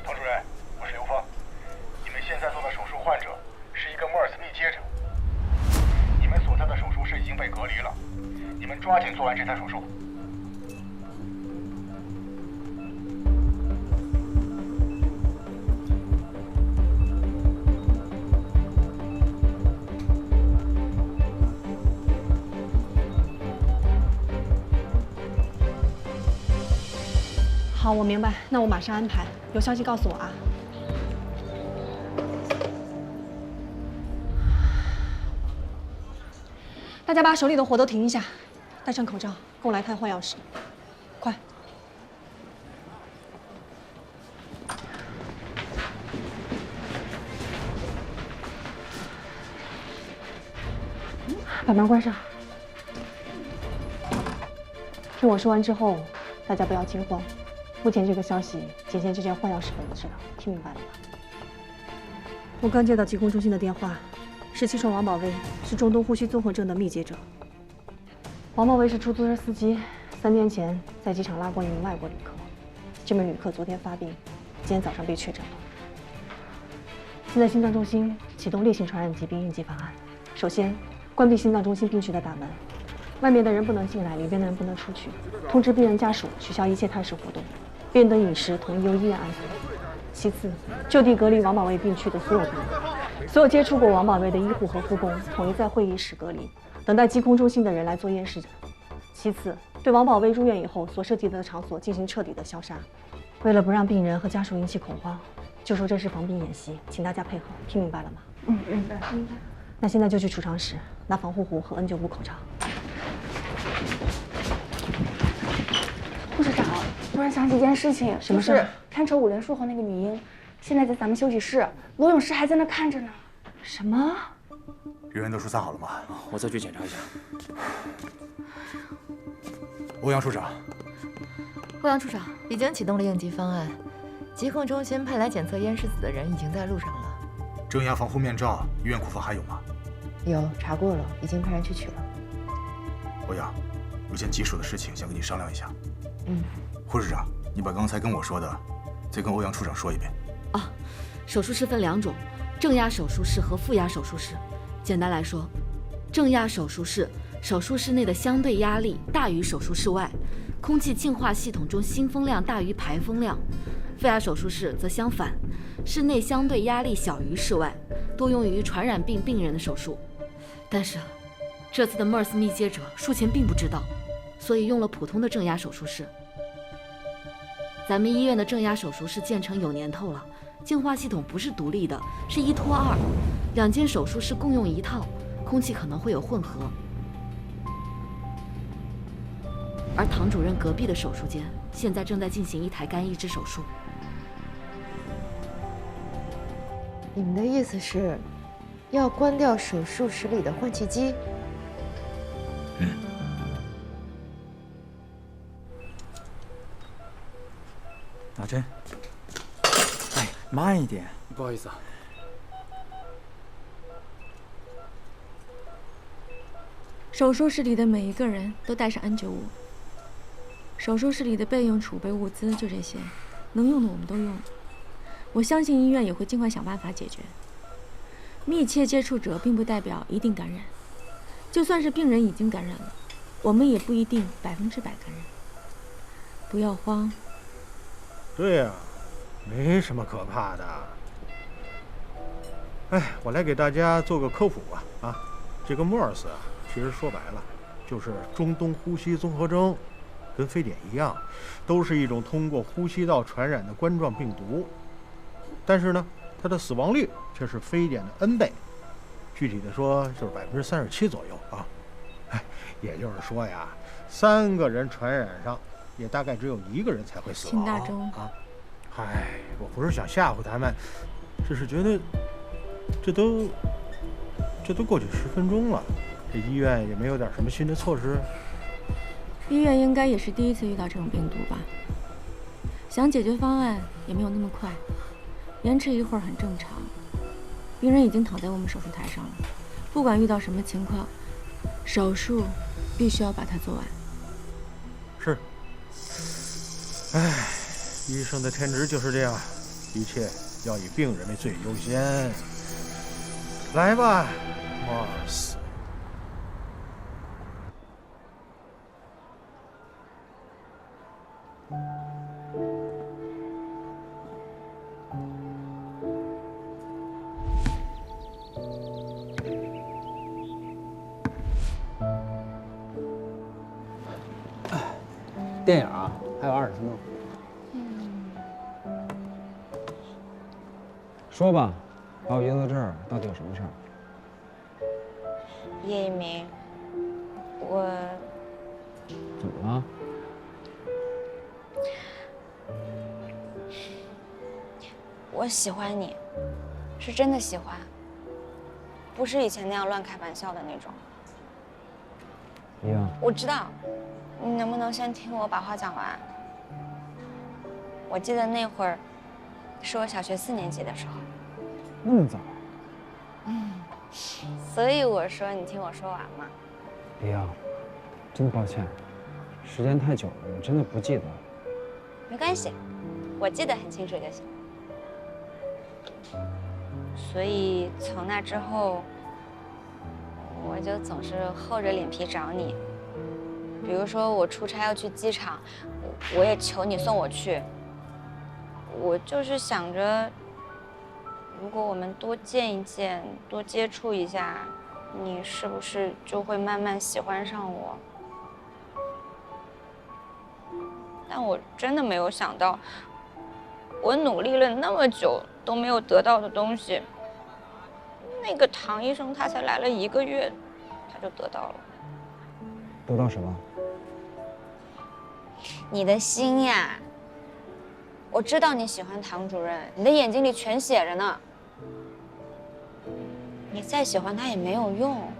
唐主任，我是刘峰。你们现在做的手术患者是一个莫尔斯密接者。你们所在的手术室已经被隔离了，你们抓紧做完这台手术。好，我明白，那我马上安排，有消息告诉我啊。大家把手里的活都停一下，戴上口罩，跟我来看换药室，快！把门关上。听我说完之后，大家不要惊慌。目前这个消息仅限这间换药室本质了，听明白了吗？我刚接到疾控中心的电话，17床王宝威是中东呼吸综合症的密接者。王宝威是出租车司机，3天前在机场拉过一名外国旅客，这名旅客昨天发病，今天早上被确诊了。现在心脏中心启动烈性传染疾病应急方案，首先关闭心脏中心病区的大门，外面的人不能进来，里边的人不能出去，通知病人家属取消一切探视活动。病人的饮食统一由医院安排。其次，就地隔离王宝威病区的所有病人，所有接触过王宝威的医护和护工统一在会议室隔离，等待疾控中心的人来做验尸。其次，对王宝威入院以后所涉及的场所进行彻底的消杀。为了不让病人和家属引起恐慌，就说这是防病演习，请大家配合，听明白了吗？明白。那现在就去储藏室拿防护服和 N95口罩。护士长，突然想起一件事情，什么事儿？看守5连术后那个女婴，现在在咱们休息室，罗永诗还在那看着呢。什么？人员都疏散好了吗？我再去检查一下。欧阳处长，欧阳处长已经启动了应急方案，疾控中心派来检测咽拭子的人已经在路上了。正压防护面罩，医院库房还有吗？有，查过了，已经派人去取了。欧阳，有件棘手的事情想跟你商量一下。护士长，你把刚才跟我说的，再跟欧阳处长说一遍。啊，手术室分2种，正压手术室和负压手术室。简单来说，正压手术室，手术室内的相对压力大于手术室外，空气净化系统中新风量大于排风量。负压手术室则相反，室内相对压力小于室外，多用于传染病病人的手术。但是，这次的 MERS 密接者术前并不知道，所以用了普通的正压手术室。咱们医院的正压手术室建成有年头了，净化系统不是独立的，是1拖2，2间手术室共用一套，空气可能会有混合。而唐主任隔壁的手术间现在正在进行一台肝移植手术。你们的意思是，要关掉手术室里的换气机？打针。哎，慢一点。不好意思啊。手术室里的每一个人都带上 N95。手术室里的备用储备物资就这些，能用的我们都用了。我相信医院也会尽快想办法解决。密切接触者并不代表一定感染，就算是病人已经感染了，我们也不一定100%感染。不要慌。对呀，没什么可怕的。哎，我来给大家做个科普吧。这个 MERS 啊，其实说白了就是中东呼吸综合征，跟非典一样，都是一种通过呼吸道传染的冠状病毒。但是呢，它的死亡率却是非典的 N 倍，具体的说就是37%左右啊。也就是说呀，3个人传染上，也大概只有1个人才会死亡。秦大中啊，我不是想吓唬他们，只是觉得这都过去10分钟了，这医院也没有点什么新的措施。医院应该也是第一次遇到这种病毒吧？想解决方案也没有那么快，延迟一会儿很正常。病人已经躺在我们手术台上了，不管遇到什么情况，手术必须要把它做完。是。医生的天职就是这样，一切要以病人为最优先。来吧，MERS。电影啊，还有20分钟。说吧，把我约到这儿到底有什么事儿？叶一鸣，我怎么了？我喜欢你，是真的喜欢，不是以前那样乱开玩笑的那种。一样。我知道，你能不能先听我把话讲完？我记得那会儿，是我小学4年级的时候。那么早？所以我说你听我说完嘛。一样，真的抱歉，时间太久了，我真的不记得了。没关系，我记得很清楚就行。所以从那之后，我就总是厚着脸皮找你。比如说我出差要去机场，我也求你送我去。我就是想着，如果我们多见一见，多接触一下，你是不是就会慢慢喜欢上我？但我真的没有想到，我努力了那么久都没有得到的东西，那个唐医生他才来了1个月，他就得到了。得到什么？你的心呀！我知道你喜欢唐主任，你的眼睛里全写着呢。你再喜欢他也没有用，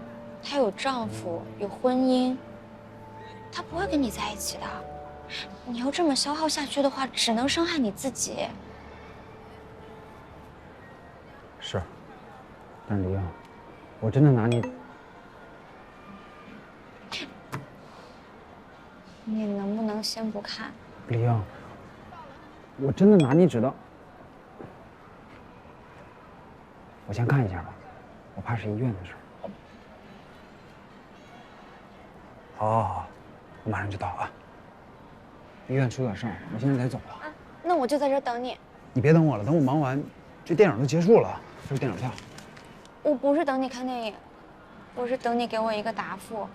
她有丈夫，有婚姻，她不会跟你在一起的。你要这么消耗下去的话，只能伤害你自己。是，但是李英，我真的拿你，你能不能先不看？李英，我真的拿你指的，我先看一下吧，我怕是医院的事儿。好，我马上就到啊。医院出点事儿，我现在得走了。啊，那我就在这儿等你。你别等我了，等我忙完，这电影都结束了，这是电影票。我不是等你看电影，我是等你给我一个答复。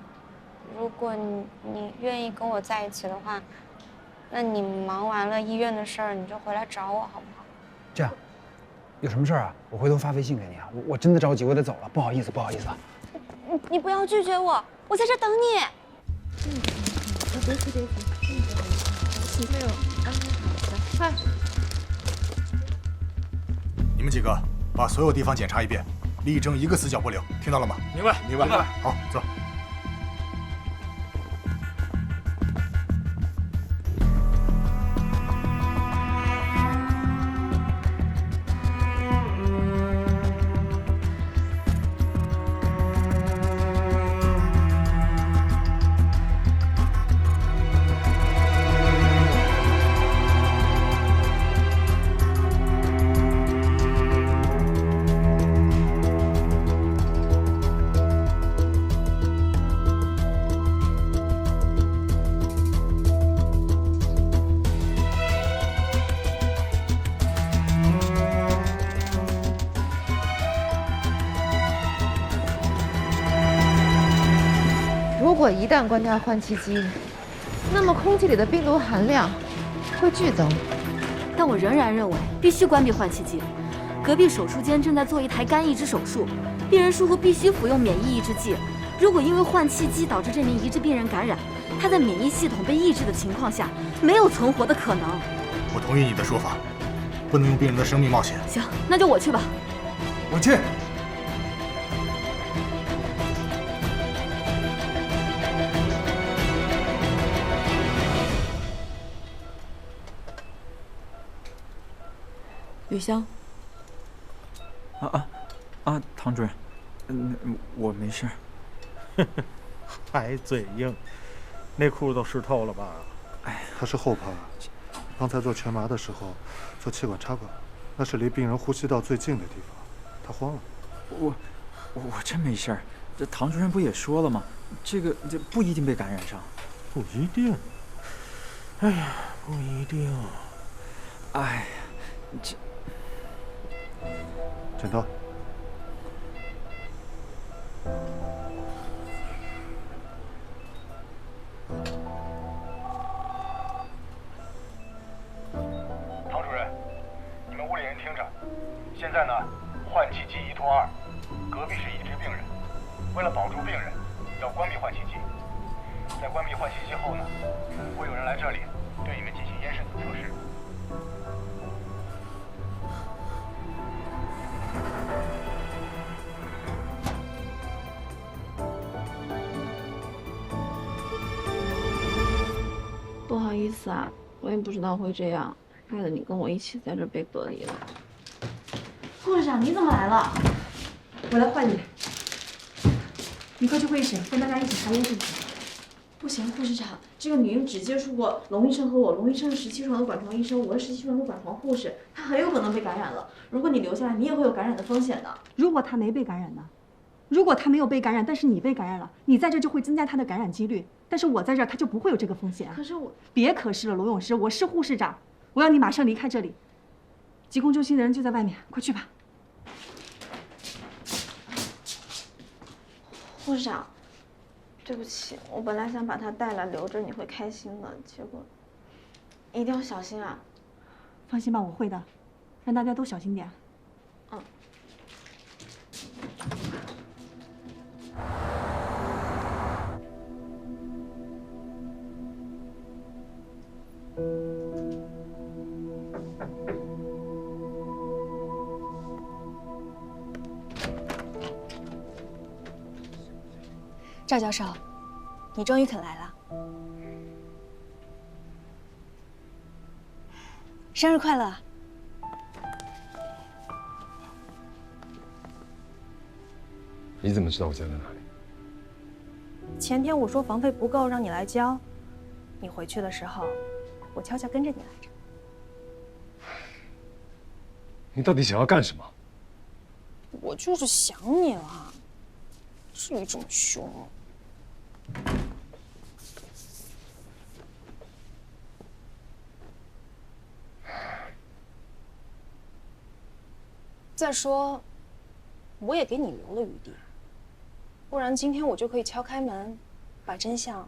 如果你愿意跟我在一起的话，那你忙完了医院的事儿，你就回来找我好不好？这样，有什么事儿啊？我回头发微信给你啊。我真的着急，我得走了，不好意思啊。你不要拒绝我，我在这等你。别急，没有安排好的，快！你们几个把所有地方检查一遍，力争一个死角不留，听到了吗？明白，明白。好，走。如果一旦关掉换气机，那么空气里的病毒含量会剧增。但我仍然认为必须关闭换气机。隔壁手术间正在做一台肝移植手术，病人术后必须服用免疫抑制剂。如果因为换气机导致这名移植病人感染，他在免疫系统被抑制的情况下，没有存活的可能。我同意你的说法，不能用病人的生命冒险。行，那就我去吧。我去。雨潇，唐主任，我没事。还嘴硬，内裤都湿透了吧？哎，他是后怕，刚才做全麻的时候做气管插管，那是离病人呼吸道最近的地方，他慌了。我真没事儿，这唐主任不也说了吗？这不一定被感染上。不一定。哎呀，不一定。哎，这。剪刀。唐主任，你们屋里人听着，现在呢，换气机1拖2，隔壁是移植病人，为了保住病人，要关闭换气机。在关闭换气机后呢，会有人来这里对你们进行咽拭子测试。不好意思啊，我也不知道会这样，害得你跟我一起在这被隔离了。护士长，你怎么来了？我来换你。你快去会议室，跟大家一起查咽拭子。不行，护士长，这个女婴只接触过龙医生和我，龙医生是17床的管床医生，我是17床的管床护士，她很有可能被感染了。如果你留下来，你也会有感染的风险的。如果她没被感染呢？如果她没有被感染，但是你被感染了，你在这就会增加她的感染几率。但是我在这儿，她就不会有这个风险。可是我别可是了，罗永诗，我是护士长，我要你马上离开这里。疾控中心的人就在外面，快去吧。护士长，对不起，我本来想把她带来留着，你会开心的，一定要小心啊！放心吧，我会的，让大家都小心点。嗯。赵教授，你终于肯来了，生日快乐！你怎么知道我家在哪里？前天我说房费不够，让你来交，你回去的时候，我悄悄跟着你来着。你到底想要干什么？我就是想你了，至于这么凶？再说，我也给你留了余地，不然今天我就可以敲开门，把真相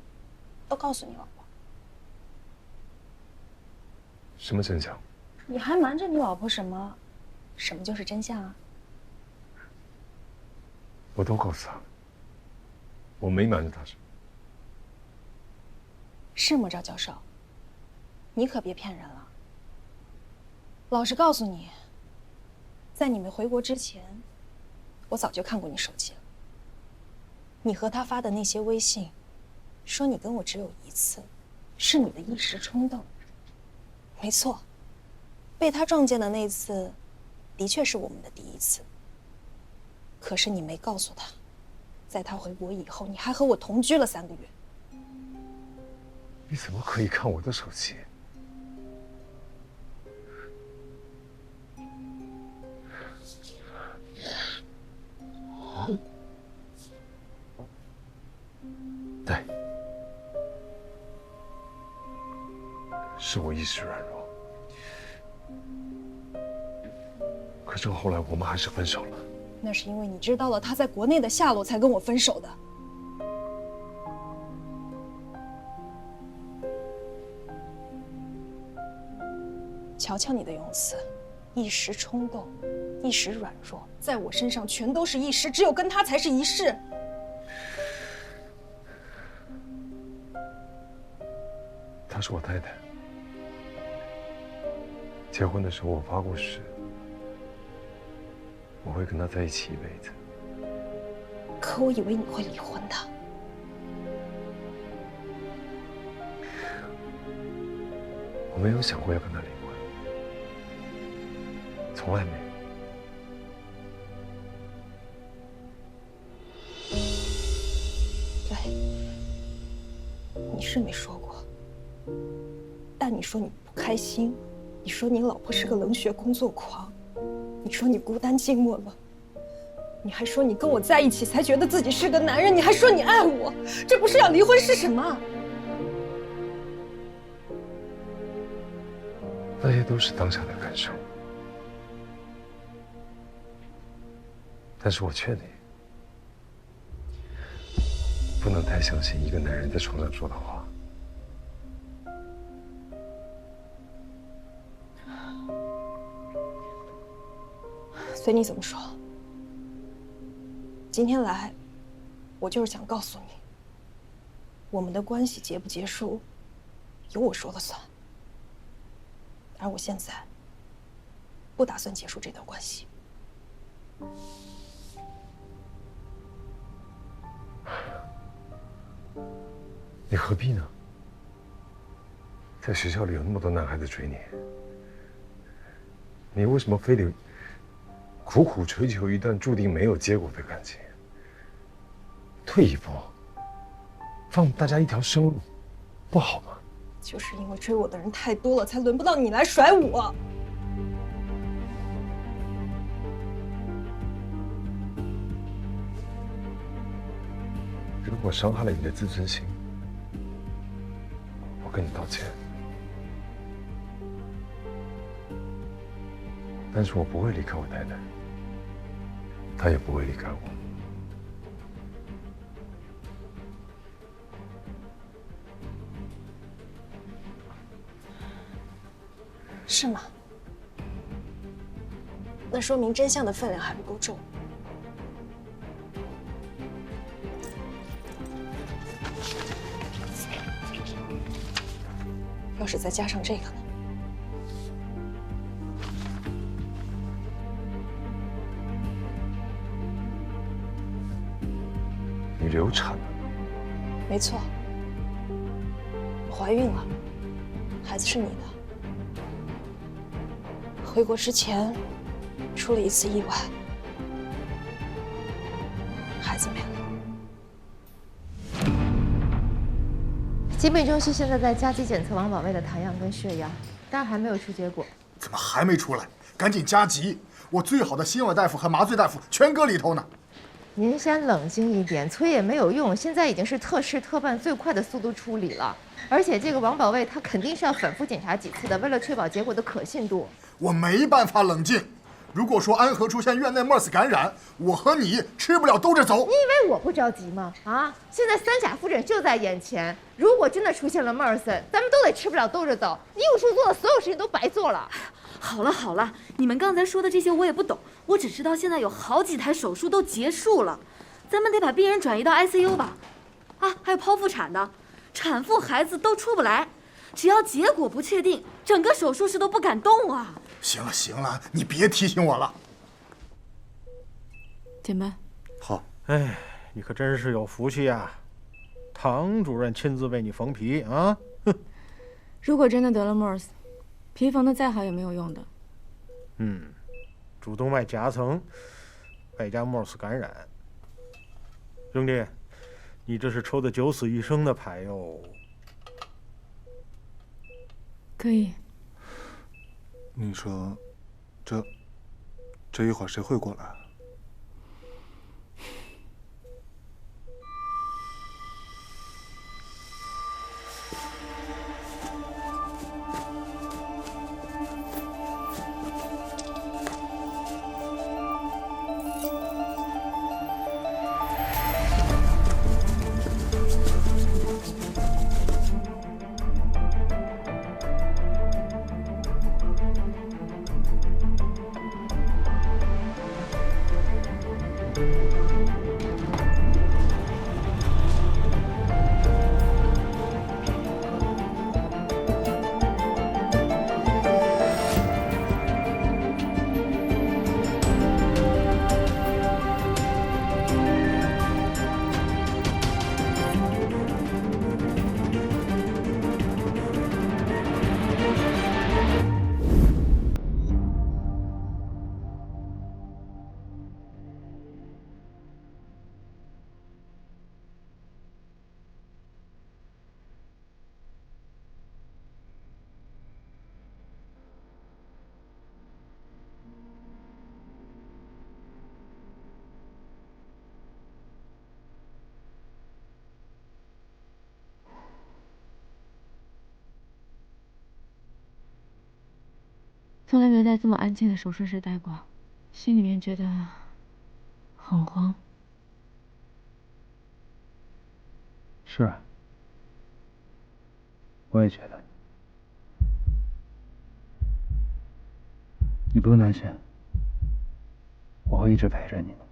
都告诉你老婆。什么真相？你还瞒着你老婆什么？什么就是真相啊？我都告诉她了，我没瞒着她什么。是吗，赵教授？你可别骗人了。老实告诉你，在你没回国之前，我早就看过你手机了。你和他发的那些微信，说你跟我只有一次，是你的一时冲动。没错，被他撞见的那次，的确是我们的第一次。可是你没告诉他，在他回国以后，你还和我同居了3个月。你怎么可以看我的手机？对，是我一时软弱。可是后来我们还是分手了。那是因为你知道了他在国内的下落，才跟我分手的。瞧瞧你的用词，一时冲动，一时软弱，在我身上全都是一时，只有跟他才是一世。她是我太太，结婚的时候我发过誓，我会跟她在一起一辈子。可我以为你会离婚的。我没有想过要跟她离婚，从来没有。对，你是没说过，但你说你不开心，你说你老婆是个冷血工作狂，你说你孤单寂寞了，你还说你跟我在一起才觉得自己是个男人，你还说你爱我，这不是要离婚是什么？那些都是当下的感受，但是我劝你，不能太相信一个男人在床上说的话。随你怎么说。今天来，我就是想告诉你，我们的关系结不结束，由我说了算。而我现在不打算结束这段关系。你何必呢？在学校里有那么多男孩子追你，你为什么非得苦苦追求一段注定没有结果的感情？退一步，放大家一条生路，不好吗？就是因为追我的人太多了，才轮不到你来甩我。如果伤害了你的自尊心，我跟你道歉。但是我不会离开我太太，她也不会离开我。是吗？那说明真相的分量还不够重。要是再加上这个呢？你流产了？没错，我怀孕了，孩子是你的。回国之前出了一次意外，孩子没了。疾病中心现在在加急检测王宝卫的痰样跟血样，但还没有出结果。怎么还没出来？赶紧加急！我最好的心外大夫和麻醉大夫全搁里头呢。您先冷静一点，催也没有用，现在已经是特事特办最快的速度处理了。而且这个王宝卫他肯定是要反复检查几次的，为了确保结果的可信度。我没办法冷静。如果说安和出现院内 MERS 感染，我和你吃不了兜着走。你以为我不着急吗？啊，现在三甲复诊就在眼前，如果真的出现了 MERS，咱们都得吃不了兜着走。你有时候做的所有事情都白做了。好了好了，你们刚才说的这些我也不懂，我只知道现在有好几台手术都结束了，咱们得把病人转移到 ICU 吧。啊，还有剖腹产的，产妇孩子都出不来，只要结果不确定，整个手术室都不敢动啊。行了行了，你别提醒我了。减班。好。哎，你可真是有福气呀，唐主任亲自为你缝皮啊！哼。如果真的得了 MERS， 皮缝的再好也没有用的。主动脉夹层，外加 MERS 感染。兄弟，你这是抽的九死一生的牌哟。可以。你说，这一会儿谁会过来？从来没有在这么安静的手术室待过，心里面觉得很慌。是啊，我也觉得。你不用担心，我会一直陪着你的。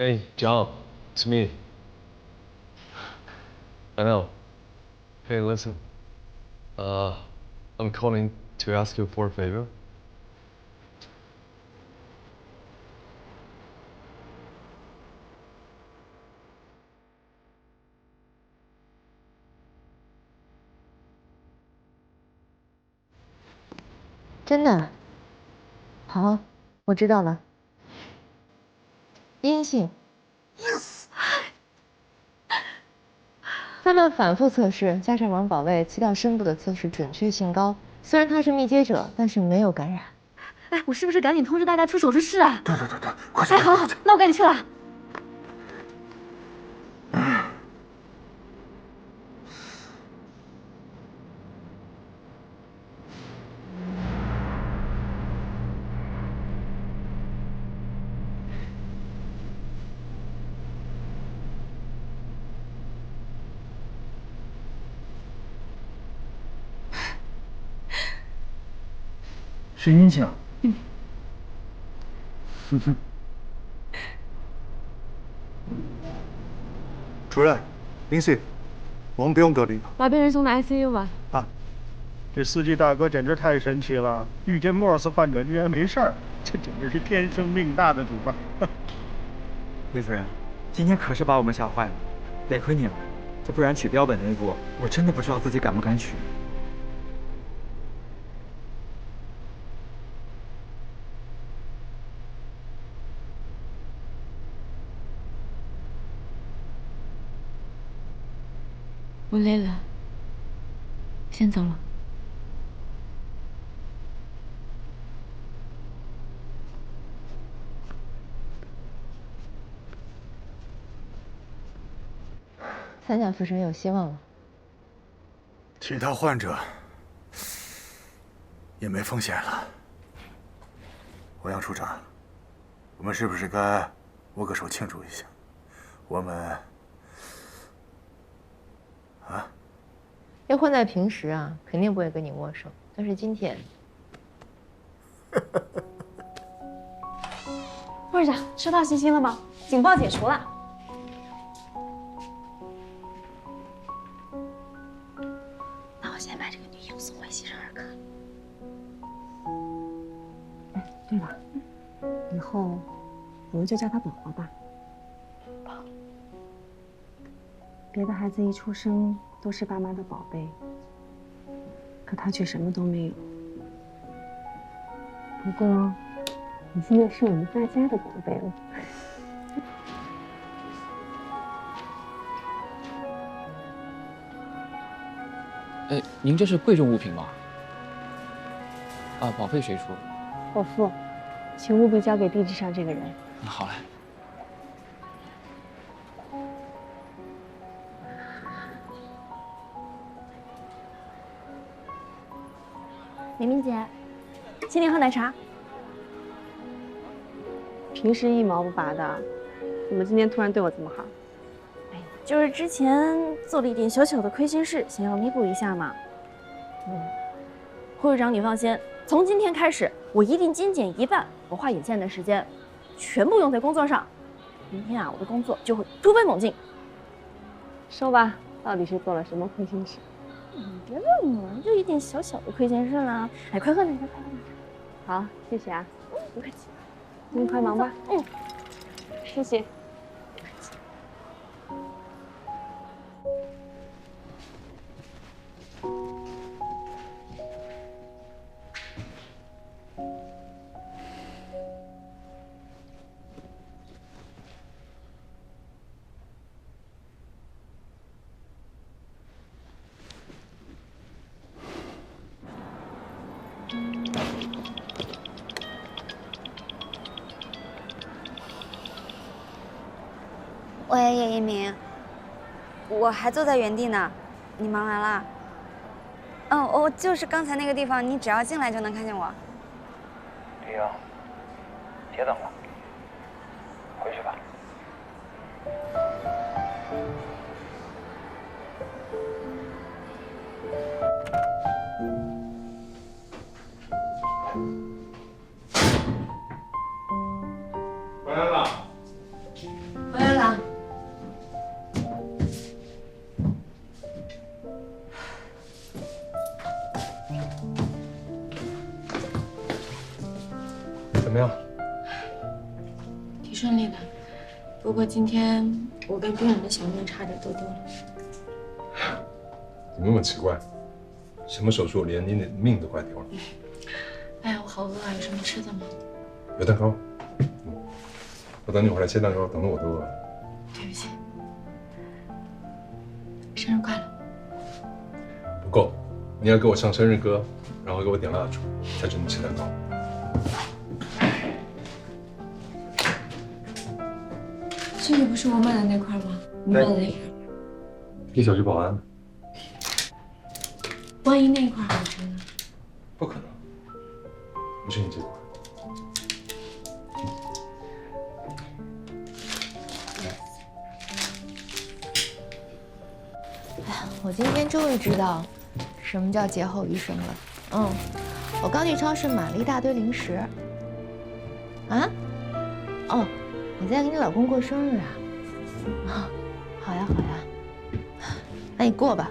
Hey, John, it's me. I know. Hey, listen. I'm calling to ask you for a favor. 真的？好，我知道了。阴性。Yes。3段反复测试加上王保卫气道深部的测试准确性高，虽然他是密接者，但是没有感染。哎，我是不是赶紧通知大家去手术室啊？对，快去！哎，好，那我赶紧去了。是阴性。主任，林夕，我们不用隔离了。把病人送到 ICU 吧。啊，这司机大哥简直太神奇了，遇见莫尔斯患者居然没事儿，这简直是天生命大的主吧？魏主任，今天可是把我们吓坏了，得亏你了，这不然取标本那一步，我真的不知道自己敢不敢取。我累了，先走了。3甲复审有希望了。其他患者也没风险了。欧阳处长，我们是不是该握个手庆祝一下？我们啊，要换在平时啊，肯定不会跟你握手，但是今天，副市长收到信息了吗？警报解除了。那我先把这个女婴送回西城儿科。哎，对了，以后我们就叫她宝宝吧。别的孩子一出生都是爸妈的宝贝，可她却什么都没有。不过，你现在是我们大家的宝贝了。哎，您这是贵重物品吗？啊，保费谁出？我付，请务必交给地址上这个人。好嘞。明明姐，请你喝奶茶。平时一毛不拔的，怎么今天突然对我这么好？就是之前做了一点小小的亏心事，想要弥补一下嘛。副市长你放心，从今天开始，我一定精简1半我画眼线的时间，全部用在工作上。明天啊，我的工作就会突飞猛进。说吧，到底是做了什么亏心事？别问我，就一点小小的亏心事啦。哎，快喝奶茶，快喝奶茶。好，谢谢啊。不客气。你快忙吧。谢谢。喂，叶一鸣，我还坐在原地呢，你忙完了？嗯，我就是刚才那个地方，你只要进来就能看见我。李英，别等了，回去吧。回来了。回来了。怎么样？挺顺利的，不过今天我跟病人的小命差点多多了。怎么那么奇怪？什么手术连你的命都快丢了？哎好饿啊，有什么吃的吗？有蛋糕。我等你回来切蛋糕，等得我都饿了。对不起，生日快乐。不够，你要给我唱生日歌，然后给我点蜡烛，才准你吃蛋糕。这个不是我买的那块吗？你买的那个？一小时保安。万一那一块好吃呢？不可能，不是你这块。我今天终于知道什么叫劫后余生了。我刚去超市买了一大堆零食。啊？哦，你在给你老公过生日啊？好呀好呀，那你过吧，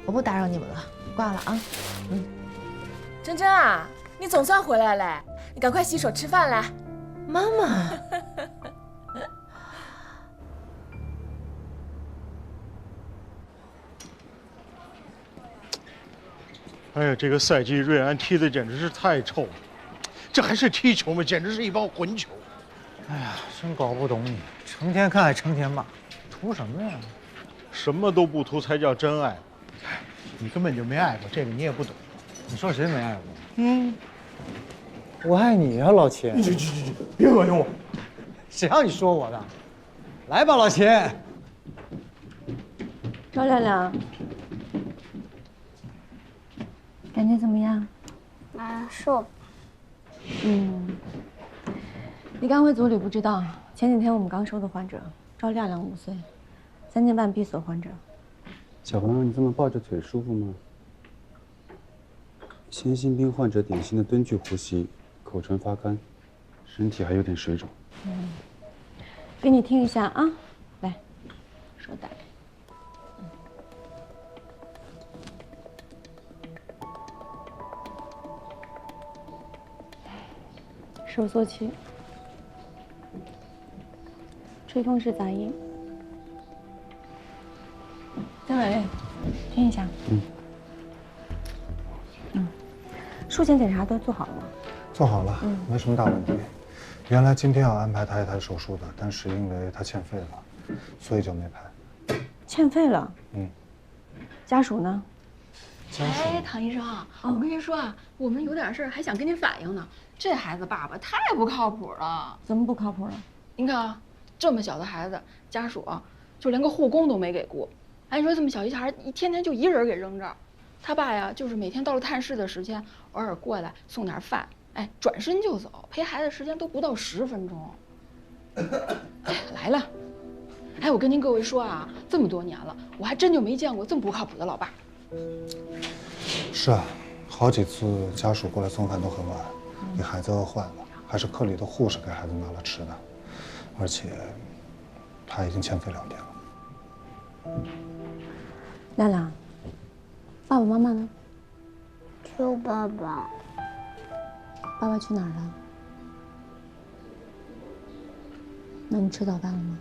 我不打扰你们了，挂了啊。珍珍啊，你总算回来了，你赶快洗手吃饭来。妈妈。哎呀，这个赛季瑞安踢的简直是太臭了，这还是踢球吗？简直是一帮混球。哎呀，真搞不懂你，成天看还成天骂，图什么呀？什么都不图才叫真爱。你根本就没爱过，这个你也不懂。你说谁没爱过？我爱你啊，老秦。别恶心我，谁让你说我的？来吧，老秦。赵亮亮。感觉怎么样？难受。你刚回组里不知道，前几天我们刚收的患者赵亮亮5岁，3年半闭锁患者。小朋友，你这么抱着腿舒服吗？先心病患者典型的蹲踞呼吸，口唇发干，身体还有点水肿。给你听一下啊，来，手打开。收缩期，吹风式杂音。姜伟，听一下。术前检查都做好了吗？做好了，没什么大问题。原来今天要安排他一台手术的，但是因为他欠费了，所以就没排。欠费了？家属呢？哎，唐医生，我跟您说啊，我们有点事儿还想跟您反映呢。这孩子爸爸太不靠谱了。怎么不靠谱了？您看啊，这么小的孩子，家属就连个护工都没给雇。哎，你说这么小一孩，一天天就一人给扔这儿，他爸呀，就是每天到了探视的时间，偶尔过来送点饭，哎，转身就走，陪孩子时间都不到10分钟。哎，来了。哎，我跟您各位说啊，这么多年了，我还真就没见过这么不靠谱的老爸。是啊，好几次家属过来送饭都很晚，给孩子饿坏了，还是科里的护士给孩子拿了吃的，而且他已经欠费2天了。亮亮，爸爸妈妈呢？只有爸爸。爸爸去哪儿了？那你吃早饭了吗？